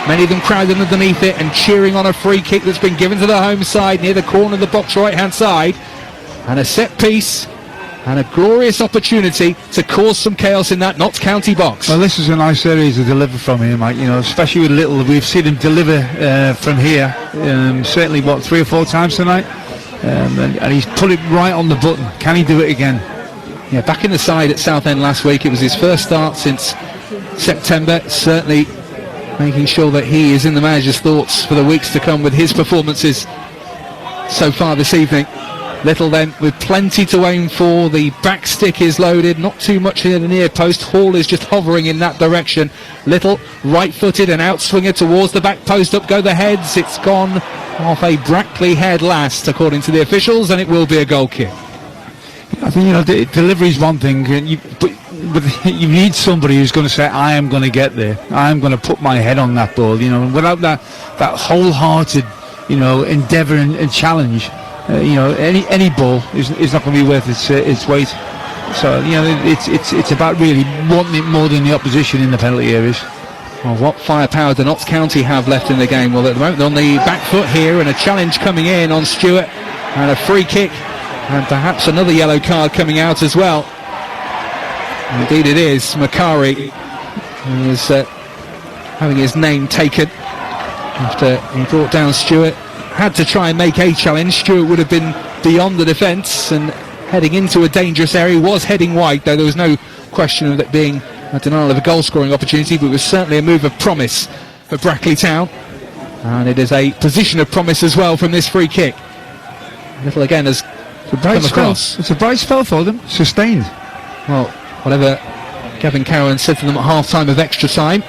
Many of them crowded underneath it and cheering on a free kick that's been given to the home side near the corner of the box right hand side. And a set piece and a glorious opportunity to cause some chaos in that Notts County box. Well, this is a nice area to deliver from here, Mike. Especially with Little, we've seen him deliver from here certainly 3 or 4 times tonight, and he's put it right on the button. Can he do it again? Yeah, back in the side at Southend last week. It was his first start since September. Certainly making sure that he is in the manager's thoughts for the weeks to come with his performances so far this evening. Little then with plenty to aim for. The back stick is loaded, not too much near the near post. Hall is just hovering in that direction. Little right-footed and outswinger towards the back post. Up go the heads. It's gone off a Brackley head last, according to the officials, and it will be a goal kick. I think delivery is one thing, but but you need somebody who's going to say, I am going to get there. I am going to put my head on that ball. And without that wholehearted, endeavour and challenge, any ball is not going to be worth its weight. So it's about really wanting it more than the opposition in the penalty areas. Well, what firepower do Notts County have left in the game? Well, at the moment they're on the back foot here, and a challenge coming in on Stewart, and a free kick, and perhaps another yellow card coming out as well. Indeed it is. Makari is having his name taken after he brought down Stewart. Had to try and make a challenge. Stewart would have been beyond the defence and heading into a dangerous area. He was heading wide, though there was no question of it being a denial of a goal scoring opportunity, but it was certainly a move of promise for Brackley Town, and it is a position of promise as well from this free kick. Little again has come across. It's a bright spell for them, sustained. Well, whatever Gavin Cowan said to them at half time of extra time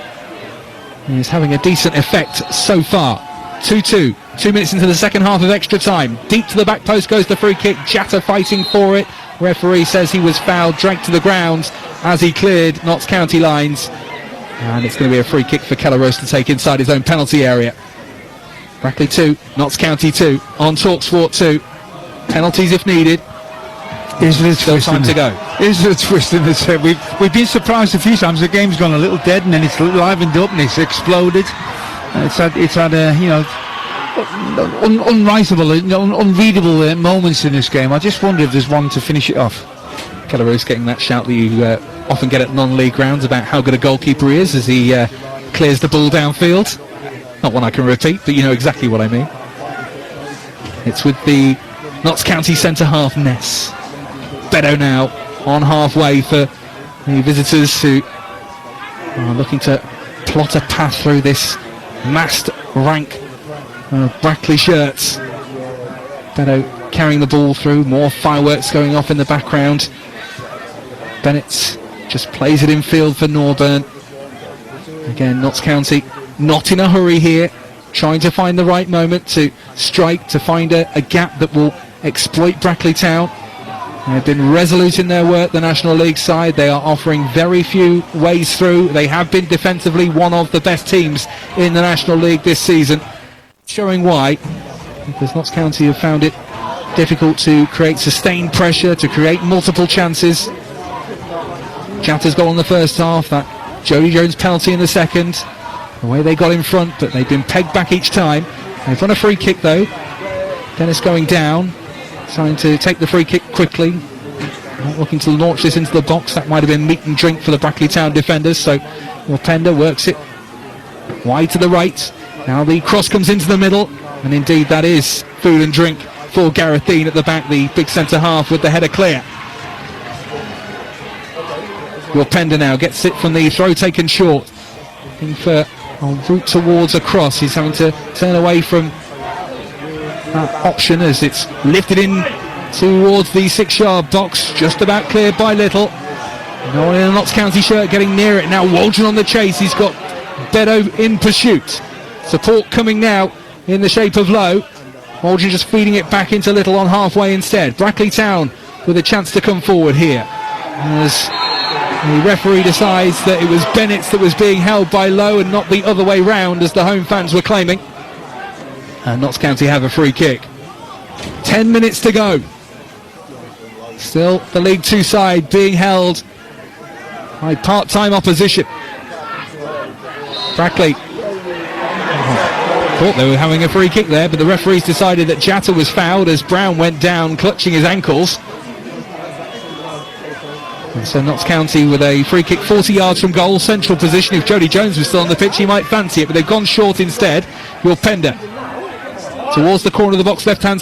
is having a decent effect so far. 2-2, 2 minutes into the second half of extra time. Deep to the back post goes the free kick. Jatta fighting for it. Referee says he was fouled, dragged to the ground as he cleared Notts County lines, and it's going to be a free kick for Kellerose to take inside his own penalty area. Brackley 2, Notts County 2 on TalkSport 2. Penalties if needed. Is there still time to go? Is there a twist in this? We've been surprised a few times. The game's gone a little dead, and then it's livened up and it's exploded. It's had unwritable, unreadable moments in this game. I just wonder if there's one to finish it off. Kellerose getting that shout that you often get at non-league grounds about how good a goalkeeper he is as he clears the ball downfield. Not one I can repeat, but you know exactly what I mean. It's with the Notts County centre-half Ness. Bedo now on halfway for the visitors who are looking to plot a path through this massed rank of Brackley shirts. Bedo carrying the ball through, more fireworks going off in the background. Bennett just plays it in field for Norburn. Again, Notts County not in a hurry here, trying to find the right moment to strike, to find a gap that will exploit Brackley Town. They've been resolute in their work, the National League side. They are offering very few ways through. They have been defensively one of the best teams in the National League this season. Showing why, because Notts County have found it difficult to create sustained pressure, to create multiple chances. Jatta's goal in the first half, that Jody Jones penalty in the second. The way they got in front, but they've been pegged back each time. They've won a free kick though. Dennis going down, trying to take the free kick quickly. Not looking to launch this into the box. That might have been meat and drink for the Brackley Town defenders. So Pender works it wide to the right. Now the cross comes into the middle, and indeed that is food and drink for Gareth Dean at the back, the big centre half with the header clear. Pender now gets it from the throw taken short. Looking for a route towards a cross. He's having to turn away from that option as it's lifted in towards the 6-yard box, just about cleared by Little. No one in a Notts County shirt getting near it. Now Waldron on the chase. He's got Bedo in pursuit. Support coming now in the shape of Lowe. Waldron just feeding it back into Little on halfway instead. Brackley Town with a chance to come forward here, as the referee decides that it was Bennett that was being held by Lowe and not the other way round, as the home fans were claiming. And Notts County have a free kick. 10 minutes to go. Still the League 2 side being held by part-time opposition. Brackley thought they were having a free kick there, but the referees decided that Jatta was fouled as Brown went down clutching his ankles. And so Notts County with a free kick 40 yards from goal, central position. If Jody Jones was still on the pitch, he might fancy it, but they've gone short instead. Pender towards the corner of the box, left hand,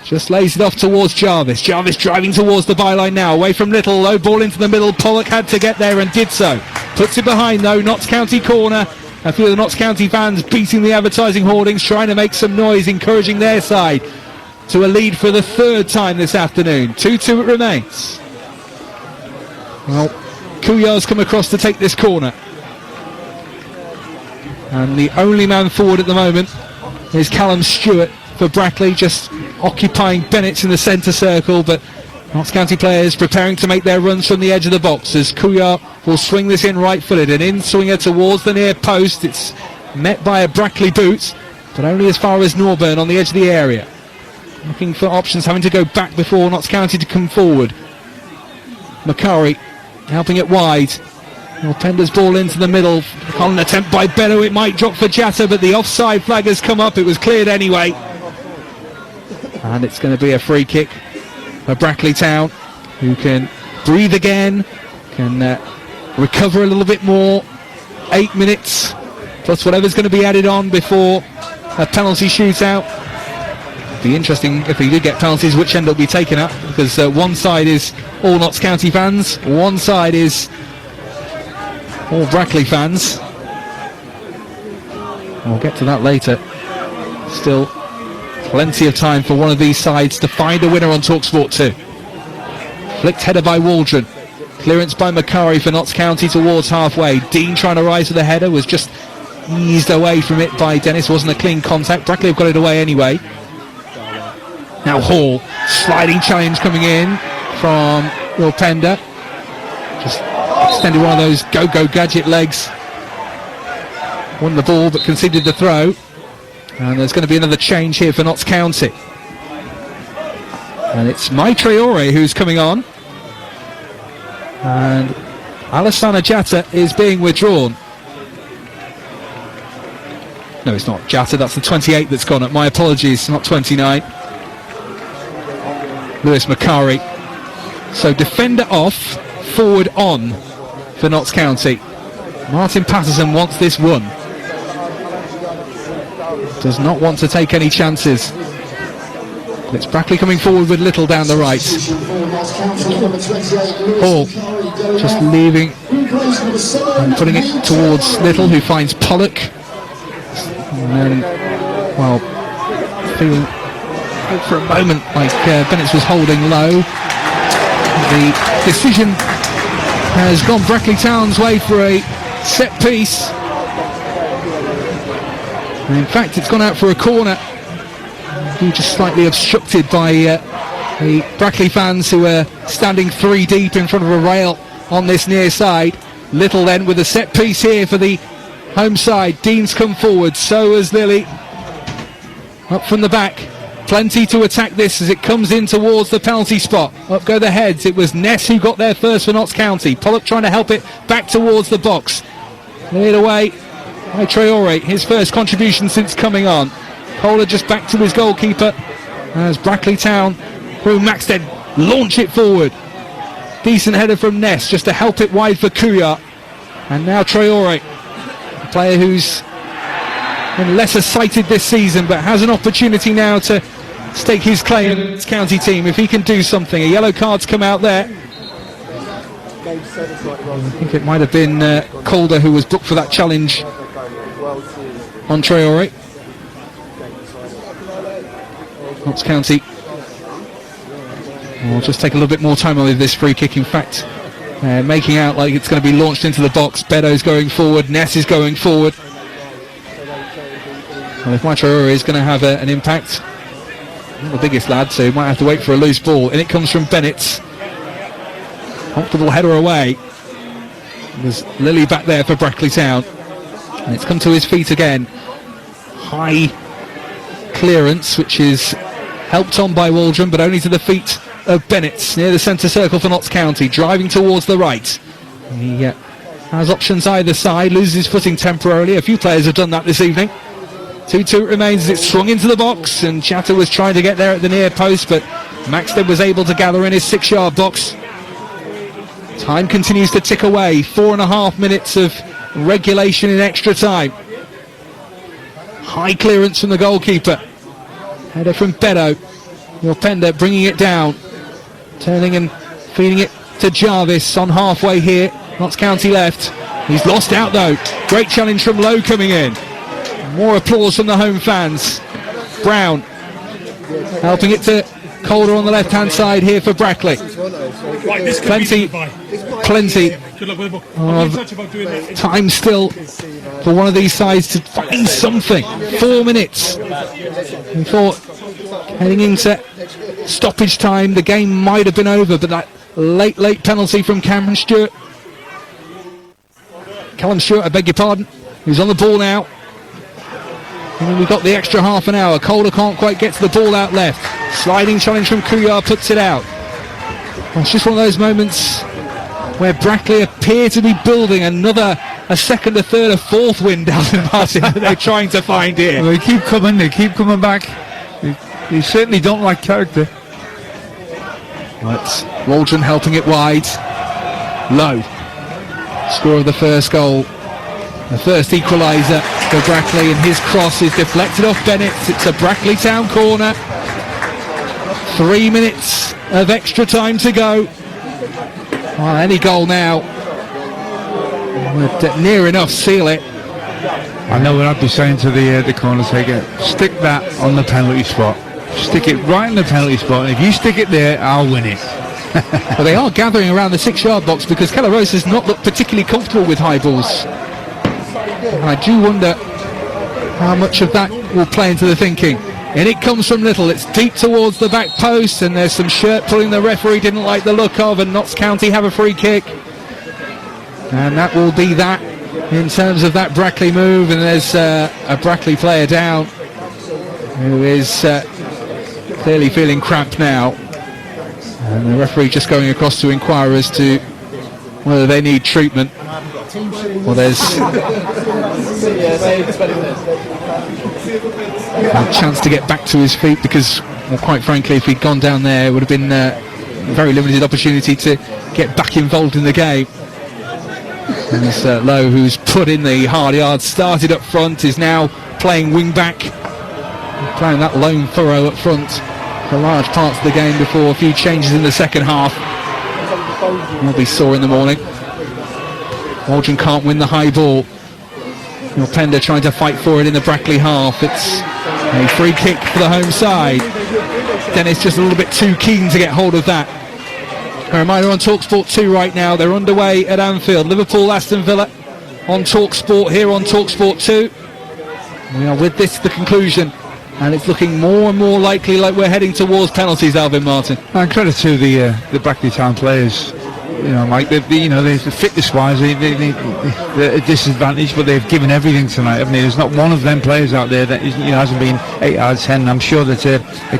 just lays it off towards Jarvis. Jarvis driving towards the byline now, away from Little. Low ball into the middle. Pollock had to get there and did so. Puts it behind though. Notts County corner. A few of the Notts County fans beating the advertising hoardings, trying to make some noise, encouraging their side to a lead for the third time this afternoon. 2-2 it remains. Well, Kouya's come across to take this corner, and the only man forward at the moment is Callum Stewart for Brackley, just occupying Bennett in the centre circle, but Notts County players preparing to make their runs from the edge of the box as Couillard will swing this in right-footed. An in-swinger towards the near post. It's met by a Brackley boot, but only as far as Norburn on the edge of the area. Looking for options, having to go back before Notts County to come forward. Macari helping it wide. Pender's ball into the middle. On an attempt by Bello, it might drop for Jatta, but the offside flag has come up. It was cleared anyway. And it's going to be a free kick for Brackley Town, who can breathe again, can recover a little bit more. 8 minutes, plus whatever's going to be added on before a penalty shootout. Be interesting if we did get penalties, which end will be taken up, because one side is all Notts County fans, one side is all Brackley fans. We'll get to that later. Still plenty of time for one of these sides to find a winner on TalkSport 2. Flicked header by Waldron. Clearance by Macari for Notts County towards halfway. Dean trying to rise with the header, was just eased away from it by Dennis. Wasn't a clean contact. Brackley have got it away anyway. Now Hall, sliding challenge coming in from Will Pender. Just extended one of those go-go gadget legs. Won the ball but conceded the throw. And there's going to be another change here for Notts County. And it's Mai Traore who's coming on. And Alassana Jatta is being withdrawn. No, it's not Jatta, that's the 28 that's gone up. My apologies, not 29. Lewis Macari. So defender off, forward on for Notts County. Martin Patterson wants this one. Does not want to take any chances. It's Brackley coming forward with Little down the right. Hall just leaving and putting it towards Little, who finds Pollock. And then, well, feeling for a moment like Bennett was holding low. The decision has gone Brackley Town's way for a set piece. And in fact, it's gone out for a corner. Just slightly obstructed by the Brackley fans, who are standing 3 deep in front of a rail on this near side. Little then with a set piece here for the home side. Dean's come forward, so has Lilly. Up from the back, plenty to attack this as it comes in towards the penalty spot. Up go the heads. It was Ness who got there first for Notts County. Pollock trying to help it back towards the box. Cleared away by Traore, his first contribution since coming on. Kohler just back to his goalkeeper as Brackley Town through Maxted launch it forward. Decent header from Ness just to help it wide for Couillard. And now Traore, a player who's been lesser sighted this season but has an opportunity now to stake his claim in his county team if he can do something. A yellow card's come out there. I think it might have been Calder who was booked for that challenge on Traore. Notts County will just take a little bit more time with this free kick. In fact, making out like it's going to be launched into the box. Beddoes going forward, Ness is going forward. Well, if Traore is going to have an impact, not the biggest lad, so he might have to wait for a loose ball. And it comes from Bennett. Comfortable header away. There's Lilly back there for Brackley Town. And it's come to his feet again. High clearance, which is helped on by Waldron, but only to the feet of Bennett near the centre circle for Notts County, driving towards the right. He has options either side, loses his footing temporarily. A few players have done that this evening. 2-2 remains as it's swung into the box, and Chatter was trying to get there at the near post, but Maxted was able to gather in his 6-yard box. Time continues to tick away. 4.5 minutes of regulation in extra time. High clearance from the goalkeeper. Header from Beddo. Pender bringing it down. Turning and feeding it to Jarvis on halfway here. Notts County left. He's lost out though. Great challenge from Lowe coming in. More applause from the home fans. Brown helping it to Calder on the left hand side here for Brackley. Plenty of time still for one of these sides to find something. 4 minutes. We thought heading into stoppage time, the game might have been over, but that late penalty from Callum Stewart, I beg your pardon, who's on the ball now. And we've got the extra half an hour. Calder can't quite get to the ball out left. Sliding challenge from Kuyar puts it out. Well, it's just one of those moments where Brackley appear to be building a second, a third, a fourth win down in Martin that they're trying to find here. Well, they keep coming back. They certainly don't like character. But Waldron helping it wide. Low. Score of the first goal. The first equaliser for Brackley, and his cross is deflected off Bennett. It's a Brackley Town corner. 3 minutes of extra time to go. Well, any goal now would near enough seal it. I know what I'd be saying to the corner taker. Stick that on the penalty spot. Stick it right in the penalty spot. If you stick it there, I'll win it. Well, they are gathering around the 6-yard box because Keller-Rose has not looked particularly comfortable with high balls. And I do wonder how much of that will play into the thinking. And it comes from Little. It's deep towards the back post, and there's some shirt pulling the referee didn't like the look of, and Notts County have a free kick. And that will be that in terms of that Brackley move. And there's a Brackley player down who is clearly feeling cramped now. And the referee just going across to inquire as to whether they need treatment. Well, there's a chance to get back to his feet because, well, quite frankly, if he'd gone down there, it would have been very limited opportunity to get back involved in the game. And it's Lowe, who's put in the hard yards, started up front, is now playing wing back, playing that lone furrow up front for large parts of the game before a few changes in the second half. Will be sore in the morning. Waldron can't win the high ball. Pender trying to fight for it in the Brackley half. It's a free kick for the home side. Dennis just a little bit too keen to get hold of that. A reminder on TalkSport 2 right now. They're underway at Anfield. Liverpool, Aston Villa on TalkSport here on TalkSport 2. We are with this the conclusion, and it's looking more and more likely like we're heading towards penalties, Alvin Martin. And credit to the Brackley Town players. Mike, they're fitness-wise, they're a disadvantage, but they've given everything tonight, haven't they? There's not one of them players out there that hasn't been 8 out of 10. I'm sure that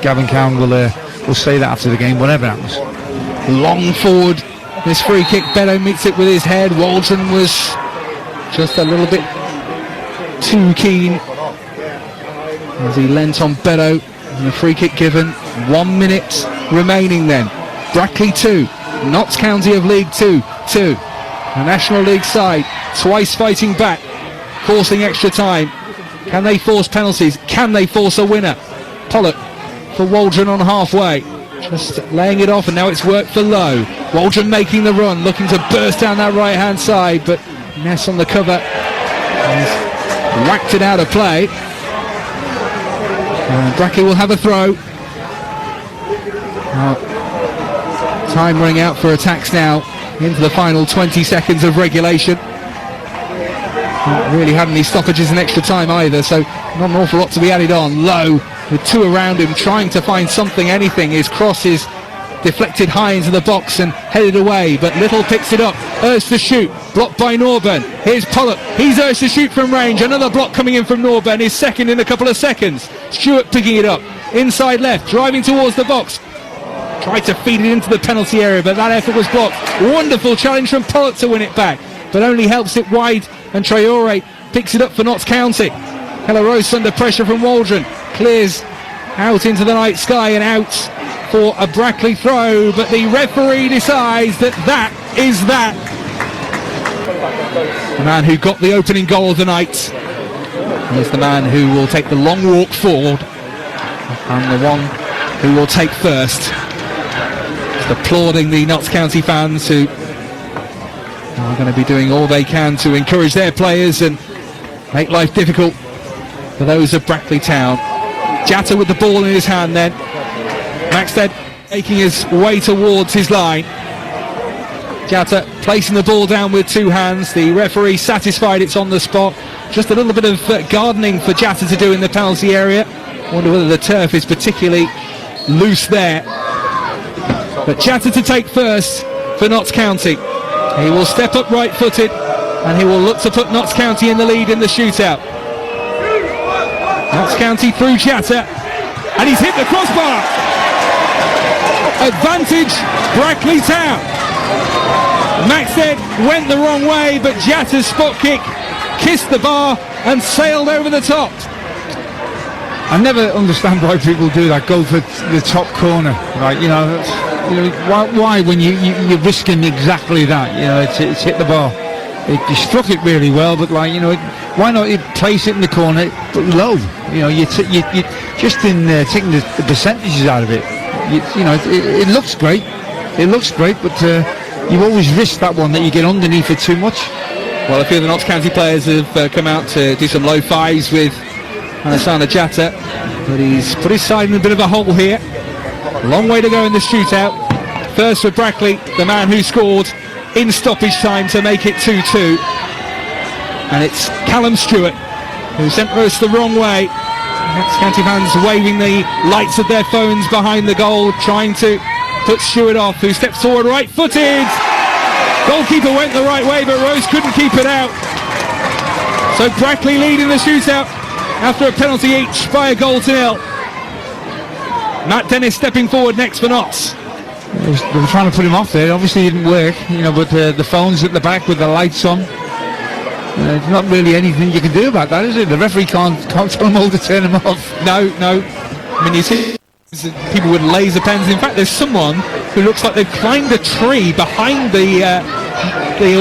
Gavin Cowan will say that after the game, whatever happens. Long forward, this free kick, Beto meets it with his head. Waldron was just a little bit too keen as he leant on Beto, and the free kick given. 1 minute remaining then. Brackley 2. Notts County of League 2, the National League side, twice fighting back, forcing extra time. Can they force penalties? Can they force a winner? Pollock for Waldron on halfway, just laying it off, and now it's worked for Lowe. Waldron making the run, looking to burst down that right hand side, but Ness on the cover has whacked it out of play. Brackley will have a throw. Time running out for attacks now into the final 20 seconds of regulation. Not really had any stoppages in extra time either, so not an awful lot to be added on. Lowe with 2 around him trying to find something, anything. His cross is deflected high into the box and headed away, but Little picks it up, urged to shoot, blocked by Norburn. Here's Pollock, he's urged to shoot from range. Another block coming in from Norburn, his second in a couple of seconds. Stewart picking it up, inside left, driving towards the box. Tried to feed it into the penalty area, but that effort was blocked. Wonderful challenge from Pollock to win it back, but only helps it wide, and Traore picks it up for Notts County. Keller-Rose under pressure from Waldron, clears out into the night sky and out for a Brackley throw, but the referee decides that is that. The man who got the opening goal of the night is the man who will take the long walk forward, and the one who will take first. Applauding the Notts County fans who are going to be doing all they can to encourage their players and make life difficult for those of Brackley Town. Jatta with the ball in his hand then. Maxted making his way towards his line. Jatta placing the ball down with 2 hands. The referee satisfied it's on the spot. Just a little bit of gardening for Jatta to do in the penalty area. Wonder whether the turf is particularly loose there. But Chatter to take first for Notts County. He will step up right-footed and he will look to put Notts County in the lead in the shootout. Notts County through Chatter, and he's hit the crossbar. Advantage Brackley Town. Maxted went the wrong way, but Chatter's spot kick kissed the bar and sailed over the top. I never understand why people do that, go for the top corner, right? Why when you're risking exactly that? It's hit the bar. You struck it really well, but why not place it in the corner but low? You're just in taking the percentages out of it. It looks great. It looks great, but you always risk that one, that you get underneath it too much. Well, a few of the Notts County players have come out to do some low fives with Anasana Chatter, but he's put his side in a bit of a hole here. Long way to go in the shootout. First for Brackley, the man who scored in stoppage time to make it 2-2. And it's Callum Stewart who sent us the wrong way. Notts County fans waving the lights of their phones behind the goal, trying to put Stewart off, who steps forward right-footed. Goalkeeper went the right way, but Rose couldn't keep it out. So Brackley leading the shootout after a penalty each by 1-0. Matt Dennis stepping forward next for Notts. They were trying to put him off there. Obviously it didn't work, but the phone's at the back with the lights on. There's not really anything you can do about that, is it? The referee can't tell them all to turn them off. No. I mean, you see people with laser pens. In fact, there's someone who looks like they've climbed a tree behind the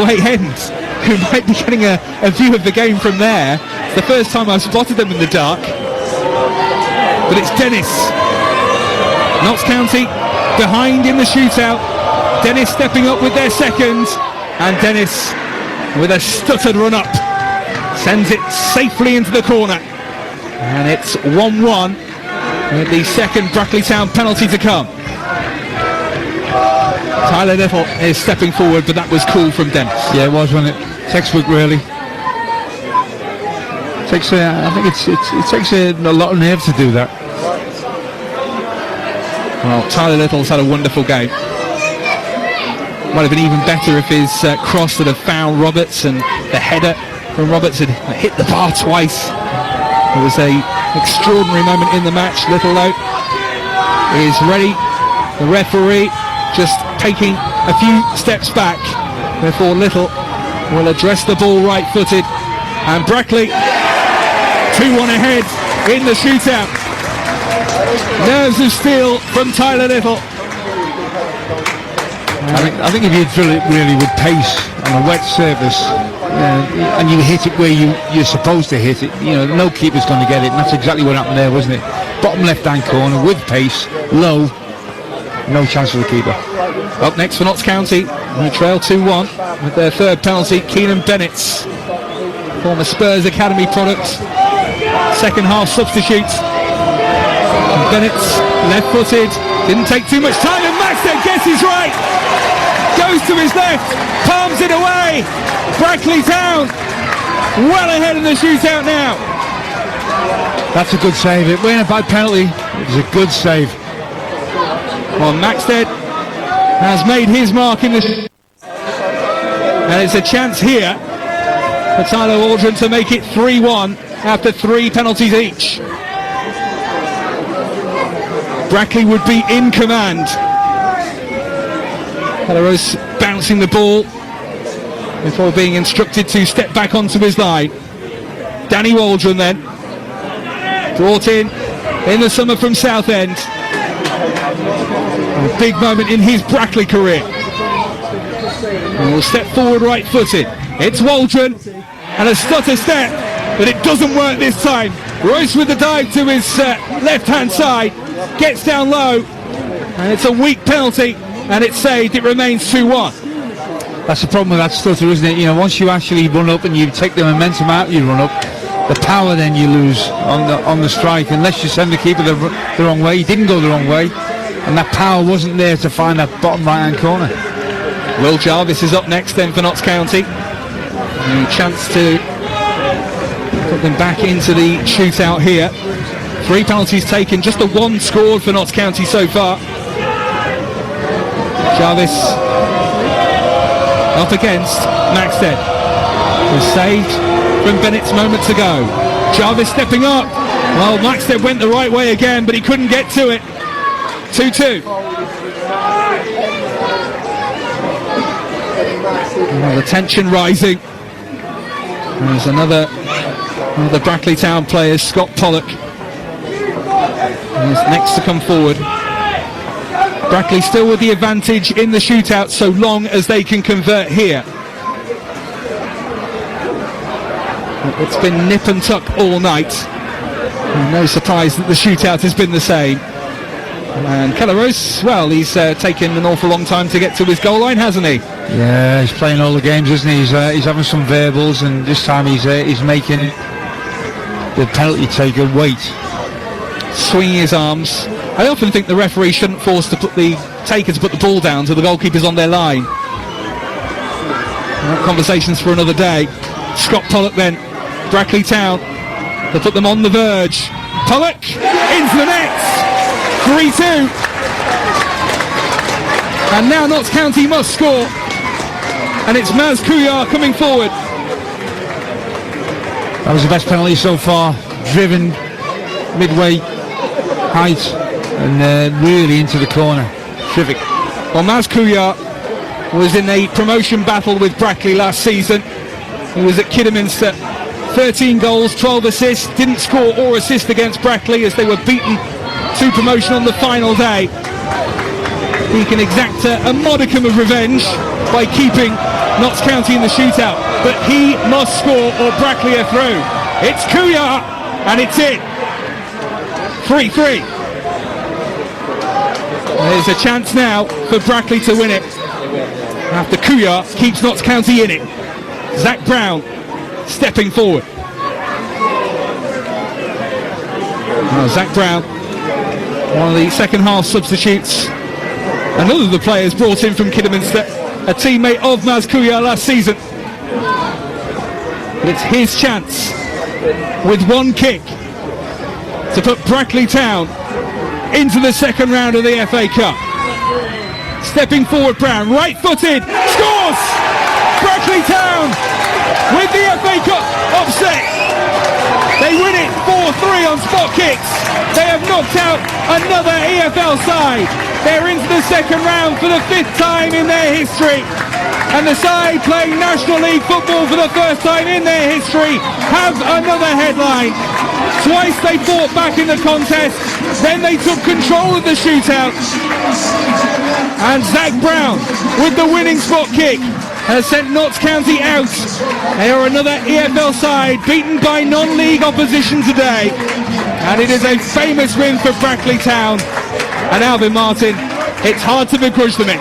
away end, who might be getting a view of the game from there. It's the first time I've spotted them in the dark. But it's Dennis. Notts County behind in the shootout. Dennis stepping up with their second, and Dennis with a stuttered run up sends it safely into the corner, and it's 1-1 with the second Brackley Town penalty to come. Tyler Little is stepping forward, but that was cool from Dennis. Yeah, it was, wasn't it? Textbook, really. I think it takes a lot of nerve to do that. Well, Tyler Little's had a wonderful game. Might have been even better if his cross had have found Roberts, and the header from Roberts had hit the bar twice. It was an extraordinary moment in the match. Little, though, is ready. The referee just taking a few steps back. Therefore, Little will address the ball right-footed. And Brackley, 2-1 ahead in the shootout. Nerves of steel from Tyler Little. I think if you drill it really with pace on a wet surface, and you hit it where you're supposed to hit it, no keeper's going to get it, and that's exactly what happened there, wasn't it? Bottom left-hand corner with pace, low, no chance for the keeper. Up next for Notts County, we trail 2-1 with their third penalty. Keenan Bennett's, former Spurs Academy product, second half substitute. And Bennett's left-footed, didn't take too much time, and Maxted guesses right. Goes to his left, palms it away. Brackley Town well ahead in the shootout now. That's a good save. It wasn't a bad penalty. It was a good save. Well, Maxted has made his mark in the and it's a chance here for Tyler Waldron to make it 3-1 after 3 penalties each. Brackley would be in command. Helleros bouncing the ball before being instructed to step back onto his line. Danny Waldron then, brought in the summer from Southend. A big moment in his Brackley career. And will step forward right-footed. It's Waldron, and a stutter step, but it doesn't work this time. Royce with the dive to his left-hand side, gets down low, and it's a weak penalty, and it's saved. It remains 2-1. That's the problem with that stutter, isn't it? Once you actually run up and you take the momentum out, you run up, the power then you lose on the strike, unless you send the keeper the wrong way. He didn't go the wrong way, and that power wasn't there to find that bottom right-hand corner. Will Jarvis is up next then for Notts County. A chance to put them back into the shootout here. 3 penalties taken, just the 1 scored for Notts County so far. Jarvis up against Maxted. Was saved from Bennett's moments ago. Jarvis stepping up. Well, Maxted went the right way again, but he couldn't get to it. 2-2. Well, the tension rising. There's another of the Brackley Town players, Scott Pollock, is next to come forward. Brackley still with the advantage in the shootout so long as they can convert here. It's been nip and tuck all night. And no surprise that the shootout has been the same. And Kelleros, well, he's taken an awful long time to get to his goal line, hasn't he? Yeah, he's playing all the games, isn't he? He's having some verbals, and this time he's making the penalty taker wait. Swinging his arms. I often think the referee shouldn't force the taker to put the ball down till the goalkeeper's on their line. Well, conversations for another day. Scott Pollock then, Brackley Town, to put them on the verge. Pollock into the net. 3-2. And now Notts County must score. And it's Maz Kuyar coming forward. That was the best penalty so far. Driven midway height and really into the corner. Terrific. Well, Maz Kuyar was in a promotion battle with Brackley last season. He was at Kidderminster. 13 goals, 12 assists. Didn't score or assist against Brackley as they were beaten to promotion on the final day. He can exact a modicum of revenge by keeping Notts County in the shootout, but he must score or Brackley are through. It's Kuyar and it's in. 3-3. There's a chance now for Brackley to win it after Kuyar keeps Notts County in it. Zach Brown stepping forward. Well, Zach Brown, one of the second half substitutes, another of the players brought in from Kidderminster, a teammate of Maz Kuyar last season. But it's his chance with one kick to put Brackley Town into the second round of the FA Cup. Stepping forward, Brown, right-footed, scores! Brackley Town with the FA Cup upset. They win it 4-3 on spot kicks. They have knocked out another EFL side. They're into the second round for the 5th time in their history. And the side playing National League football for the first time in their history have another headline. Twice they fought back in the contest, then they took control of the shootout. And Zach Brown with the winning spot kick has sent Notts County out. They are another EFL side beaten by non-league opposition today. And it is a famous win for Brackley Town. And Alvin Martin, it's hard to begrudge them it.